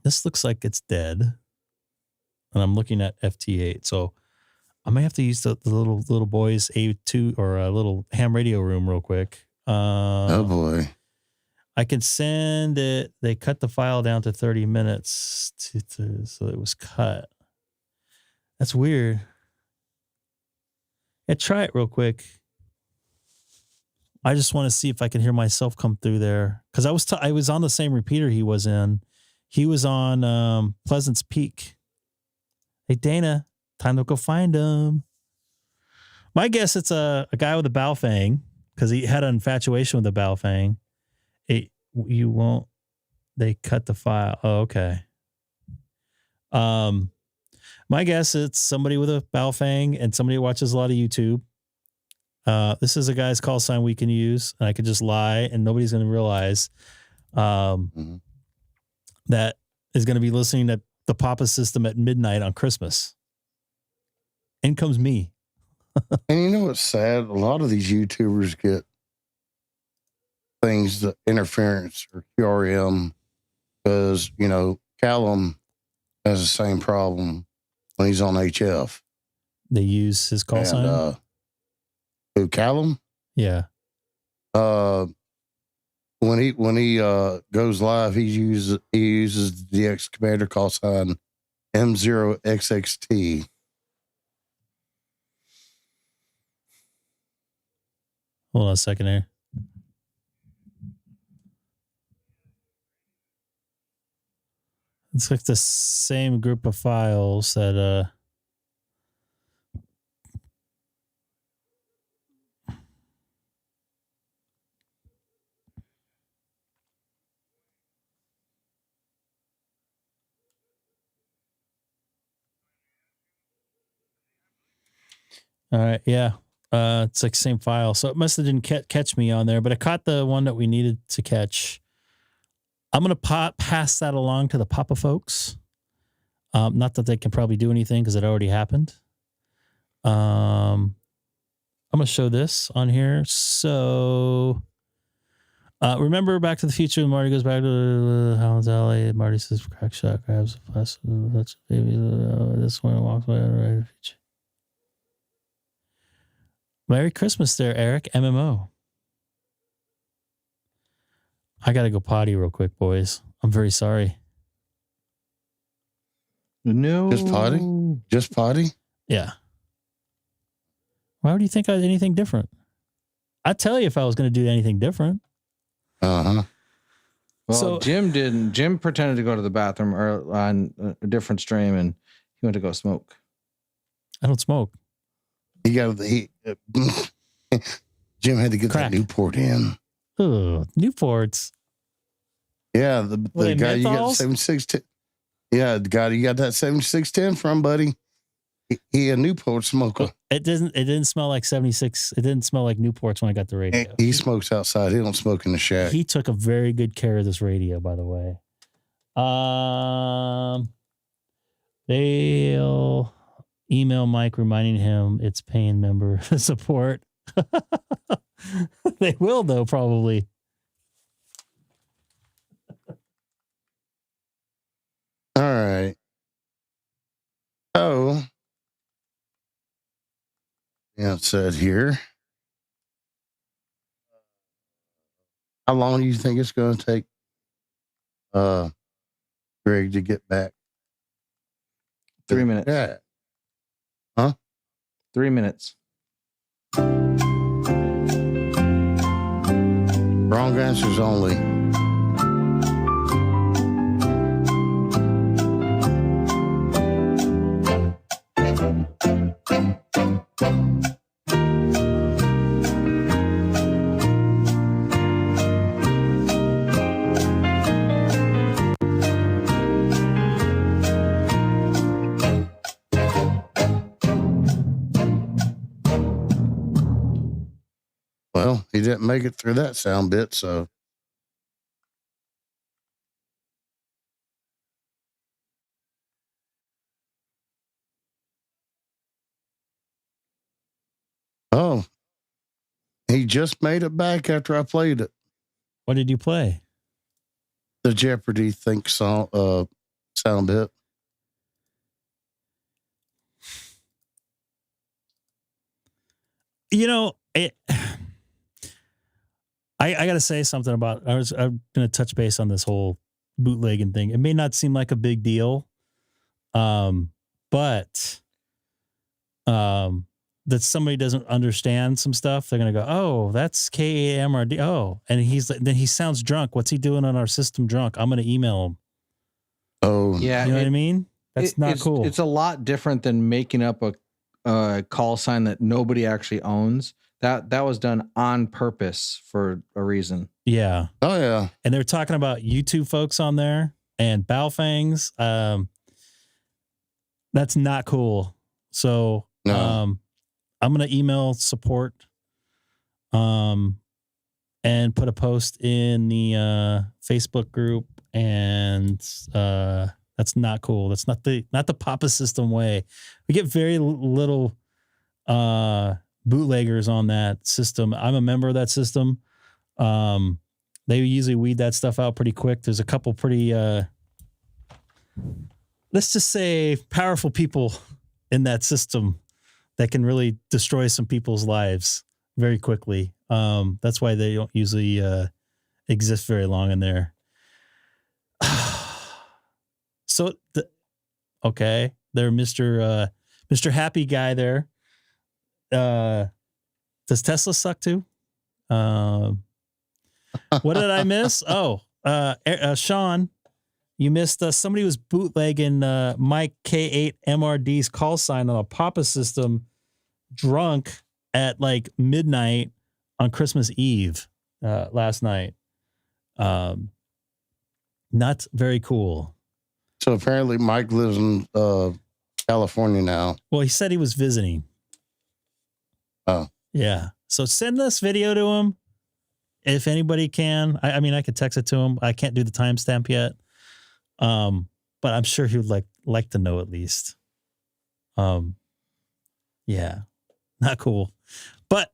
[SPEAKER 1] This looks like it's dead. And I'm looking at FT8. So I may have to use the little boy's A2 or a little ham radio room real quick.
[SPEAKER 4] Oh boy.
[SPEAKER 1] I can send it. They cut the file down to 30 minutes so it was cut. That's weird. Yeah, try it real quick. I just want to see if I can hear myself come through there. Because I was on the same repeater he was in. He was on Pleasant's Peak. Hey, Dana, time to go find him. My guess it's a guy with a Baofeng because he had an infatuation with the Baofeng. You won't. They cut the file. Oh, okay. My guess it's somebody with a Baofeng and somebody who watches a lot of YouTube. This is a guy's call sign we can use, and I could just lie, and nobody's going to realize that is going to be listening to the Papa system at midnight on Christmas. In comes me.
[SPEAKER 4] And you know what's sad? A lot of these YouTubers get things that interference or QRM because, you know, Callum has the same problem when he's on HF.
[SPEAKER 1] They use his call sign?
[SPEAKER 4] Who, Callum?
[SPEAKER 1] Yeah.
[SPEAKER 4] When he goes live, he uses the DX commander call sign M0XXT.
[SPEAKER 1] Hold on a second here. It's like the same group of files that all right, yeah. It's like same file. So it must have didn't catch me on there, but I caught the one that we needed to catch. I'm going to pass that along to the Papa folks. Not that they can probably do anything because it already happened. I'm going to show this on here. So remember Back to the Future, Marty goes back to Howland's Alley. Marty says, crack shot, grabs a plastic, that's baby. This one walks away on the right. Merry Christmas there, Eric. MMO. I got to go potty real quick, boys. I'm very sorry.
[SPEAKER 11] No.
[SPEAKER 4] Just potty? Just potty?
[SPEAKER 1] Yeah. Why would you think I did anything different? I'd tell you if I was going to do anything different.
[SPEAKER 4] Uh-huh.
[SPEAKER 11] Well,
[SPEAKER 1] So-
[SPEAKER 11] Jim didn't. Jim pretended to go to the bathroom or on a different stream, and he went to go smoke.
[SPEAKER 1] I don't smoke.
[SPEAKER 4] He got Jim had to get
[SPEAKER 1] Crack.
[SPEAKER 4] that Newport in.
[SPEAKER 1] Ugh, Newports.
[SPEAKER 4] Yeah, the
[SPEAKER 1] Were they
[SPEAKER 4] guy you got
[SPEAKER 1] menthols?
[SPEAKER 4] 7610. Yeah, the guy you got that 7610 from, buddy. He a Newport smoker.
[SPEAKER 1] It didn't smell like 76. It didn't smell like Newports when I got the radio.
[SPEAKER 4] He smokes outside. He don't smoke in the shack.
[SPEAKER 1] He took a very good care of this radio, by the way. They'll email Mike reminding him it's paying member support. They will, though, probably.
[SPEAKER 4] All right. Oh. Yeah, it said here. How long do you think it's going to take Greg to get back?
[SPEAKER 11] 3 minutes.
[SPEAKER 4] Yeah. Huh?
[SPEAKER 11] 3 minutes.
[SPEAKER 4] Wrong answers only. Well, he didn't make it through that sound bit, so. Oh, he just made it back after I played it.
[SPEAKER 1] What did you play?
[SPEAKER 4] The Jeopardy Think sound bit.
[SPEAKER 1] You know, I got to say something about. I'm going to touch base on this whole bootlegging thing. It may not seem like a big deal, but that somebody doesn't understand some stuff, they're going to go, "Oh, that's KAMRD." Oh, and then he sounds drunk. What's he doing on our system drunk? I'm going to email him.
[SPEAKER 4] Oh,
[SPEAKER 11] Yeah,
[SPEAKER 1] you know what I mean? That's not cool.
[SPEAKER 11] It's a lot different than making up a call sign that nobody actually owns. That was done on purpose for a reason.
[SPEAKER 1] Yeah.
[SPEAKER 4] Oh yeah.
[SPEAKER 1] And they're talking about YouTube folks on there and Baofangs. That's not cool. So I'm gonna email support and put a post in the Facebook group, and that's not cool. That's not the Papa System way. We get very little bootleggers on that system. I'm a member of that system. They usually weed that stuff out pretty quick. There's a couple pretty let's just say powerful people in that system that can really destroy some people's lives very quickly. That's why they don't usually exist very long in there. So okay, they're Mr. Happy Guy there. Does Tesla suck too? What did I miss? Oh, Sean, you missed somebody was bootlegging Mike K8 MRD's call sign on a Papa System drunk at like midnight on Christmas Eve last night. Not very cool.
[SPEAKER 4] So apparently Mike lives in California now.
[SPEAKER 1] Well, he said he was visiting.
[SPEAKER 4] Oh.
[SPEAKER 1] Yeah. So send this video to him if anybody can. I mean, I could text it to him. I can't do the timestamp yet. But I'm sure he would like to know at least. Yeah. Not cool. But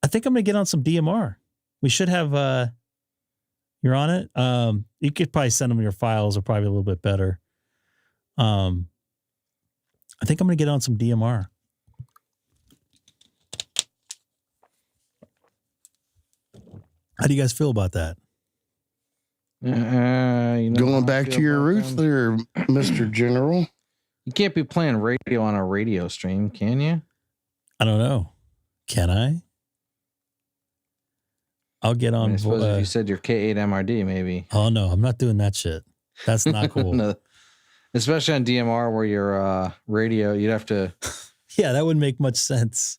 [SPEAKER 1] I think I'm going to get on some DMR. We should have you're on it. You could probably send them your files, are probably a little bit better. I think I'm going to get on some DMR. How do you guys feel about that?
[SPEAKER 4] Going back to your roots there, Mr. General.
[SPEAKER 11] You can't be playing radio on a radio stream, can you?
[SPEAKER 1] I don't know. Can I? I'll get on.
[SPEAKER 11] I suppose if you said your K8 MRD, maybe.
[SPEAKER 1] Oh, no, I'm not doing that shit. That's not cool.
[SPEAKER 11] No. Especially on DMR where your radio, you'd have to.
[SPEAKER 1] Yeah, that wouldn't make much sense.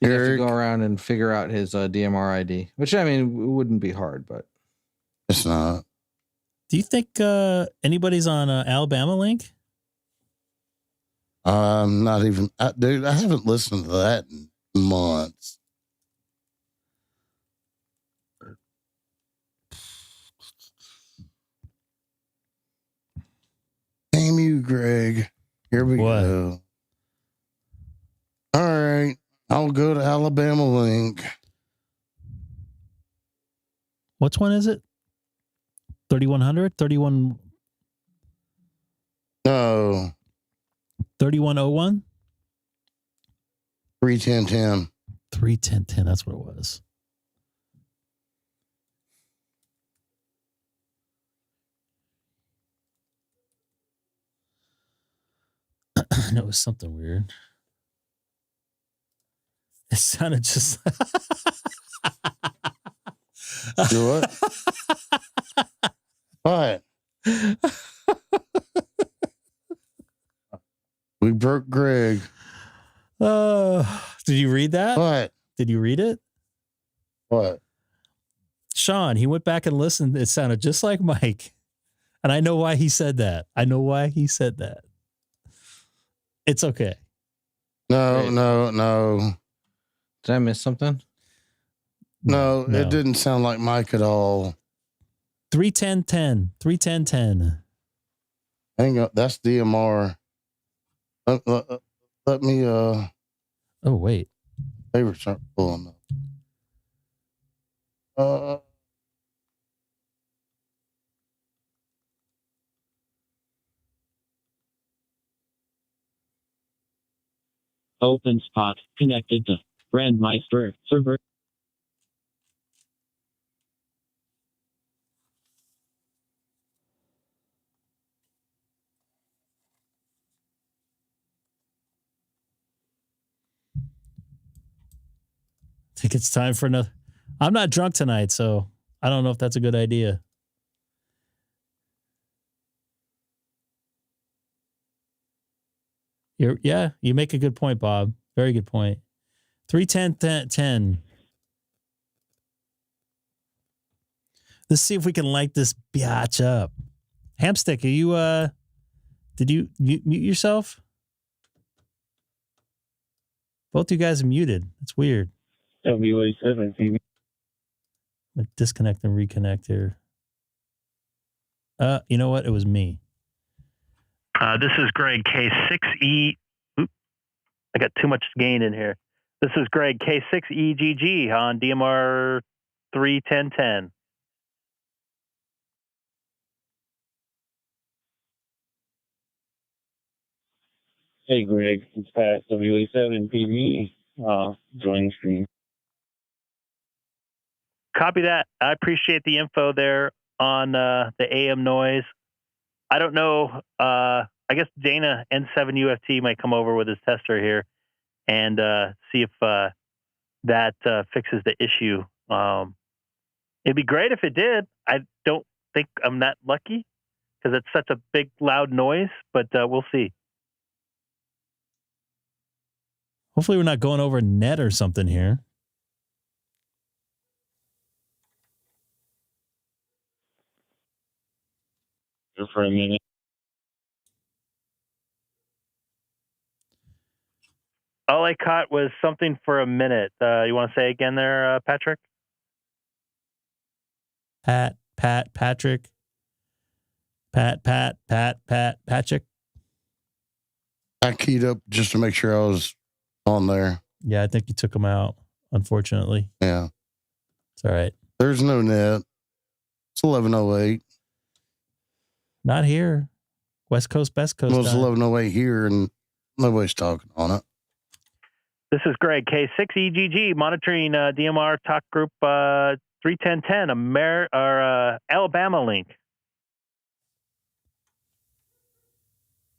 [SPEAKER 11] You'd have to go around and figure out his DMR ID, which I mean, it wouldn't be hard, but
[SPEAKER 4] it's not.
[SPEAKER 1] Do you think anybody's on Alabama link?
[SPEAKER 4] Not even, dude. I haven't listened to that in months. Damn you, Greg. Here we go. All right. I'll go to Alabama link.
[SPEAKER 1] Which one is it? 3100? 31?
[SPEAKER 4] No.
[SPEAKER 1] 3101?
[SPEAKER 4] 31010.
[SPEAKER 1] 31010. That's what it was. And it was something weird. It sounded just.
[SPEAKER 4] Do what? What? We broke Greg.
[SPEAKER 1] Did you read that?
[SPEAKER 4] What?
[SPEAKER 1] Did you read it?
[SPEAKER 4] What?
[SPEAKER 1] Sean, he went back and listened. It sounded just like Mike. And I know why he said that. It's okay.
[SPEAKER 4] No.
[SPEAKER 11] Did I miss something?
[SPEAKER 4] No, it didn't sound like Mike at all.
[SPEAKER 1] 31010. 31010.
[SPEAKER 4] Hang on. That's DMR. Let me,
[SPEAKER 1] oh, wait.
[SPEAKER 4] Favorites aren't pulling up.
[SPEAKER 13] OpenSpot connected to Brandmeister server.
[SPEAKER 1] I think it's time for another. I'm not drunk tonight, so I don't know if that's a good idea. You make a good point, Bob. Very good point. 31010. Let's see if we can light this biatch up. Hamstick, are you did you mute yourself? Both you guys are muted. It's weird.
[SPEAKER 13] WA7 TV.
[SPEAKER 1] Disconnect and reconnect here. You know what? It was me.
[SPEAKER 6] This is Greg K6E. I got too much gain in here. This is Greg K6EGG on DMR 31010.
[SPEAKER 13] Hey Greg, it's Pat, WA7 TV. Join the stream.
[SPEAKER 6] Copy that. I appreciate the info there on the AM noise. I don't know. I guess Dana N7UFT might come over with his tester here and see if that fixes the issue. It'd be great if it did. I don't think I'm that lucky because it's such a big, loud noise, but we'll see.
[SPEAKER 1] Hopefully we're not going over net or something here.
[SPEAKER 13] For a minute.
[SPEAKER 6] All I caught was something for a minute. You want to say again there, Patrick?
[SPEAKER 1] Patrick. Patrick.
[SPEAKER 4] I keyed up just to make sure I was on there.
[SPEAKER 1] Yeah, I think you took him out, unfortunately.
[SPEAKER 4] Yeah.
[SPEAKER 1] It's all right.
[SPEAKER 4] There's no net. It's 11:08.
[SPEAKER 1] Not here. West Coast, Best Coast.
[SPEAKER 4] Well, it's 11:08 here, and nobody's talking on it.
[SPEAKER 6] This is Greg K6EGG monitoring DMR talk group 31010 Alabama link.
[SPEAKER 1] I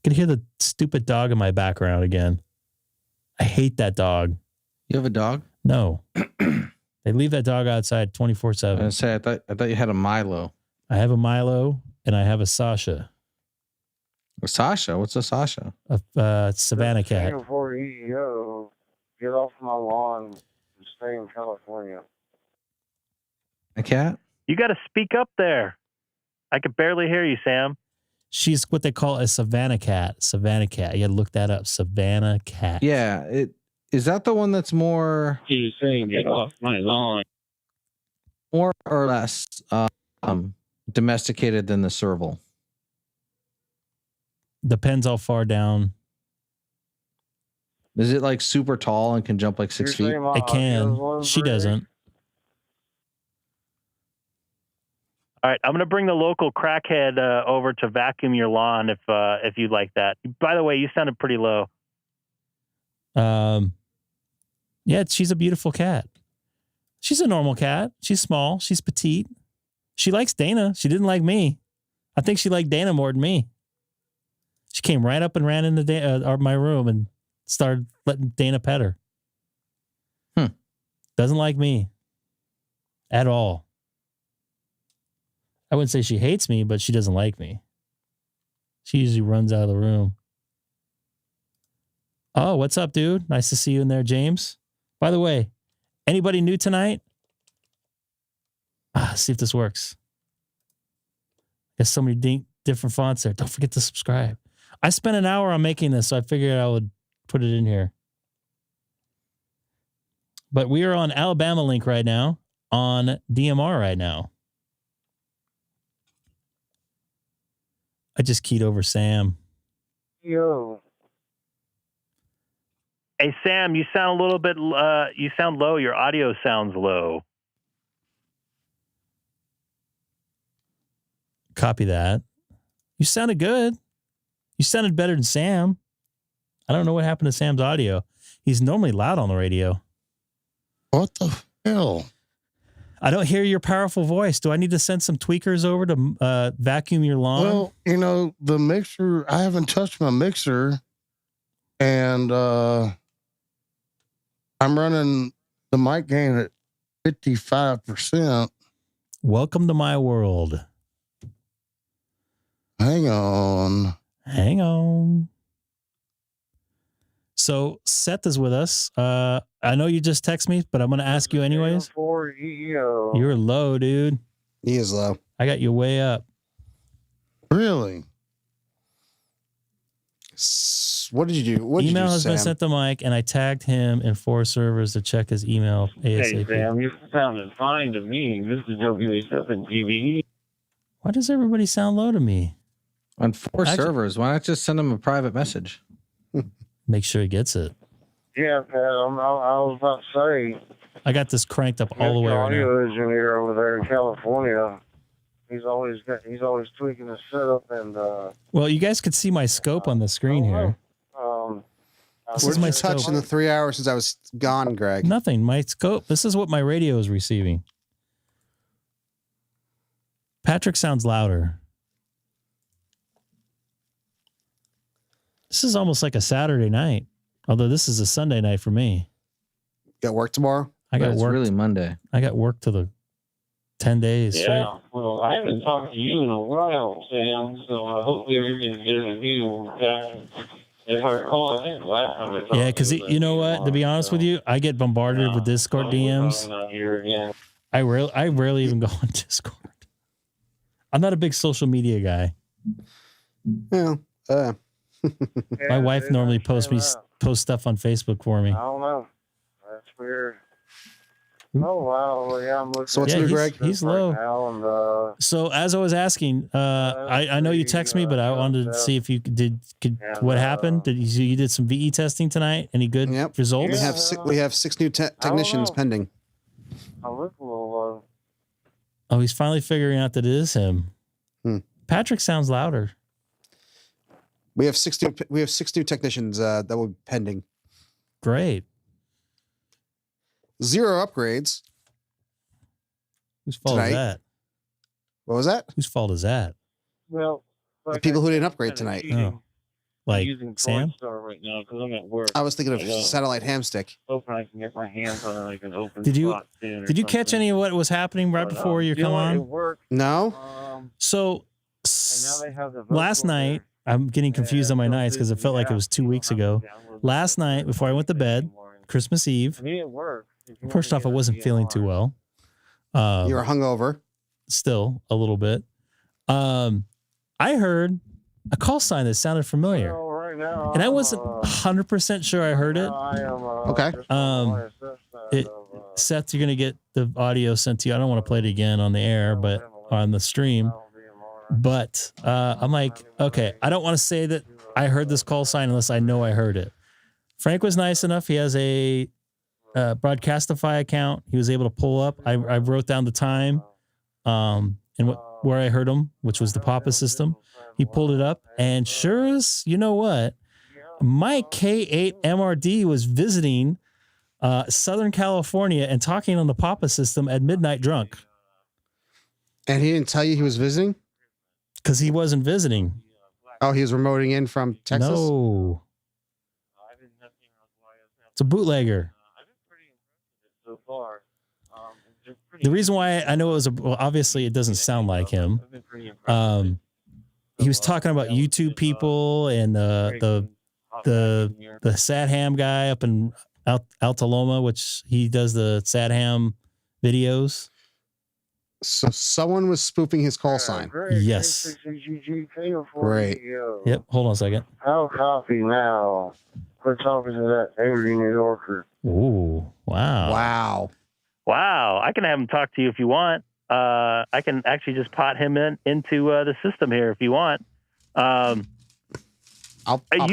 [SPEAKER 1] can hear the stupid dog in my background again. I hate that dog.
[SPEAKER 11] You have a dog?
[SPEAKER 1] No. They leave that dog outside 24/7.
[SPEAKER 11] I was gonna say, I thought you had a Milo.
[SPEAKER 1] I have a Milo and I have a Sasha.
[SPEAKER 11] A Sasha? What's a Sasha?
[SPEAKER 1] A Savannah cat.
[SPEAKER 7] Before you get off my lawn and stay in California.
[SPEAKER 11] A cat?
[SPEAKER 6] You got to speak up there. I could barely hear you, Sam.
[SPEAKER 1] She's what they call a Savannah cat. Savannah cat. You got to look that up. Savannah cat.
[SPEAKER 11] Yeah. Is that the one that's more
[SPEAKER 13] He's saying, get off my lawn.
[SPEAKER 11] more or less domesticated than the serval?
[SPEAKER 1] Depends how far down.
[SPEAKER 11] Is it like super tall and can jump like 6 feet?
[SPEAKER 1] It can. She doesn't.
[SPEAKER 6] All right, I'm going to bring the local crackhead over to vacuum your lawn if you'd like that. By the way, you sounded pretty low.
[SPEAKER 1] Yeah, she's a beautiful cat. She's a normal cat. She's small. She's petite. She likes Dana. She didn't like me. I think she liked Dana more than me. She came right up and ran into my room and started letting Dana pet her. Doesn't like me at all. I wouldn't say she hates me, but she doesn't like me. She usually runs out of the room. Oh, what's up, dude? Nice to see you in there, James. By the way, anybody new tonight? See if this works. There's so many different fonts there. Don't forget to subscribe. I spent an hour on making this, so I figured I would put it in here. But we are on Alabama link right now, on DMR right now. I just keyed over Sam.
[SPEAKER 13] Yo.
[SPEAKER 6] Hey, Sam, you sound a little bit, you sound low. Your audio sounds low.
[SPEAKER 1] Copy that. You sounded good. You sounded better than Sam. I don't know what happened to Sam's audio. He's normally loud on the radio.
[SPEAKER 4] What the hell?
[SPEAKER 1] I don't hear your powerful voice. Do I need to send some tweakers over to vacuum your lawn?
[SPEAKER 4] Well, you know, the mixer, I haven't touched my mixer, and I'm running the mic gain at 55%.
[SPEAKER 1] Welcome to my world.
[SPEAKER 4] Hang on.
[SPEAKER 1] Hang on. So Seth is with us. I know you just text me, but I'm going to ask you anyways. You're low, dude.
[SPEAKER 3] He is low.
[SPEAKER 1] I got you way up.
[SPEAKER 4] Really?
[SPEAKER 3] What did you do? What did
[SPEAKER 1] Email
[SPEAKER 3] you do,
[SPEAKER 1] has been
[SPEAKER 3] Sam?
[SPEAKER 1] sent to Mike, and I tagged him in 4 servers to check his email ASAP.
[SPEAKER 13] Hey, Sam, you sounded fine to me. This is WA7TV.
[SPEAKER 1] Why does everybody sound low to me?
[SPEAKER 11] On 4 servers. Why not just send him a private message?
[SPEAKER 1] Make sure he gets it.
[SPEAKER 13] Yeah, Sam, I was about to say.
[SPEAKER 1] I got this cranked up all the way right now.
[SPEAKER 13] Audio engineer over there in California. He's always tweaking the setup and.
[SPEAKER 1] Well, you guys could see my scope on the screen here. This is my
[SPEAKER 3] touch
[SPEAKER 1] scope.
[SPEAKER 3] in the 3 hours since I was gone, Greg.
[SPEAKER 1] Nothing. My scope. This is what my radio is receiving. Patrick sounds louder. This is almost like a Saturday night, although this is a Sunday night for me.
[SPEAKER 3] Got work tomorrow?
[SPEAKER 1] I got work.
[SPEAKER 11] Really Monday.
[SPEAKER 1] I got work to the 10 days.
[SPEAKER 13] Yeah,
[SPEAKER 1] Straight.
[SPEAKER 13] well, I haven't talked to you in a while, Sam, so I hope everything's good with you. If I recall, I think last time I talked
[SPEAKER 1] Yeah, because you know what? To be honest with you, I get bombarded with Discord DMs. I rarely even go on Discord. I'm not a big social media guy.
[SPEAKER 3] Yeah.
[SPEAKER 1] My wife normally posts stuff on Facebook for me.
[SPEAKER 13] I don't know. That's weird. Oh, wow. Well, yeah, I'm looking.
[SPEAKER 3] So what's new, Greg?
[SPEAKER 1] He's low.
[SPEAKER 13] And,
[SPEAKER 1] so as I was asking, I know you text me, but I wanted to see if you what happened? Did you did some VE testing tonight? Any good results?
[SPEAKER 3] We have six new technicians pending.
[SPEAKER 13] I look a little low.
[SPEAKER 1] Oh, he's finally figuring out that it is him. Patrick sounds louder.
[SPEAKER 3] We have six new technicians that will be pending.
[SPEAKER 1] Great.
[SPEAKER 3] 0 upgrades.
[SPEAKER 1] Whose fault is that?
[SPEAKER 3] What was that?
[SPEAKER 1] Whose fault is that?
[SPEAKER 13] Well,
[SPEAKER 3] the people who didn't upgrade tonight.
[SPEAKER 1] Oh. Like Sam?
[SPEAKER 13] Right now because I'm at work.
[SPEAKER 3] I was thinking of satellite hamstick.
[SPEAKER 13] Hoping I can get my hands on like an open
[SPEAKER 1] Did you
[SPEAKER 13] spot soon or
[SPEAKER 1] did you catch
[SPEAKER 13] something.
[SPEAKER 1] any of what was happening right before you
[SPEAKER 13] You know
[SPEAKER 1] come
[SPEAKER 13] what, it
[SPEAKER 1] on?
[SPEAKER 13] worked.
[SPEAKER 3] No.
[SPEAKER 1] So
[SPEAKER 13] And now they have the
[SPEAKER 1] last night, I'm getting confused on my nights because it felt like it was 2 weeks ago. Last night, before I went to bed, Christmas Eve.
[SPEAKER 13] I mean, it worked.
[SPEAKER 1] First off, I wasn't feeling too well.
[SPEAKER 3] You were hungover.
[SPEAKER 1] Still a little bit. I heard a call sign that sounded familiar, and I wasn't 100% sure I heard it.
[SPEAKER 3] Okay.
[SPEAKER 1] Seth, you're gonna get the audio sent to you. I don't want to play it again on the air, but on the stream. But I'm like, okay, I don't want to say that I heard this call sign unless I know I heard it. Frank was nice enough. He has a Broadcastify account. He was able to pull up. I wrote down the time and where I heard him, which was the Papa system. He pulled it up, and sure as you know what, my K8 MRD was visiting Southern California and talking on the Papa system at midnight drunk.
[SPEAKER 3] And he didn't tell you he was visiting?
[SPEAKER 1] Because he wasn't visiting.
[SPEAKER 3] Oh, he was remoting in from Texas?
[SPEAKER 1] No. It's a bootlegger. The reason why I know it was well, obviously it doesn't sound like him. He was talking about YouTube people and the Sad Ham guy up in Altaloma, which he does the Sad Ham videos.
[SPEAKER 3] So someone was spoofing his call sign.
[SPEAKER 1] Yes.
[SPEAKER 3] Great.
[SPEAKER 1] Yep. Hold on a second.
[SPEAKER 13] I'll copy now. We're talking to that angry New Yorker.
[SPEAKER 1] Ooh. Wow.
[SPEAKER 6] Wow. I can have him talk to you if you want. I can actually just pot him into the system here if you want. You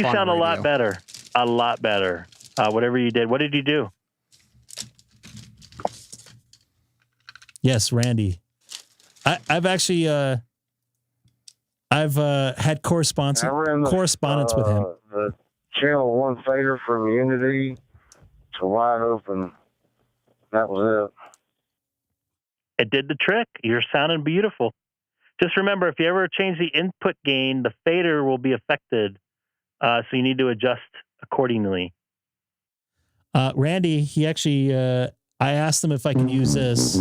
[SPEAKER 6] sound a lot better. A lot better. Whatever you did. What did you do?
[SPEAKER 1] Yes, Randy. I've actually I've had correspondence with him.
[SPEAKER 13] The channel 1 fader from Unity to wide open. That was
[SPEAKER 6] it. It did the trick. You're sounding beautiful. Just remember, if you ever change the input gain, the fader will be affected. So you need to adjust accordingly.
[SPEAKER 1] Randy, he actually, I asked him if I could use this.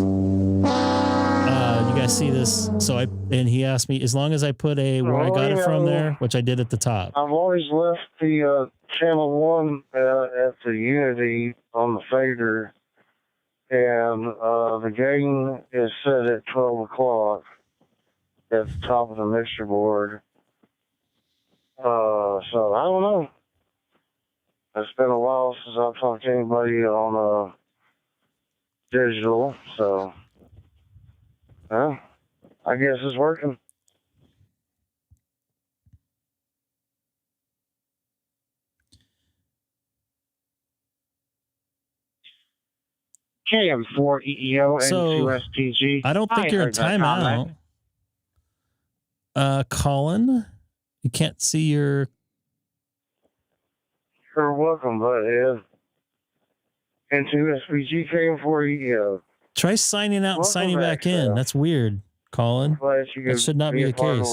[SPEAKER 1] You guys see this? And he asked me, as long as I put where I got it from there, which I did at the top.
[SPEAKER 13] I've always left the channel 1 at the Unity on the fader, and the gain is set at 12 o'clock at the top of the mixer board. So I don't know. It's been a while since I've talked to anybody on digital, so I guess it's working. KM4EEO and
[SPEAKER 1] So,
[SPEAKER 13] 2STG.
[SPEAKER 1] I don't think you're in timeout. Colin, you can't see your...
[SPEAKER 13] You're welcome, butthead. And 2SPG KM4EEO.
[SPEAKER 1] Try signing out and signing back in. That's weird, Colin. That should not be the case.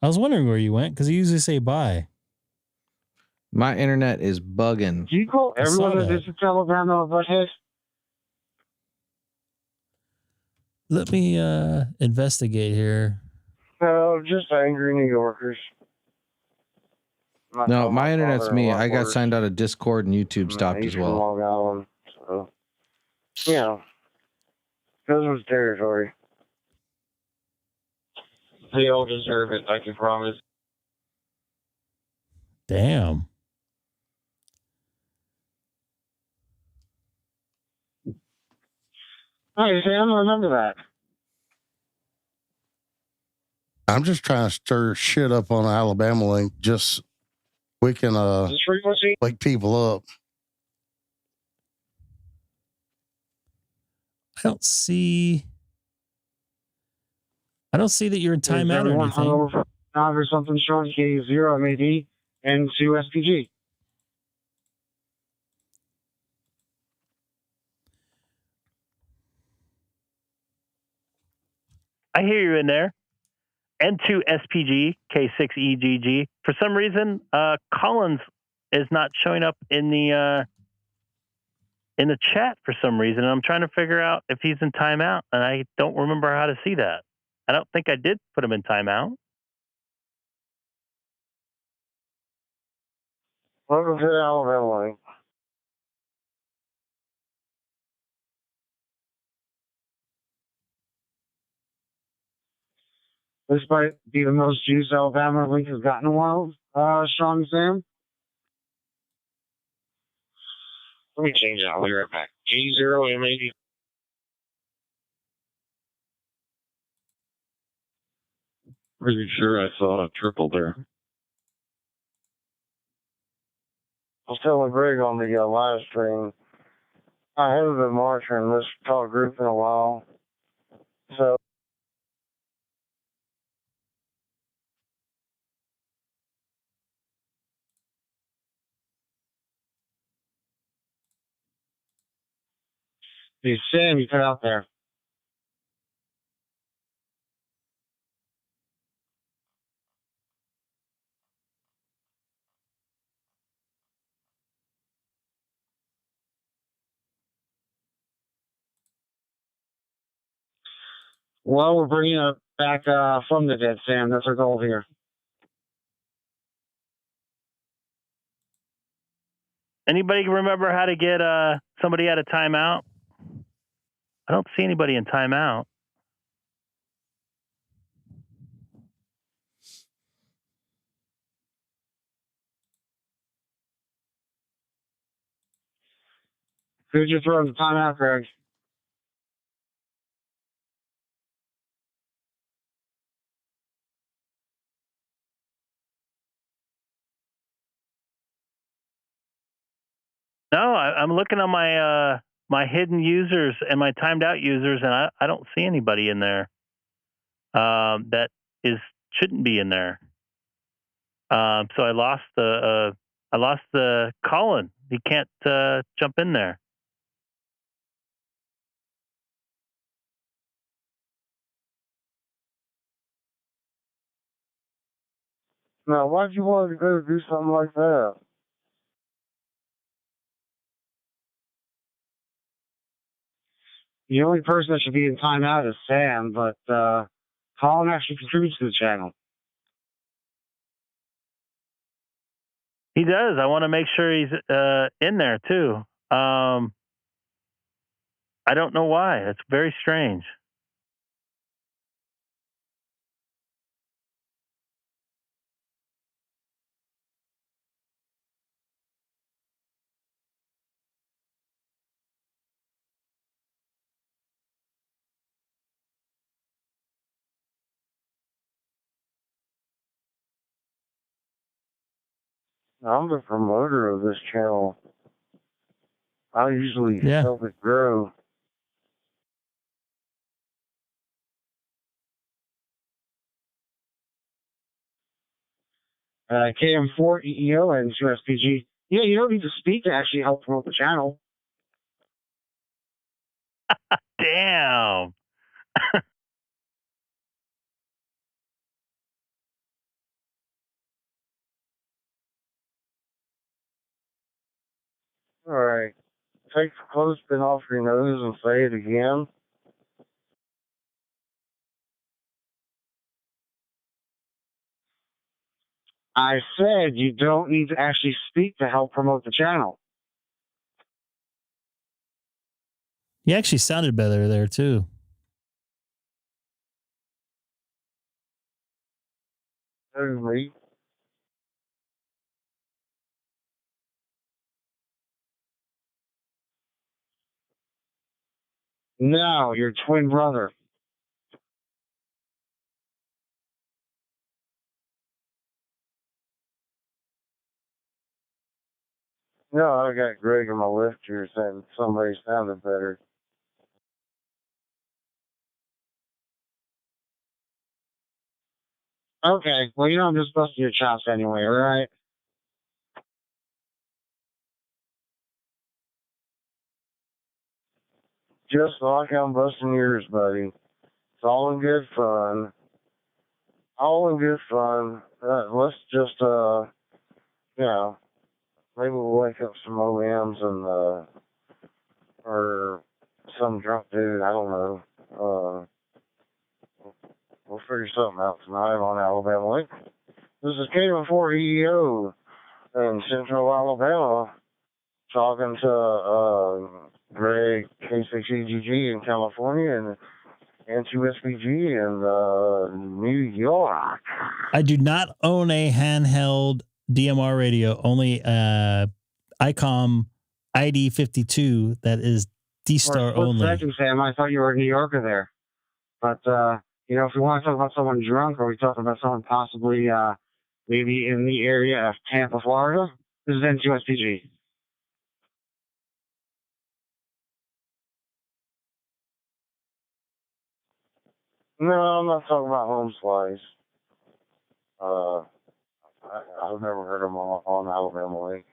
[SPEAKER 1] I was wondering where you went because you usually say bye.
[SPEAKER 11] My internet is bugging.
[SPEAKER 13] Do you call everyone that visits Alabama a butthead?
[SPEAKER 1] Let me investigate here.
[SPEAKER 13] No, just angry New Yorkers.
[SPEAKER 11] No, my internet's me. I got signed out of Discord and YouTube stopped as well.
[SPEAKER 13] Long Island, so goes with territory. They all deserve it, I can promise.
[SPEAKER 1] Damn.
[SPEAKER 13] Hey, Sam, remember that.
[SPEAKER 4] I'm just trying to stir shit up on Alabama link. Just we can wake people up.
[SPEAKER 1] I don't see that you're in timeout or anything.
[SPEAKER 13] Or something showing K0 MAD and 2SPG.
[SPEAKER 6] I hear you in there. N2SPG, K6EGG. For some reason, Collins is not showing up in the chat for some reason. I'm trying to figure out if he's in timeout, and I don't remember how to see that. I don't think I did put him in timeout.
[SPEAKER 13] Welcome to Alabama. This might be the most juice Alabama link has gotten in a while, Strong Sam. Let me change it. I'll be right back. G0M80. Pretty sure I saw a triple there. I was telling Greg on the live stream, I haven't been monitoring this talk group in a while. So, hey, Sam, you put out there. Well, we're bringing it back from the dead, Sam. That's our goal here.
[SPEAKER 6] Anybody remember how to get somebody out of timeout? I don't see anybody in timeout.
[SPEAKER 13] Who'd you throw the timeout, Greg?
[SPEAKER 6] No, I'm looking on my my hidden users and my timed out users, and I don't see anybody in there that shouldn't be in there. So I lost the Colin. He can't jump in there.
[SPEAKER 13] Now, why'd you want to go do something like that? The only person that should be in timeout is Sam, but Colin actually contributes to the channel.
[SPEAKER 6] He does. I want to make sure he's in there too. I don't know why. It's very strange.
[SPEAKER 13] I'm the promoter of this channel. I usually help it grow. KM4EEO and USPG. Yeah, you don't need to speak to actually help promote the channel.
[SPEAKER 6] Damn.
[SPEAKER 13] All right. Take the clothespin off your nose and say it again. I said you don't need to actually speak to help promote the channel.
[SPEAKER 1] He actually sounded better there too.
[SPEAKER 13] Me. No, your twin brother. No, I got Greg on my list here saying somebody sounded better. Okay, well, you know I'm just busting your chops anyway, all right? Just like I'm busting yours, buddy. It's all in good fun. All in good fun. Let's just, you know, maybe we'll wake up some OEMs and, or some drunk dude, I don't know. We'll figure something out tonight on Alabama Link. This is K4EEO in Central Alabama, talking to Greg K6EGG in California, and N2SPG in New York.
[SPEAKER 1] I do not own a handheld DMR radio, only Icom ID-52 that is DStar only.
[SPEAKER 13] Second, Sam, I thought you were a New Yorker there. But, if we want to talk about someone drunk or we talk about someone possibly maybe in the area of Tampa, Florida, this is N2SPG. No, I'm not talking about home slice. I've never heard of them on Alabama Lake.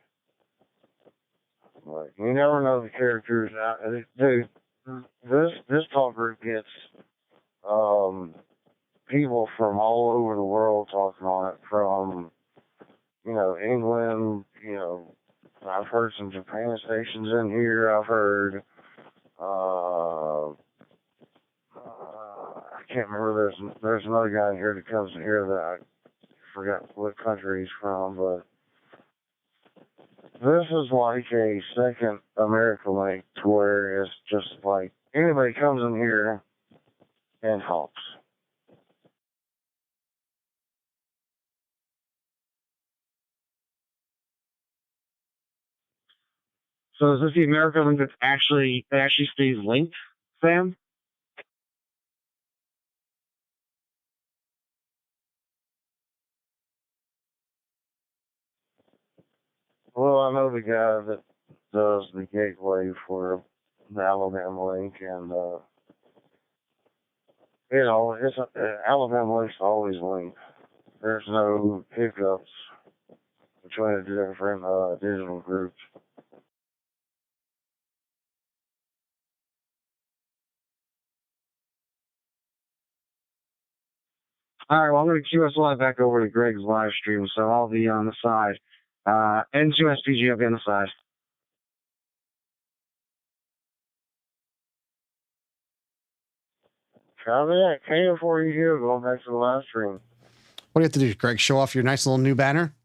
[SPEAKER 13] But you never know the characters. Dude, this talk group gets people from all over the world talking on it. From England. I've heard some Japan stations in here. I've heard. I can't remember. There's another guy in here that comes in here that I forgot what country he's from, but this is like a second America Link to where it's just like anybody comes in here and helps. So is this the America Link that actually stays linked, Sam? Well, I know the guy that does the gateway for the Alabama Link, and Alabama Link's always linked. There's no hiccups between the different digital groups. All right, well, I'm going to cue us live back over to Greg's live stream, so I'll be on the side. N2SPG, I'll be on the side. Copy that. K6EGG, going back to the live stream.
[SPEAKER 3] What do you have to do, Greg? Show off your nice little new banner?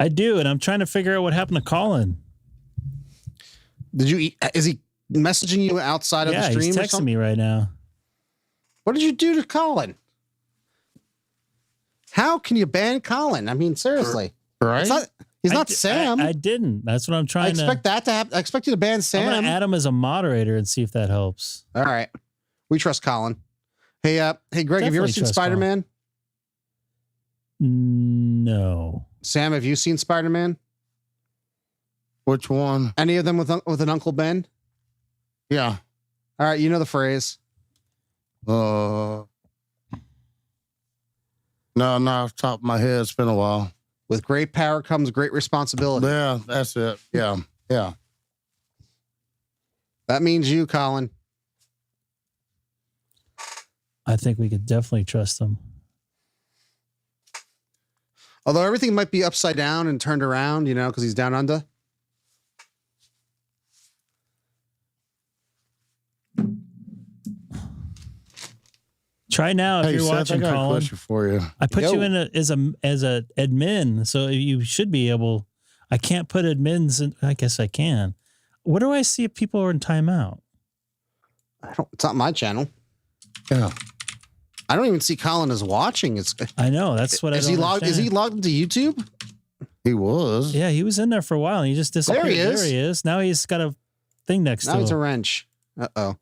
[SPEAKER 1] I do, and I'm trying to figure out what happened to Colin.
[SPEAKER 3] Is he messaging you outside of the stream?
[SPEAKER 1] He's texting me right now.
[SPEAKER 3] What did you do to Colin? How can you ban Colin? I mean, seriously.
[SPEAKER 4] Right?
[SPEAKER 3] He's not Sam.
[SPEAKER 1] I didn't. That's what I'm trying
[SPEAKER 3] I expect that to happen. I expect you to ban Sam.
[SPEAKER 1] I'm going to add him as a moderator and see if that helps.
[SPEAKER 3] All right. We trust Colin. Hey, Greg, have you ever seen Spider-Man?
[SPEAKER 1] No.
[SPEAKER 3] Sam, have you seen Spider-Man?
[SPEAKER 4] Which one?
[SPEAKER 3] Any of them with an Uncle Ben?
[SPEAKER 4] Yeah.
[SPEAKER 3] All right, you know the phrase.
[SPEAKER 4] No, not off the top of my head. It's been a while.
[SPEAKER 3] With great power comes great responsibility.
[SPEAKER 4] Yeah, that's it. Yeah.
[SPEAKER 3] That means you, Colin.
[SPEAKER 1] I think we could definitely trust him.
[SPEAKER 3] Although everything might be upside down and turned around, because he's down under.
[SPEAKER 1] Try now if you're watching,
[SPEAKER 4] I got
[SPEAKER 1] Colin.
[SPEAKER 4] a question for you.
[SPEAKER 1] I put you in as a admin, so you should be able. I can't put admins in. I guess I can. What do I see if people are in timeout?
[SPEAKER 3] It's not my channel.
[SPEAKER 4] Yeah.
[SPEAKER 3] I don't even see Colin as watching.
[SPEAKER 1] I know. That's what
[SPEAKER 3] is he logged? Is he logged into YouTube?
[SPEAKER 4] He was.
[SPEAKER 1] Yeah, he was in there for a while and he just disappeared.
[SPEAKER 3] There he is.
[SPEAKER 1] Now he's got a thing next to him.
[SPEAKER 3] Now it's a wrench. Uh-oh.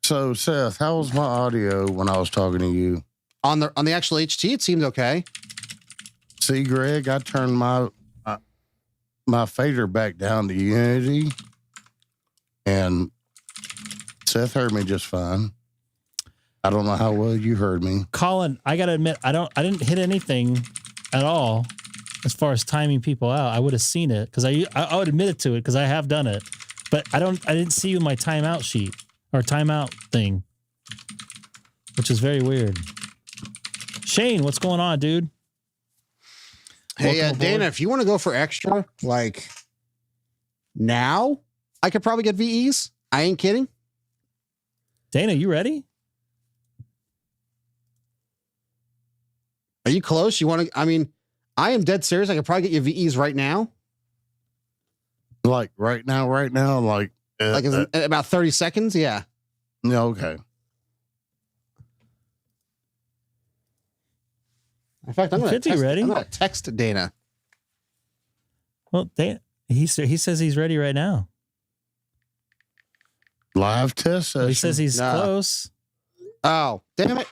[SPEAKER 4] So Seth, how was my audio when I was talking to you?
[SPEAKER 3] On the actual HT, it seemed okay.
[SPEAKER 4] See, Greg, I turned my fader back down to Unity, and Seth heard me just fine. I don't know how well you heard me.
[SPEAKER 1] Colin, I gotta admit, I didn't hit anything at all as far as timing people out. I would have seen it because I would admit it to it because I have done it, but I didn't see you in my timeout sheet or timeout thing, which is very weird. Shane, what's going on, dude?
[SPEAKER 3] Hey, Dana, if you want to go for extra, like now, I could probably get VEs. I ain't kidding.
[SPEAKER 1] Dana, you ready?
[SPEAKER 3] Are you close? You want to? I mean, I am dead serious. I could probably get you VEs right now.
[SPEAKER 4] Like right now, like
[SPEAKER 3] in about 30 seconds. Yeah.
[SPEAKER 4] Yeah. Okay.
[SPEAKER 3] In fact, I'm
[SPEAKER 1] He
[SPEAKER 3] going
[SPEAKER 1] should be ready.
[SPEAKER 3] I'm going to text Dana.
[SPEAKER 1] Well, he says he's ready right now.
[SPEAKER 4] Live test session.
[SPEAKER 1] He says he's close.
[SPEAKER 3] Oh, damn it.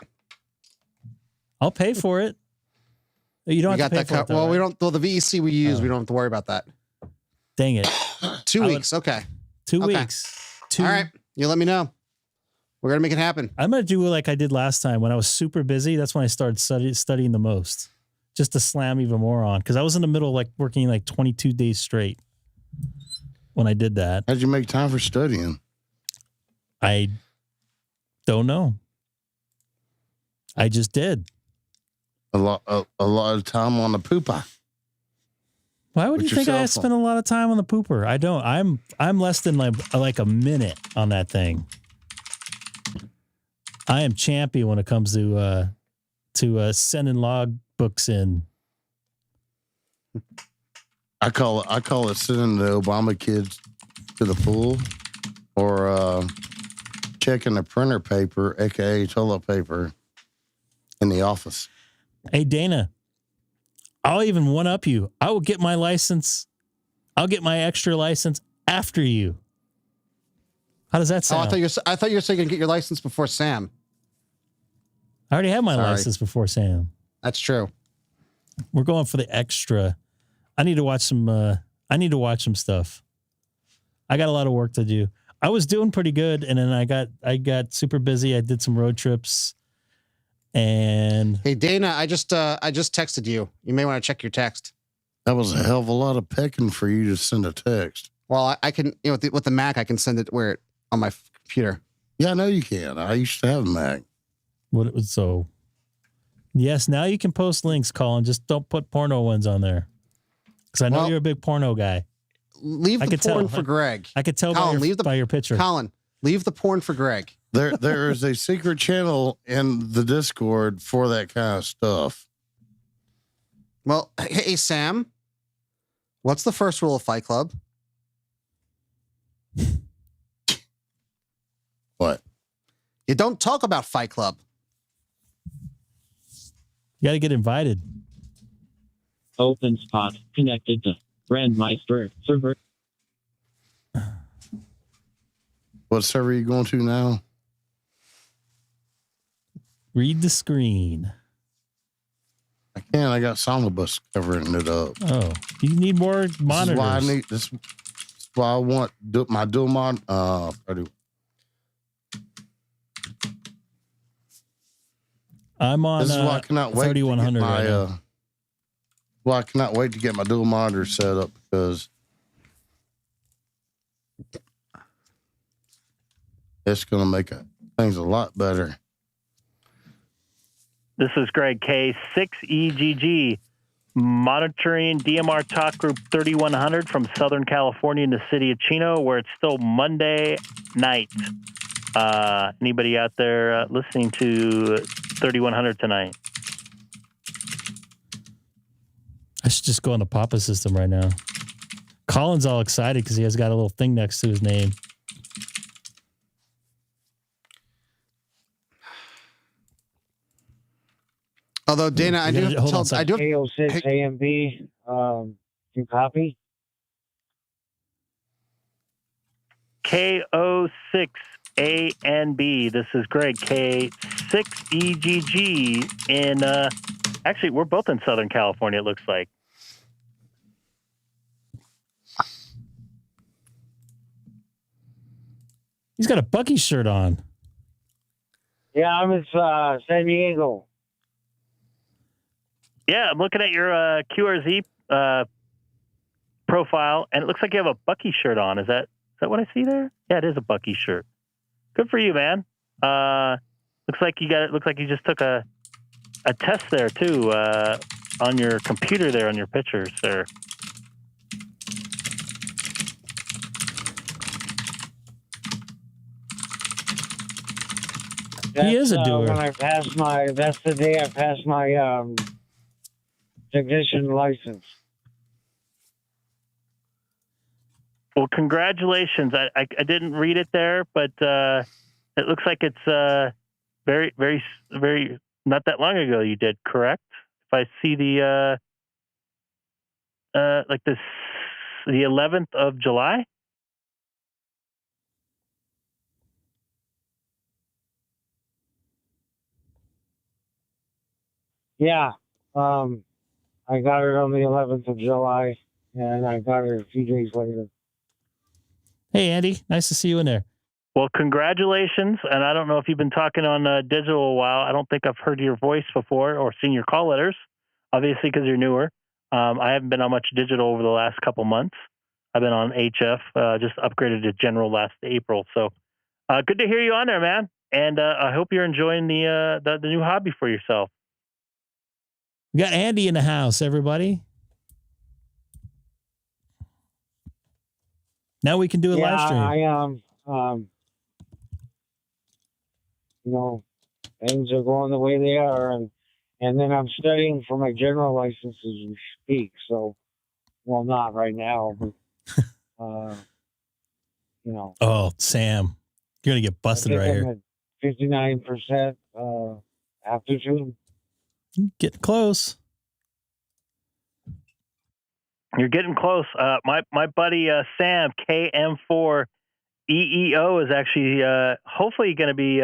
[SPEAKER 1] I'll pay for it. You don't have to pay for it. Though,
[SPEAKER 3] well,
[SPEAKER 1] right?
[SPEAKER 3] we don't. Well, the VEC we use, we don't have to worry about that.
[SPEAKER 1] Dang it.
[SPEAKER 3] 2 weeks. Okay.
[SPEAKER 1] 2 weeks.
[SPEAKER 3] All right. You let me know. We're going to make it happen.
[SPEAKER 1] I'm going to do like I did last time when I was super busy. That's when I started studying the most, just to slam even more on. Because I was in the middle, like working like 22 days straight when I did that.
[SPEAKER 4] How'd you make time for studying?
[SPEAKER 1] I don't know. I just did.
[SPEAKER 4] A lot of time on the pooper.
[SPEAKER 1] Why would you think I spend a lot of time on the pooper? I don't. I'm less than like a minute on that thing. I am champion when it comes to sending log books in.
[SPEAKER 4] I call it sending the Obama kids to the pool, or checking the printer paper, aka toilet paper, in the office.
[SPEAKER 1] Hey Dana, I'll even one up you. I will get my license. I'll get my extra license after you. How does that sound?
[SPEAKER 3] Oh, I thought you were saying you get your license before Sam.
[SPEAKER 1] I already have my license before Sam.
[SPEAKER 3] That's true.
[SPEAKER 1] We're going for the extra. I need to watch some stuff. I got a lot of work to do. I was doing pretty good, and then I got super busy. I did some road trips. And
[SPEAKER 3] hey Dana, I just texted you. You may want to check your text.
[SPEAKER 4] That was a hell of a lot of pecking for you to send a text.
[SPEAKER 3] Well, I can, with the Mac, I can send it on my computer.
[SPEAKER 4] Yeah, I know you can. I used to have a Mac.
[SPEAKER 1] So yes, now you can post links, Colin. Just don't put porno ones on there, because I know you're a big porno guy.
[SPEAKER 3] Leave the porn for Greg.
[SPEAKER 1] I could tell
[SPEAKER 3] Colin,
[SPEAKER 1] by your picture.
[SPEAKER 3] Colin, leave the porn for Greg.
[SPEAKER 4] There is a secret channel in the Discord for that kind of stuff.
[SPEAKER 3] Well, hey Sam, what's the first rule of Fight Club?
[SPEAKER 4] What?
[SPEAKER 3] You don't talk about Fight Club.
[SPEAKER 1] You got to get invited.
[SPEAKER 14] OpenSpot connected to Brandmeister server.
[SPEAKER 4] What server are you going to now?
[SPEAKER 1] Read the screen.
[SPEAKER 4] I can't. I got SonoBus covering it up.
[SPEAKER 1] Oh, you need more monitors.
[SPEAKER 4] This is why I want my dual mod.
[SPEAKER 1] I'm on.
[SPEAKER 4] This is why I cannot wait.
[SPEAKER 1] 3100 right now.
[SPEAKER 4] Well, I cannot wait to get my dual monitor set up, because it's going to make things a lot better.
[SPEAKER 6] This is Greg K6EGG, monitoring DMR Talk Group 3100 from Southern California in the city of Chino, where it's still Monday night. Anybody out there listening to 3100 tonight?
[SPEAKER 1] I should just go on the Papa system right now. Colin's all excited because he has got a little thing next to his name.
[SPEAKER 3] Although Dana, I do have to tell. I do have
[SPEAKER 13] K6 AMB. You copy?
[SPEAKER 6] K06 A and B. This is Greg K6EGG in. Actually, we're both in Southern California. It looks like.
[SPEAKER 1] He's got a Bucky shirt on.
[SPEAKER 13] Yeah, I'm in San Diego.
[SPEAKER 6] Yeah, I'm looking at your QRZ profile, and it looks like you have a Bucky shirt on. Is that what I see there? Yeah, it is a Bucky shirt. Good for you, man. Looks like you got it. Looks like you just took a test there too on your computer there on your pictures there.
[SPEAKER 1] He is a doer.
[SPEAKER 13] When I passed that's the day I passed my technician license.
[SPEAKER 6] Well, congratulations. I didn't read it there, but it looks like it's very, very, very not that long ago you did, correct? I see the like this the 11th of July.
[SPEAKER 13] Yeah. I got it on the 11th of July, and I got it a few days later.
[SPEAKER 1] Hey, Andy, nice to see you in there.
[SPEAKER 6] Well, congratulations. And I don't know if you've been talking on digital a while. I don't think I've heard your voice before or seen your call letters, obviously, because you're newer. I haven't been on much digital over the last couple months. I've been on HF, just upgraded to general last April. So good to hear you on there, man. And I hope you're enjoying the new hobby for yourself.
[SPEAKER 1] We got Andy in the house, everybody. Now we can do a live stream.
[SPEAKER 13] You know, things are going the way they are, and then I'm studying for my general license as we speak. So, well, not right now, but you know.
[SPEAKER 1] Oh, Sam, you're gonna get busted right here.
[SPEAKER 13] 59% aptitude.
[SPEAKER 1] Getting close.
[SPEAKER 6] You're getting close. My buddy Sam KM4 EEO is actually hopefully going to be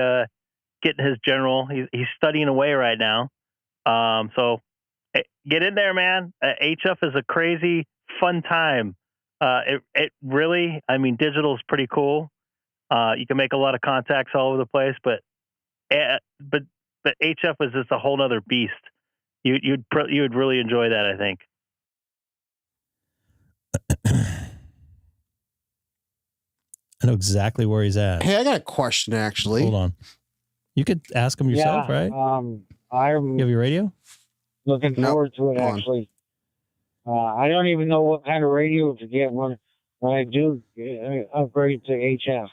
[SPEAKER 6] getting his general. He's studying away right now. So get in there, man. HF is a crazy fun time. It really, I mean, digital is pretty cool. You can make a lot of contacts all over the place, but HF is just a whole nother beast. You'd really enjoy that, I think.
[SPEAKER 1] I know exactly where he's at.
[SPEAKER 3] Hey, I got a question, actually.
[SPEAKER 1] Hold on. You could ask him yourself, right?
[SPEAKER 13] I'm
[SPEAKER 1] You have your radio?
[SPEAKER 13] looking forward to it, actually. I don't even know what kind of radio to get when I do upgrade to HF.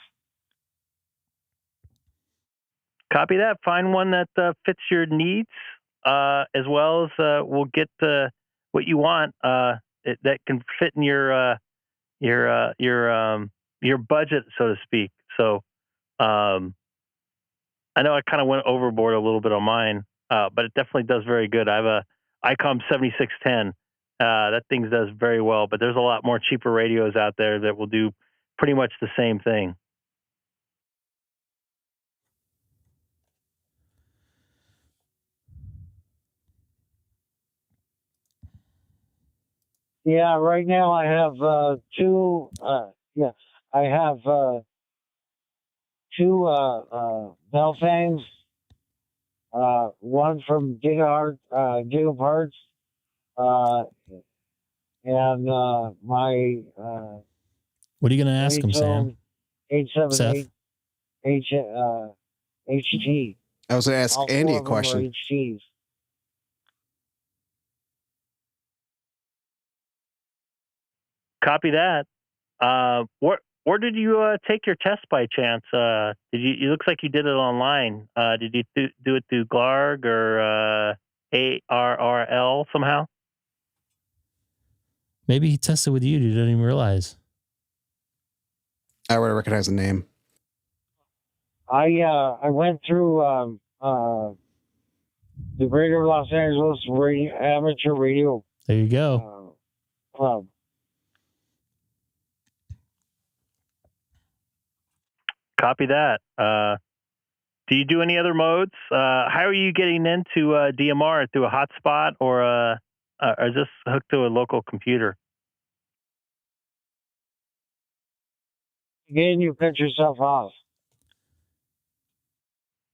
[SPEAKER 6] Copy that. Find one that fits your needs, as well as we'll get what you want that can fit in your budget, so to speak. So I know I kind of went overboard a little bit on mine, but it definitely does very good. I have a Icom 7610. That thing does very well, but there's a lot more cheaper radios out there that will do pretty much the same thing.
[SPEAKER 13] Yeah, right now I have two. I have two Belfangs. One from Gigaparts, and my.
[SPEAKER 1] What are you going to ask him, Sam?
[SPEAKER 13] 878 HT.
[SPEAKER 3] I was going to ask
[SPEAKER 13] All
[SPEAKER 3] Andy
[SPEAKER 13] four
[SPEAKER 3] a
[SPEAKER 13] of them are
[SPEAKER 3] question.
[SPEAKER 13] HTs.
[SPEAKER 6] Copy that. Where did you take your test by chance? Did you? It looks like you did it online. Did you do it through GLARG or ARRL somehow?
[SPEAKER 1] Maybe he tested with you. You didn't even realize.
[SPEAKER 3] I would recognize the name.
[SPEAKER 13] I went through the Greater Los Angeles Amateur Radio
[SPEAKER 1] There you go.
[SPEAKER 13] Club.
[SPEAKER 6] Copy that. Do you do any other modes? How are you getting into DMR, through a hotspot or is this hooked to a local computer?
[SPEAKER 13] Again, you cut yourself off.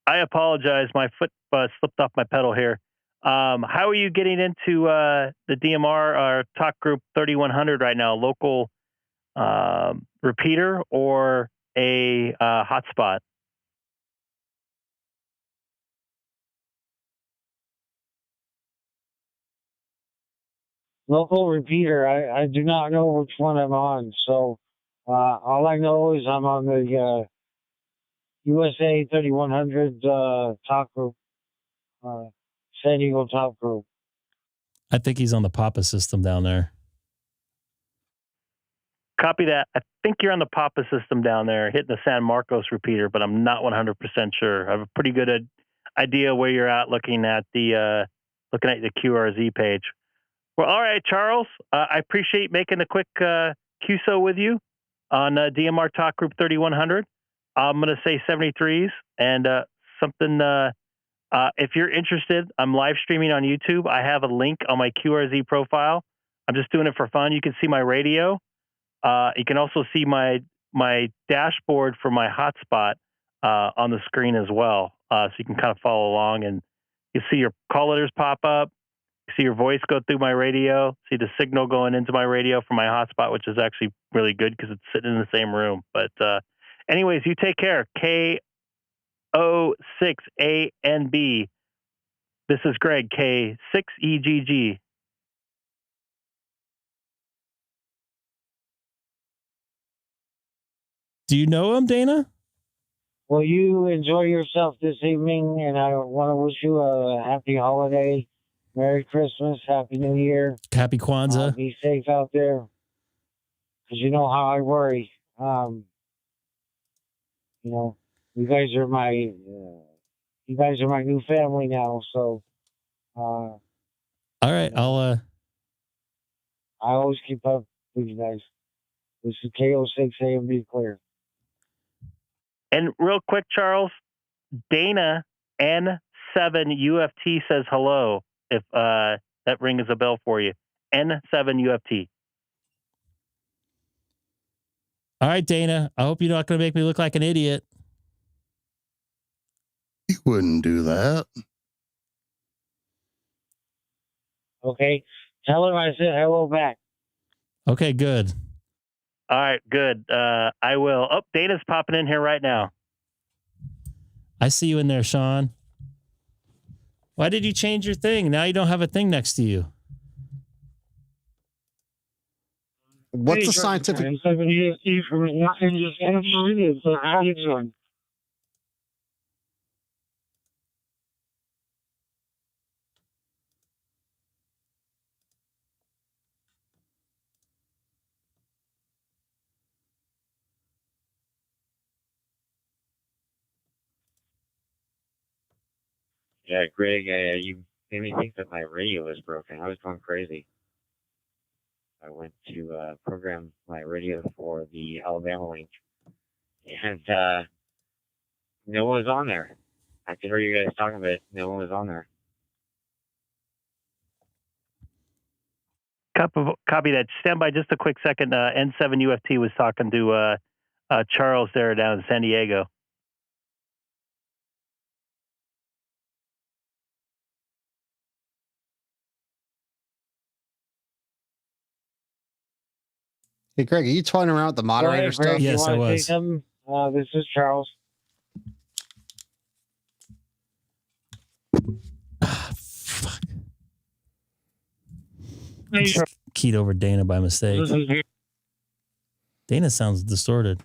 [SPEAKER 6] I apologize. My foot slipped off my pedal here. How are you getting into the DMR talk group 3100 right now? Local repeater or a hotspot?
[SPEAKER 13] Local repeater. I do not know which one I'm on. So all I know is I'm on the USA 3100 talk group, San Diego talk group.
[SPEAKER 1] I think he's on the Papa system down there.
[SPEAKER 6] Copy that. I think you're on the Papa system down there, hitting the San Marcos repeater, but I'm not 100% sure. I have a pretty good idea where you're at, looking at the looking at the QRZ page. Well, all right, Charles. I appreciate making a quick QSO with you on DMR Talk Group 3100. I'm going to say 73s and something. If you're interested, I'm live streaming on YouTube. I have a link on my QRZ profile. I'm just doing it for fun. You can see my radio. You can also see my dashboard for my hotspot on the screen as well. So you can kind of follow along, and you see your call letters pop up. You see your voice go through my radio. See the signal going into my radio from my hotspot, which is actually really good because it's sitting in the same room. But anyways, you take care. K6ANB. This is Greg, K6EGG.
[SPEAKER 1] Do you know him, Dana?
[SPEAKER 13] Well, you enjoy yourself this evening, and I want to wish you a happy holiday, Merry Christmas, Happy New Year.
[SPEAKER 1] Happy Kwanzaa.
[SPEAKER 13] Be safe out there, because you know how I worry. You know, you guys are my new family now. So,
[SPEAKER 1] all right, I
[SPEAKER 13] always keep up with you guys. This is K6AMB clear.
[SPEAKER 6] And real quick, Charles, Dana N7UFT says hello, if that rings a bell for you. N7UFT.
[SPEAKER 1] All right, Dana. I hope you're not going to make me look like an idiot.
[SPEAKER 4] You wouldn't do that.
[SPEAKER 13] Okay. Tell her I said hello back.
[SPEAKER 1] Okay, good.
[SPEAKER 6] All right, good. I will. Oh, Dana's popping in here right now.
[SPEAKER 1] I see you in there, Sean. Why did you change your thing? Now you don't have a thing next to you.
[SPEAKER 3] What's the scientific?
[SPEAKER 13] How you doing?
[SPEAKER 14] Yeah, Greg, you made me think that my radio was broken. I was going crazy. I went to program my radio for the Alabama link, and no one was on there. I could hear you guys talking about it. No one was on there.
[SPEAKER 6] Copy that. Stand by just a quick second. N7UFT was talking to Charles there down in San Diego.
[SPEAKER 3] Hey, Greg, are you toying around with the moderator stuff?
[SPEAKER 1] Yes, I was.
[SPEAKER 13] This is Charles.
[SPEAKER 1] Fuck. Just keyed over Dana by mistake. Dana sounds distorted.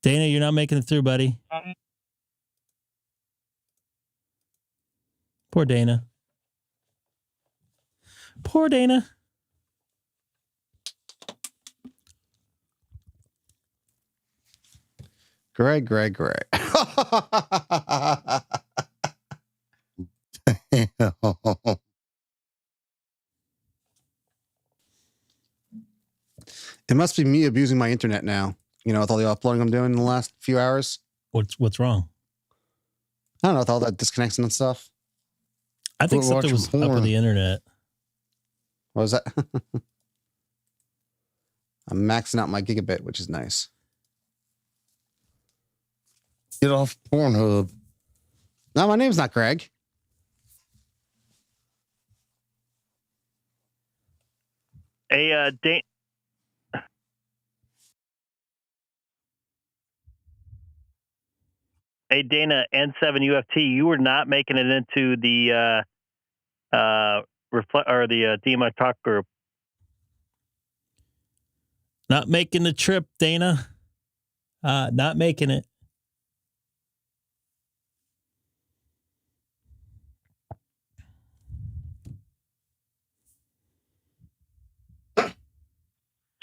[SPEAKER 1] Dana, you're not making it through, buddy. Poor Dana. Poor Dana.
[SPEAKER 3] Greg. It must be me abusing my internet now. You know, with all the uploading I'm doing in the last few hours.
[SPEAKER 1] What's wrong?
[SPEAKER 3] I don't know, with all that disconnection and stuff.
[SPEAKER 1] I think something was up with the internet.
[SPEAKER 3] What was that? I'm maxing out my gigabit, which is nice.
[SPEAKER 4] Get off Pornhub.
[SPEAKER 3] No, my name's not Greg.
[SPEAKER 6] Hey, Dana N7UFT, you were not making it into the DMR Talk group.
[SPEAKER 1] Not making the trip, Dana. Not making it.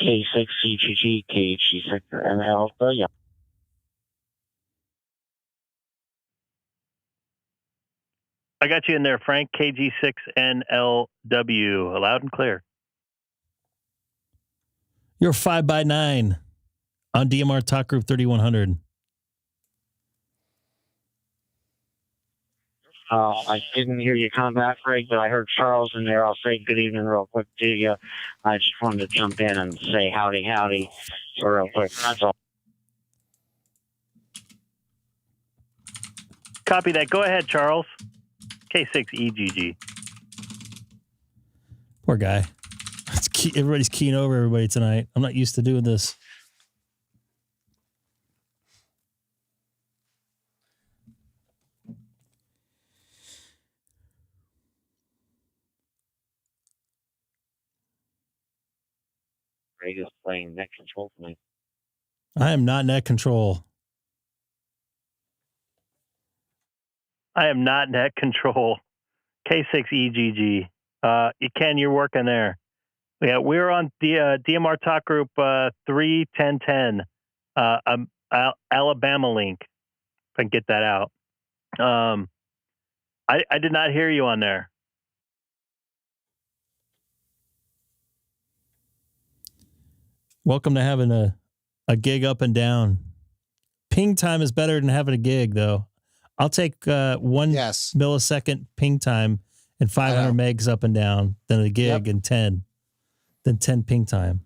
[SPEAKER 14] K6EGG, KHG sector, and Alpha. Yeah.
[SPEAKER 6] I got you in there, Frank. KG6NLW. Loud and clear.
[SPEAKER 1] You're 5x9 on DMR Talk Group 3100.
[SPEAKER 14] I didn't hear you come back, Greg, but I heard Charles in there. I'll say good evening real quick to you. I just wanted to jump in and say howdy, real quick. That's all.
[SPEAKER 6] Copy that. Go ahead, Charles. K6EGG.
[SPEAKER 1] Poor guy. Everybody's keying over everybody tonight. I'm not used to doing this.
[SPEAKER 14] Greg is playing net control tonight.
[SPEAKER 1] I am not net control.
[SPEAKER 6] I am not net control. K6EGG. Ken, you're working there. Yeah, we're on the DMR Talk Group 31010, Alabama link. If I can get that out. I did not hear you on there.
[SPEAKER 1] Welcome to having a gig up and down. Ping time is better than having a gig, though. I'll take 1 millisecond ping time and 500 megs up and down than a gig and 10. Then 10 ping time.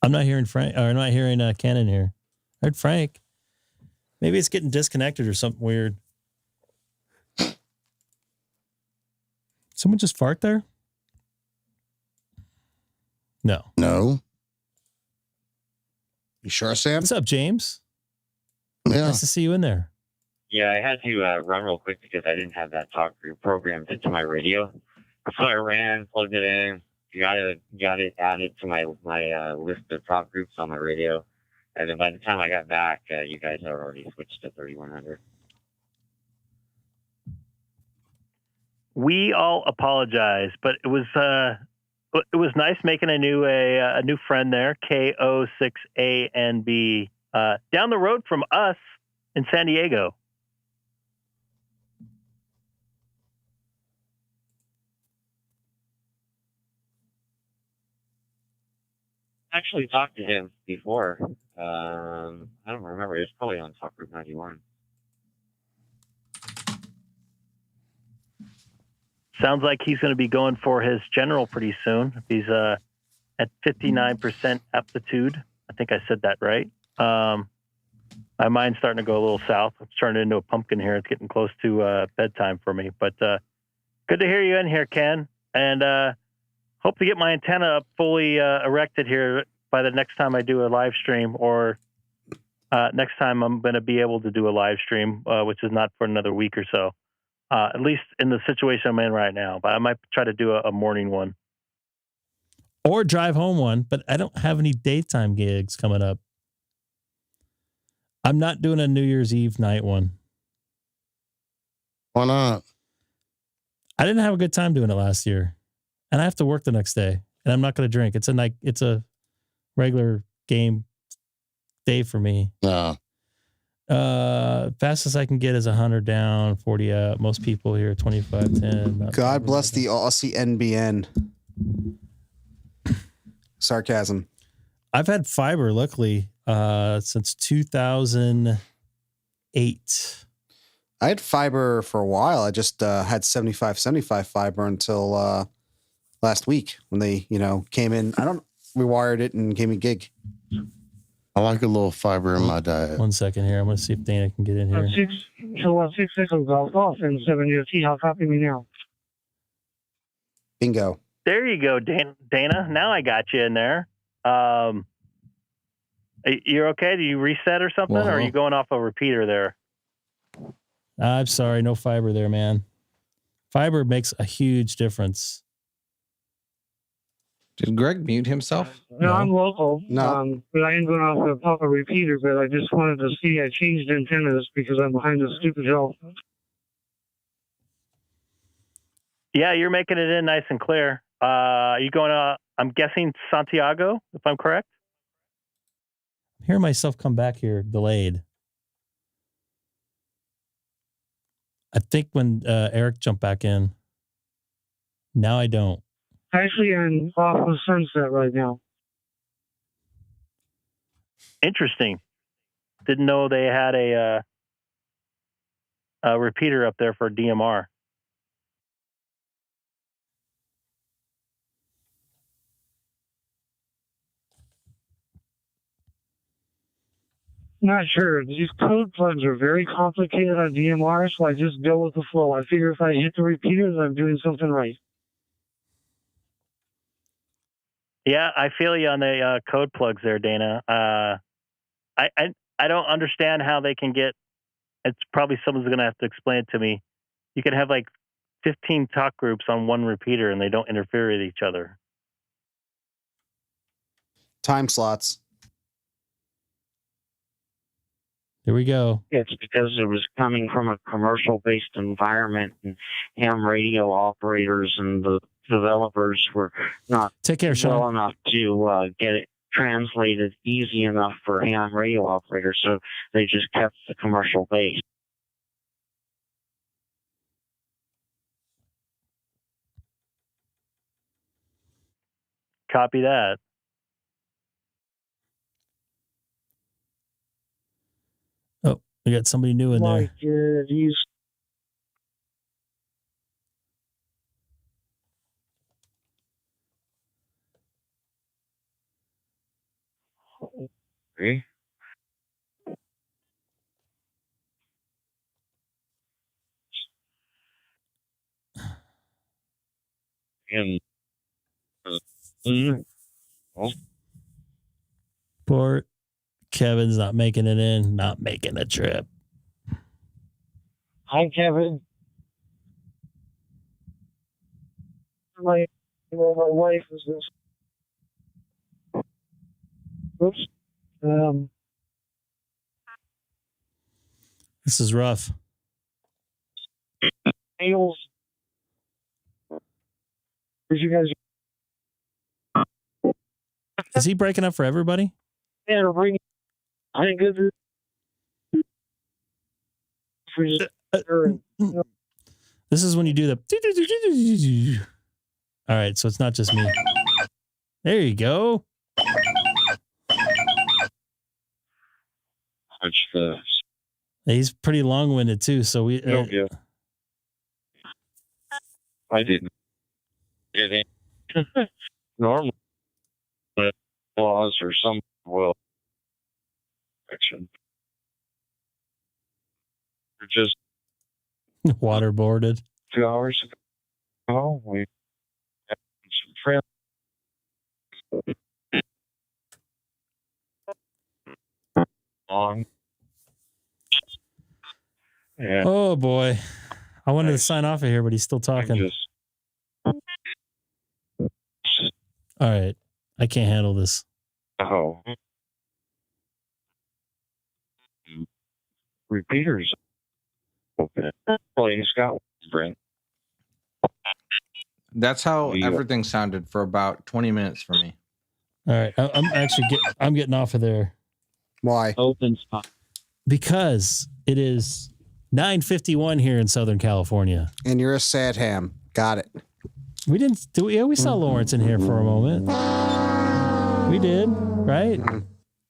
[SPEAKER 1] I'm not hearing Frank, or I'm not hearing Cannon here. I heard Frank. Maybe it's getting disconnected or something weird. Someone just fart there? No.
[SPEAKER 4] No.
[SPEAKER 3] You sure, Sam?
[SPEAKER 1] What's up, James?
[SPEAKER 4] Yeah.
[SPEAKER 1] Nice to see you in there.
[SPEAKER 14] Yeah, I had to run real quick because I didn't have that talk group programmed into my radio. So I ran, plugged it in, got it added to my list of talk groups on my radio. And then by the time I got back, you guys had already switched to 3100.
[SPEAKER 6] We all apologize, but it was nice making a new friend there, K6EGG, down the road from us in San Diego.
[SPEAKER 14] Actually talked to him before. I don't remember. It was probably on Talk Group 91.
[SPEAKER 6] Sounds like he's going to be going for his general pretty soon. He's at 59% aptitude. I think I said that right. My mind's starting to go a little south. It's turning into a pumpkin here. It's getting close to bedtime for me. But good to hear you in here, Ken. And hope to get my antenna up fully erected here by the next time I do a live stream, or next time I'm going to be able to do a live stream, which is not for another week or so. At least in the situation I'm in right now. But I might try to do a morning one.
[SPEAKER 1] Or drive home one, but I don't have any daytime gigs coming up. I'm not doing a New Year's Eve night one.
[SPEAKER 4] Why not?
[SPEAKER 1] I didn't have a good time doing it last year. And I have to work the next day. And I'm not going to drink. It's a regular game day for me.
[SPEAKER 4] No.
[SPEAKER 1] Fastest I can get is 100 down, 40 up. Most people here 25, 10.
[SPEAKER 3] God bless the Aussie NBN. Sarcasm.
[SPEAKER 1] I've had fiber, luckily, since 2008.
[SPEAKER 3] I had fiber for a while. I just had 75 fiber until last week when they, came in. We wired it and gave me gig.
[SPEAKER 4] I like a little fiber in my diet.
[SPEAKER 1] 1 second here. I'm going to see if Dana can get in here.
[SPEAKER 13] 6 seconds off and 7 T. How copy me now?
[SPEAKER 3] Bingo.
[SPEAKER 6] There you go, Dana. Now I got you in there. You're okay? Do you reset or something? Or are you going off a repeater there?
[SPEAKER 1] I'm sorry. No fiber there, man. Fiber makes a huge difference.
[SPEAKER 11] Did Greg mute himself?
[SPEAKER 13] No, I'm local.
[SPEAKER 3] No.
[SPEAKER 13] But I ain't going off a proper repeater, but I just wanted to see I changed antennas because I'm behind the stupid hill.
[SPEAKER 6] Yeah, you're making it in nice and clear. You going to, I'm guessing Santiago, if I'm correct?
[SPEAKER 1] I'm hearing myself come back here delayed. I think when Eric jumped back in. Now I don't.
[SPEAKER 13] Actually, I'm off of Sunset right now.
[SPEAKER 6] Interesting. Didn't know they had a repeater up there for DMR.
[SPEAKER 13] Not sure. These code plugs are very complicated on DMR, so I just go with the flow. I figure if I hit the repeaters, I'm doing something right.
[SPEAKER 6] Yeah, I feel you on the code plugs there, Dana. I don't understand how they can get. It's probably someone's going to have to explain it to me. You could have like 15 talk groups on one repeater, and they don't interfere with each other.
[SPEAKER 3] Time slots.
[SPEAKER 1] Here we go.
[SPEAKER 14] It's because it was coming from a commercial-based environment, and ham radio operators and the developers were not
[SPEAKER 1] Take care, Sean.
[SPEAKER 14] well enough to get it translated easy enough for ham radio operators, so they just kept the commercial base.
[SPEAKER 6] Copy that.
[SPEAKER 1] Oh, we got somebody new in there.
[SPEAKER 13] These
[SPEAKER 14] Okay. And
[SPEAKER 1] Poor Kevin's not making it in, not making a trip.
[SPEAKER 13] Hi, Kevin. My wife is this. Oops.
[SPEAKER 1] This is rough.
[SPEAKER 13] Nails. Did you guys?
[SPEAKER 1] Is he breaking up for everybody?
[SPEAKER 13] Yeah, bring. I think this
[SPEAKER 1] This is when you do the. All right, so it's not just me. There you go. He's pretty long-winded too, so we.
[SPEAKER 14] Yeah. I didn't get in. Normal laws or some action. Just
[SPEAKER 1] waterboarded.
[SPEAKER 14] 2 hours ago, we had some friends. Yeah.
[SPEAKER 1] Oh boy, I wanted to sign off of here, but he's still talking. All right, I can't handle this.
[SPEAKER 14] Oh, repeaters. Okay. Well, he's got Brent.
[SPEAKER 11] That's how everything sounded for about 20 minutes for me.
[SPEAKER 1] All right, I'm getting off of there.
[SPEAKER 3] Why?
[SPEAKER 14] Open spot.
[SPEAKER 1] Because it is 9:51 here in Southern California.
[SPEAKER 3] And you're a sad ham. Got it.
[SPEAKER 1] We didn't do it. Yeah, we saw Lawrence in here for a moment. We did, right?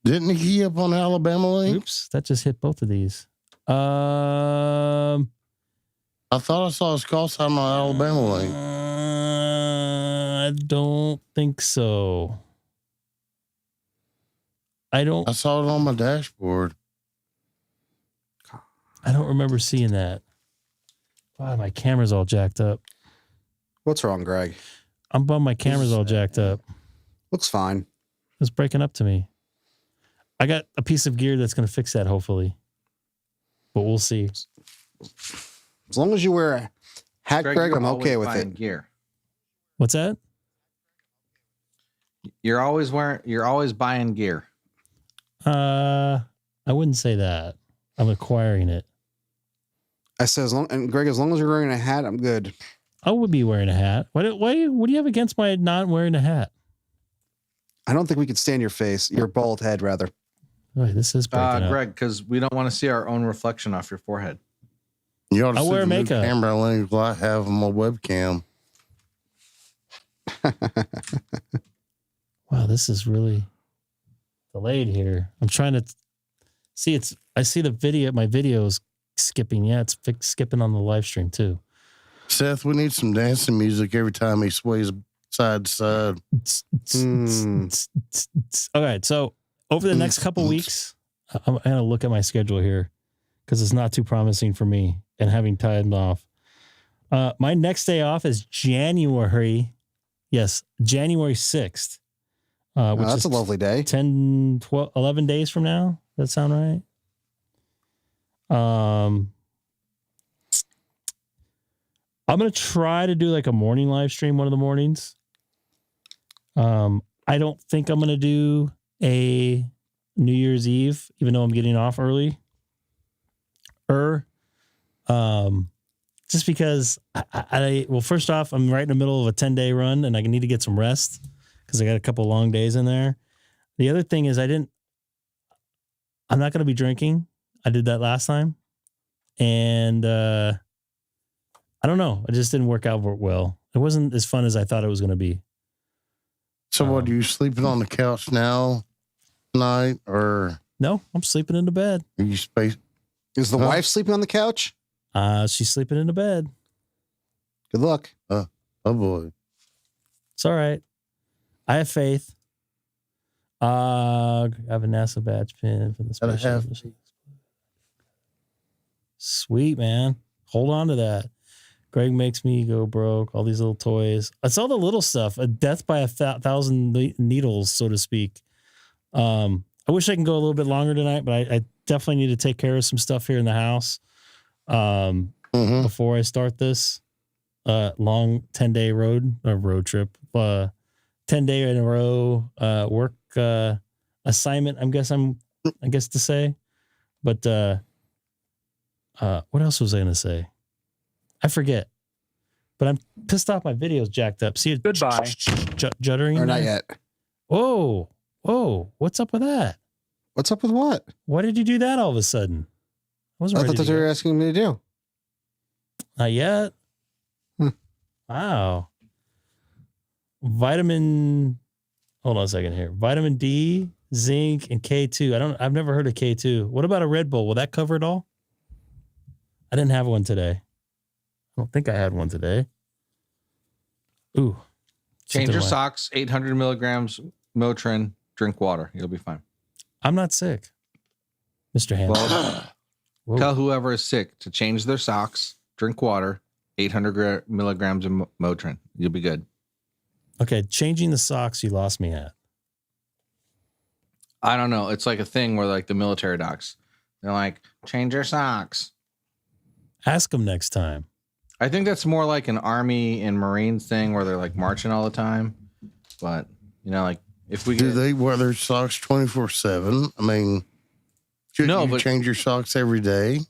[SPEAKER 4] Didn't he up on Alabama link?
[SPEAKER 1] Oops, that just hit both of these.
[SPEAKER 4] I thought I saw his call sign on Alabama link.
[SPEAKER 1] I don't think so. I
[SPEAKER 4] saw it on my dashboard.
[SPEAKER 1] I don't remember seeing that. Wow, my camera's all jacked up.
[SPEAKER 3] What's wrong, Greg?
[SPEAKER 1] I'm bummed my camera's all jacked up.
[SPEAKER 3] Looks fine.
[SPEAKER 1] It's breaking up to me. I got a piece of gear that's going to fix that, hopefully. But we'll see.
[SPEAKER 3] As long as you wear a hat, Greg, I'm okay with it.
[SPEAKER 11] Gear.
[SPEAKER 1] What's that?
[SPEAKER 11] You're always buying gear.
[SPEAKER 1] I wouldn't say that. I'm acquiring it.
[SPEAKER 3] I said, as long as you're wearing a hat, I'm good.
[SPEAKER 1] I would be wearing a hat. What do you have against my not wearing a hat?
[SPEAKER 3] I don't think we could stand your face, your bald head, rather.
[SPEAKER 1] Wait, this is breaking up.
[SPEAKER 11] Greg, because we don't want to see our own reflection off your forehead.
[SPEAKER 4] You ought to
[SPEAKER 1] I
[SPEAKER 4] see
[SPEAKER 1] wear
[SPEAKER 4] the new
[SPEAKER 1] makeup.
[SPEAKER 4] camera lens I have on my webcam.
[SPEAKER 1] Wow, this is really delayed here. I'm trying to see. I see the video. My video is skipping. Yeah, it's skipping on the live stream too.
[SPEAKER 4] Seth, we need some dancing music every time he sways side to side.
[SPEAKER 1] All right, so over the next couple weeks, I'm gonna look at my schedule here because it's not too promising for me and having time off. My next day off is January 6th. Which
[SPEAKER 3] that's
[SPEAKER 1] is
[SPEAKER 3] a lovely day.
[SPEAKER 1] 10, 12, 11 days from now. Does that sound right? I'm going to try to do like a morning live stream one of the mornings. I don't think I'm going to do a New Year's Eve, even though I'm getting off early. Just because well, first off, I'm right in the middle of a 10-day run and I need to get some rest because I got a couple long days in there. The other thing is I'm not going to be drinking. I did that last time. And I don't know. It just didn't work out well. It wasn't as fun as I thought it was going to be.
[SPEAKER 4] So what, are you sleeping on the couch now tonight or?
[SPEAKER 1] No, I'm sleeping in the bed.
[SPEAKER 4] Are you space?
[SPEAKER 3] Is the wife sleeping on the couch?
[SPEAKER 1] She's sleeping in the bed.
[SPEAKER 3] Good luck.
[SPEAKER 4] Oh boy.
[SPEAKER 1] It's all right. I have faith. I have a NASA badge pin for the special. Sweet, man. Hold on to that. Greg makes me go broke. All these little toys. It's all the little stuff. A death by 1,000 needles, so to speak. I wish I can go a little bit longer tonight, but I definitely need to take care of some stuff here in the house before I start this long 10-day road trip. 10-day in a row work assignment, I guess to say. But what else was I going to say? I forget. But I'm pissed off. My video's jacked up. See it?
[SPEAKER 15] Goodbye.
[SPEAKER 1] Juddering?
[SPEAKER 3] Or not yet.
[SPEAKER 1] Whoa. What's up with that?
[SPEAKER 3] What's up with what?
[SPEAKER 1] Why did you do that all of a sudden?
[SPEAKER 3] I thought that's what you were asking me to do.
[SPEAKER 1] Not yet. Wow. Hold on a second here. Vitamin D, zinc, and K2. I've never heard of K2. What about a Red Bull? Will that cover it all? I didn't have one today. I don't think I had one today. Ooh.
[SPEAKER 11] Change your socks, 800 milligrams Motrin, drink water. You'll be fine.
[SPEAKER 1] I'm not sick, Mr. Hansen.
[SPEAKER 11] Well, tell whoever is sick to change their socks, drink water, 800 milligrams of Motrin. You'll be good.
[SPEAKER 1] Okay, changing the socks you lost me at.
[SPEAKER 11] I don't know. It's like a thing where like the military docs, they're like, change your socks.
[SPEAKER 1] Ask them next time.
[SPEAKER 11] I think that's more like an Army and Marines thing where they're like marching all the time. But, like if we
[SPEAKER 4] do they wear their socks 24/7? I mean, shouldn't you change your socks every day?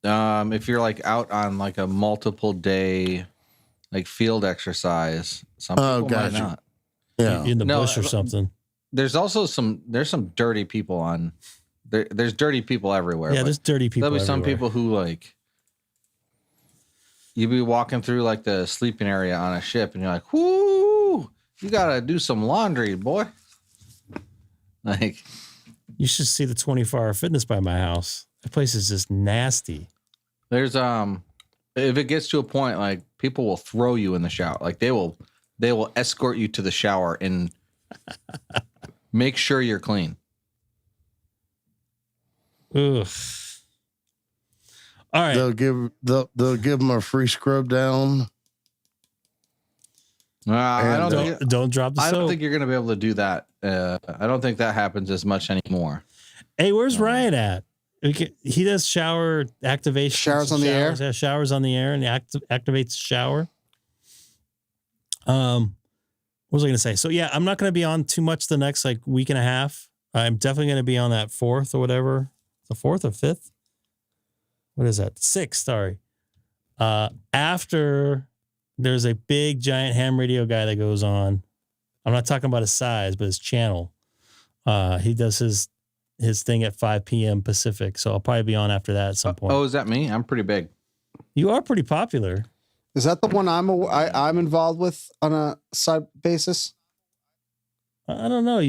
[SPEAKER 11] If you're like out on like a multiple day like field exercise, some people might not.
[SPEAKER 4] Yeah,
[SPEAKER 1] in the bush or something.
[SPEAKER 11] There's also some dirty people on there. There's dirty people everywhere.
[SPEAKER 1] Yeah, there's dirty people.
[SPEAKER 11] There'll be some people who like you'll be walking through like the sleeping area on a ship, and you're like, "Whoo, you gotta do some laundry, boy." Like,
[SPEAKER 1] you should see the 24-hour fitness by my house. That place is just nasty.
[SPEAKER 11] There's if it gets to a point, like people will throw you in the shower. Like they will escort you to the shower and make sure you're clean.
[SPEAKER 1] Ugh. All right.
[SPEAKER 4] They'll give them a free scrub down.
[SPEAKER 1] Don't drop the soap.
[SPEAKER 11] I don't think you're going to be able to do that. I don't think that happens as much anymore.
[SPEAKER 1] Hey, where's Ryan at? He does shower activation.
[SPEAKER 3] Showers on the air.
[SPEAKER 1] Yeah, showers on the air and activates shower. What was I going to say? So yeah, I'm not going to be on too much the next like week and a half. I'm definitely going to be on that 4th or whatever. The 4th or 5th? What is that? 6th, sorry. After there's a big giant ham radio guy that goes on. I'm not talking about his size, but his channel. He does his thing at 5 p.m. Pacific, so I'll probably be on after that at some point.
[SPEAKER 11] Oh, is that me? I'm pretty big.
[SPEAKER 1] You are pretty popular.
[SPEAKER 3] Is that the one I'm involved with on a side basis?
[SPEAKER 1] I don't know.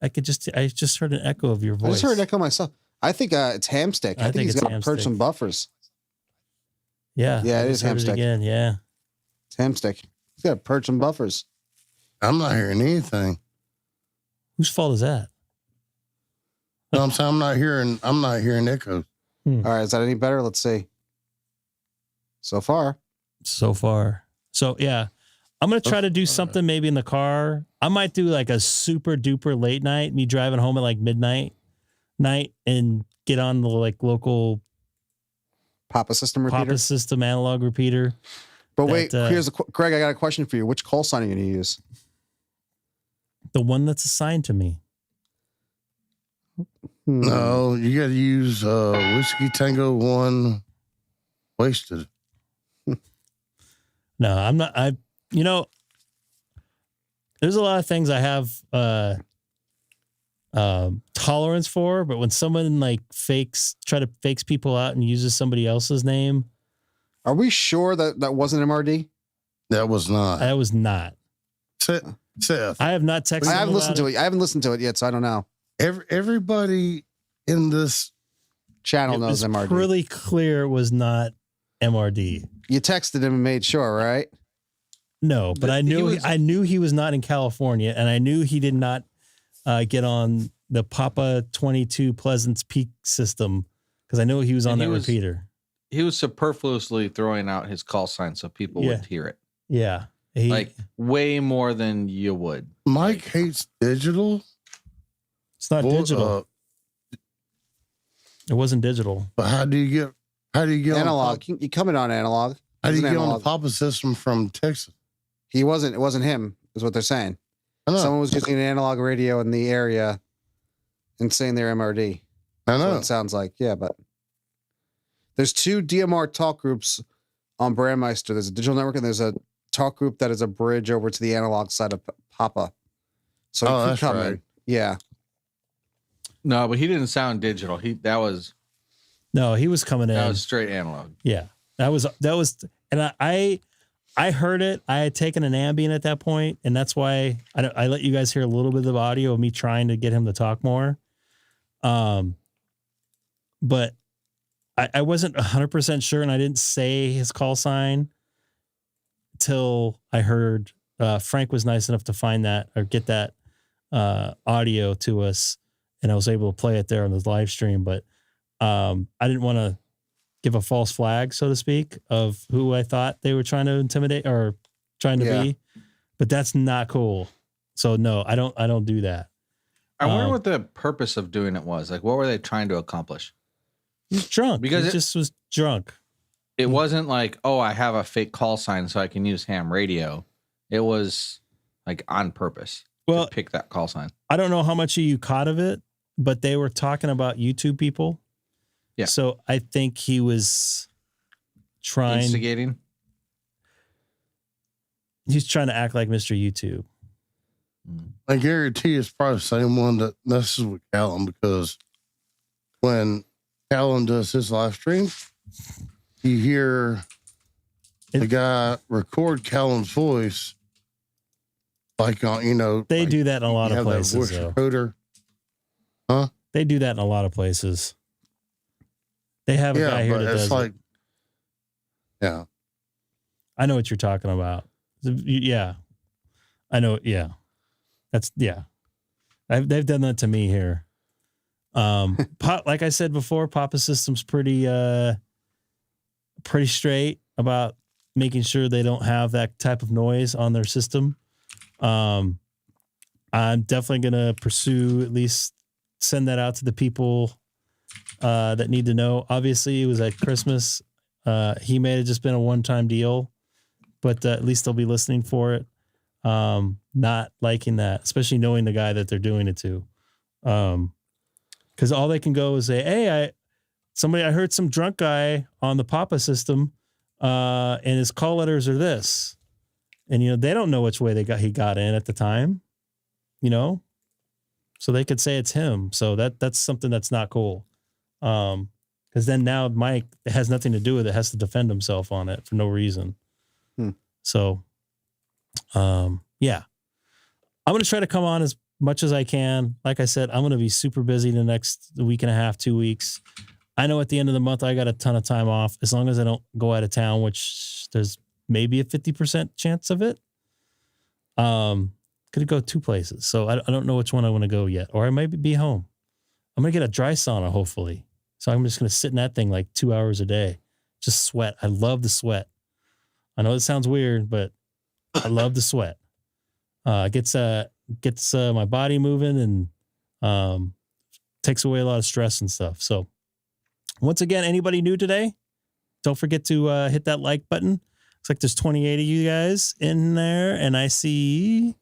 [SPEAKER 1] I just heard an echo of your voice.
[SPEAKER 3] I just heard an echo myself. I think it's Hamstick. I think he's got to purge some buffers.
[SPEAKER 1] Yeah.
[SPEAKER 3] Yeah, it is Hamstick.
[SPEAKER 1] Again, yeah.
[SPEAKER 3] It's Hamstick. He's got to purge some buffers.
[SPEAKER 4] I'm not hearing anything.
[SPEAKER 1] Whose fault is that?
[SPEAKER 4] No, I'm saying I'm not hearing echoes.
[SPEAKER 3] All right, is that any better? Let's see. So far.
[SPEAKER 1] So yeah. I'm going to try to do something maybe in the car. I might do like a super duper late night, me driving home at like midnight and get on the like local
[SPEAKER 3] Papa system
[SPEAKER 1] analog repeater.
[SPEAKER 3] But wait, Greg, I got a question for you. Which call sign are you going to use?
[SPEAKER 1] The one that's assigned to me.
[SPEAKER 4] No, you got to use Whiskey Tango 1 wasted.
[SPEAKER 1] No, I'm not. There's a lot of things I have tolerance for, but when someone like fakes people out and uses somebody else's name.
[SPEAKER 3] Are we sure that wasn't MRD?
[SPEAKER 4] That was not.
[SPEAKER 1] That was not.
[SPEAKER 4] Seth.
[SPEAKER 1] I have not texted.
[SPEAKER 3] I haven't listened to it. I haven't listened to it yet, so I don't know.
[SPEAKER 4] Everybody in this
[SPEAKER 3] channel knows MRD.
[SPEAKER 1] Really clear it was not MRD.
[SPEAKER 3] You texted him and made sure, right?
[SPEAKER 1] No, but I knew he was not in California, and I knew he did not get on the Papa 22 Pleasance Peak system because I know he was on that repeater.
[SPEAKER 11] He was superfluously throwing out his call sign so people would hear it.
[SPEAKER 1] Yeah.
[SPEAKER 11] Like way more than you would.
[SPEAKER 4] Mike hates digital.
[SPEAKER 1] It's not digital. It wasn't digital.
[SPEAKER 4] But how do you get
[SPEAKER 3] analog? You come in on analog.
[SPEAKER 4] How do you get on the Papa system from Texas?
[SPEAKER 3] It wasn't him, is what they're saying. Someone was using an analog radio in the area and saying they're MRD.
[SPEAKER 4] I know.
[SPEAKER 3] That's what it sounds like. Yeah, but there's two DMR talk groups on Brandmeister. There's a digital network and there's a talk group that is a bridge over to the analog side of Papa. So
[SPEAKER 4] that's right.
[SPEAKER 3] Yeah.
[SPEAKER 11] No, but he didn't sound digital. He was
[SPEAKER 1] coming in.
[SPEAKER 11] That was straight analog.
[SPEAKER 1] Yeah. That was, and I heard it. I had taken an Ambien at that point, and that's why I let you guys hear a little bit of audio of me trying to get him to talk more. But I wasn't 100% sure, and I didn't say his call sign till I heard Frank was nice enough to find that or get that audio to us, and I was able to play it there on the live stream. But I didn't want to give a false flag, so to speak, of who I thought they were trying to intimidate or trying to be, but that's not cool. So no, I don't do that.
[SPEAKER 11] I wonder what the purpose of doing it was. Like, what were they trying to accomplish?
[SPEAKER 1] He's drunk.
[SPEAKER 11] Because
[SPEAKER 1] he just was drunk.
[SPEAKER 11] It wasn't like, oh, I have a fake call sign so I can use ham radio. It was like on purpose.
[SPEAKER 1] Well,
[SPEAKER 11] to pick that call sign.
[SPEAKER 1] I don't know how much of you caught of it, but they were talking about YouTube people.
[SPEAKER 11] Yeah.
[SPEAKER 1] So I think he was
[SPEAKER 11] instigating.
[SPEAKER 1] He's trying to act like Mr. YouTube.
[SPEAKER 4] I guarantee it's probably the same one that messes with Callum, because when Callum does his live stream, you hear the guy record Callum's voice like on,
[SPEAKER 1] They
[SPEAKER 4] like
[SPEAKER 1] do that in a lot of places.
[SPEAKER 4] Voice recorder. Huh?
[SPEAKER 1] They do that in a lot of places. They have a guy here that does it.
[SPEAKER 4] Yeah.
[SPEAKER 1] I know what you're talking about. Yeah. I know. Yeah. They've done that to me here. Like I said before, Papa System's pretty straight about making sure they don't have that type of noise on their system. I'm definitely going to pursue, at least send that out to the people that need to know. Obviously, it was at Christmas. He may have just been a one-time deal, but at least they'll be listening for it. Not liking that, especially knowing the guy that they're doing it to. Because all they can go is say, hey, I heard some drunk guy on the Papa system And his call letters are this. And, they don't know which way he got in at the time, so they could say it's him. So that's something that's not cool. Because then now Mike has nothing to do with it, has to defend himself on it for no reason. So, yeah, I'm going to try to come on as much as I can. Like I said, I'm going to be super busy the next week and a half, 2 weeks. I know at the end of the month, I got a ton of time off as long as I don't go out of town, which there's maybe a 50% chance of it. Could go 2 places. So I don't know which one I want to go yet, or I might be home. I'm going to get a dry sauna, hopefully. So I'm just going to sit in that thing like 2 hours a day. Just sweat. I love the sweat. I know it sounds weird, but I love the sweat. Gets my body moving and takes away a lot of stress and stuff. So once again, anybody new today, don't forget to hit that like button. Looks like there's 28 of you guys in there, and I see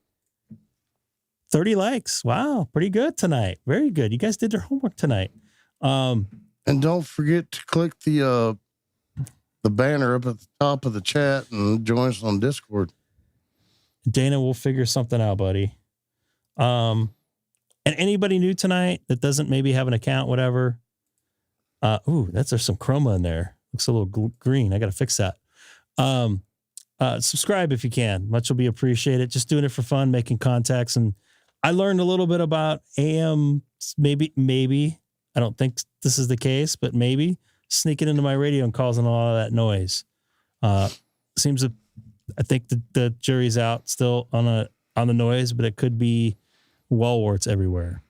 [SPEAKER 1] 30 likes. Wow, pretty good tonight. Very good. You guys did your homework tonight.
[SPEAKER 4] And don't forget to click the banner up at the top of the chat and join us on Discord.
[SPEAKER 1] Dana, we'll figure something out, buddy. And anybody new tonight that doesn't maybe have an account, whatever. There's some chroma in there. Looks a little green. I got to fix that. Subscribe if you can. Much will be appreciated. Just doing it for fun, making contacts. And I learned a little bit about AM, maybe. I don't think this is the case, but maybe sneaking into my radio and causing a lot of that noise. I think the jury's out still on the noise, but it could be wall warts everywhere.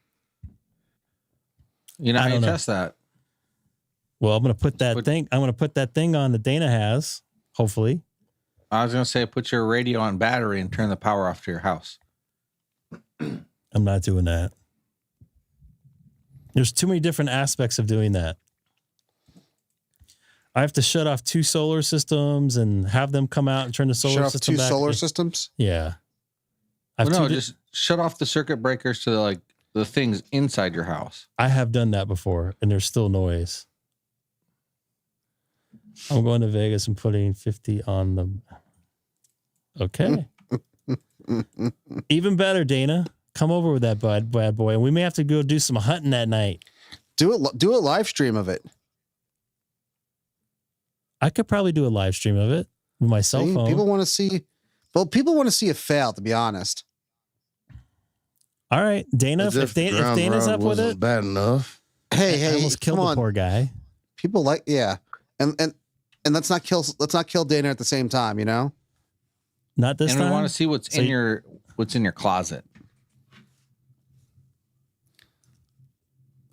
[SPEAKER 11] How you test that?
[SPEAKER 1] Well, I'm going to put that thing on that Dana has, hopefully.
[SPEAKER 11] I was going to say, put your radio on battery and turn the power off to your house.
[SPEAKER 1] I'm not doing that. There's too many different aspects of doing that. I have to shut off 2 solar systems and have them come out and turn the solar system back.
[SPEAKER 3] Shut off 2 solar systems?
[SPEAKER 1] Yeah.
[SPEAKER 11] Just shut off the circuit breakers to the things inside your house.
[SPEAKER 1] I have done that before, and there's still noise. I'm going to Vegas and putting 50 on them. Okay. Even better, Dana. Come over with that bad boy, and we may have to go do some hunting that night.
[SPEAKER 3] Do a live stream of it.
[SPEAKER 1] I could probably do a live stream of it with my cell phone.
[SPEAKER 3] People want to see. Well, people want to see it fail. To be honest.
[SPEAKER 1] All right, Dana. If Dana's up with it,
[SPEAKER 4] bad enough.
[SPEAKER 3] Hey,
[SPEAKER 1] I almost killed the poor guy.
[SPEAKER 3] People and let's not kill Dana at the same time.
[SPEAKER 1] Not this time.
[SPEAKER 11] And we want to see what's in your closet.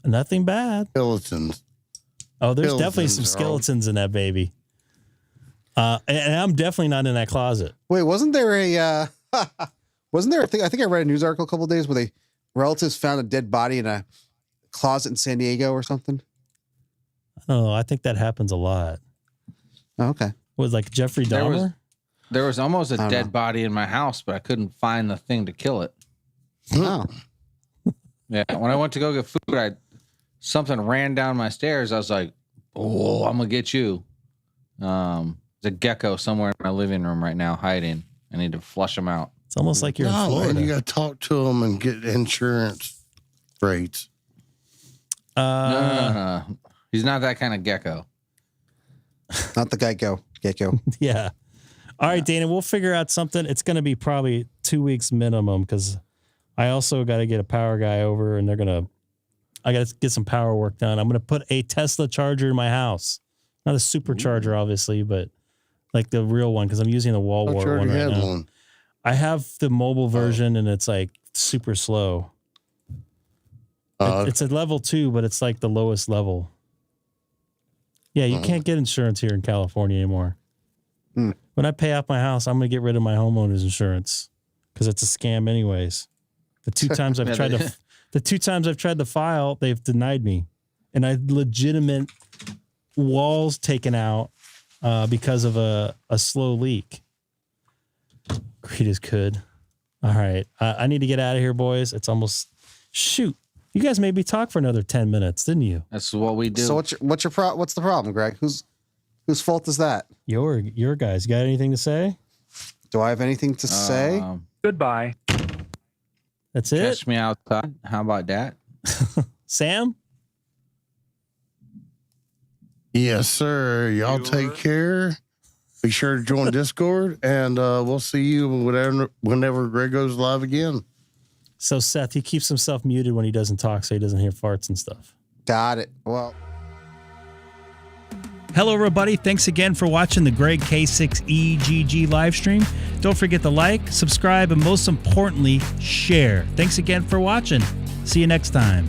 [SPEAKER 1] Nothing bad.
[SPEAKER 4] Skeletons.
[SPEAKER 1] Oh, there's definitely some skeletons in that baby. And I'm definitely not in that closet.
[SPEAKER 3] Wait, wasn't there a thing? I think I read a news article a couple of days where relatives found a dead body in a closet in San Diego or something.
[SPEAKER 1] I don't know. I think that happens a lot.
[SPEAKER 3] Oh, okay.
[SPEAKER 1] Was like Jeffrey Dahmer?
[SPEAKER 11] There was almost a dead body in my house, but I couldn't find the thing to kill it.
[SPEAKER 3] Oh.
[SPEAKER 11] Yeah. When I went to go get food, something ran down my stairs. I was like, "Oh, I'm gonna get you." There's a gecko somewhere in my living room right now hiding. I need to flush him out.
[SPEAKER 1] It's almost like you're in Florida.
[SPEAKER 4] And you got to talk to them and get insurance rates.
[SPEAKER 11] No. He's not that kind of gecko.
[SPEAKER 3] Not the gecko.
[SPEAKER 1] Yeah. All right, Dana, we'll figure out something. It's going to be probably 2 weeks minimum because I also got to get a power guy over and I got to get some power work done. I'm going to put a Tesla charger in my house. Not a supercharger, obviously, but like the real one because I'm using the wall wart one right now. One. I have the mobile version and it's like super slow. It's a level 2, but it's like the lowest level. Yeah, you can't get insurance here in California anymore. When I pay off my house, I'm going to get rid of my homeowner's insurance because it's a scam anyways. The 2 times I've tried to file, they've denied me. And I had legitimate walls taken out because of a slow leak. Great as could. All right. I need to get out of here, boys. It's almost shoot. You guys made me talk for another 10 minutes, didn't you?
[SPEAKER 11] That's what we do.
[SPEAKER 3] So what's the problem, Greg? Whose fault is that?
[SPEAKER 1] Your guys. Got anything to say?
[SPEAKER 3] Do I have anything to say?
[SPEAKER 15] Goodbye.
[SPEAKER 1] That's it.
[SPEAKER 11] Catch me outside. How about that?
[SPEAKER 1] Sam?
[SPEAKER 4] Yes, sir. Y'all take care. Be sure to join Discord, and we'll see you whenever Greg goes live again.
[SPEAKER 1] So Seth, he keeps himself muted when he doesn't talk so he doesn't hear farts and stuff.
[SPEAKER 3] Got it. Well.
[SPEAKER 1] Hello, everybody. Thanks again for watching the Greg K6EGG live stream. Don't forget to like, subscribe, and most importantly, share. Thanks again for watching. See you next time.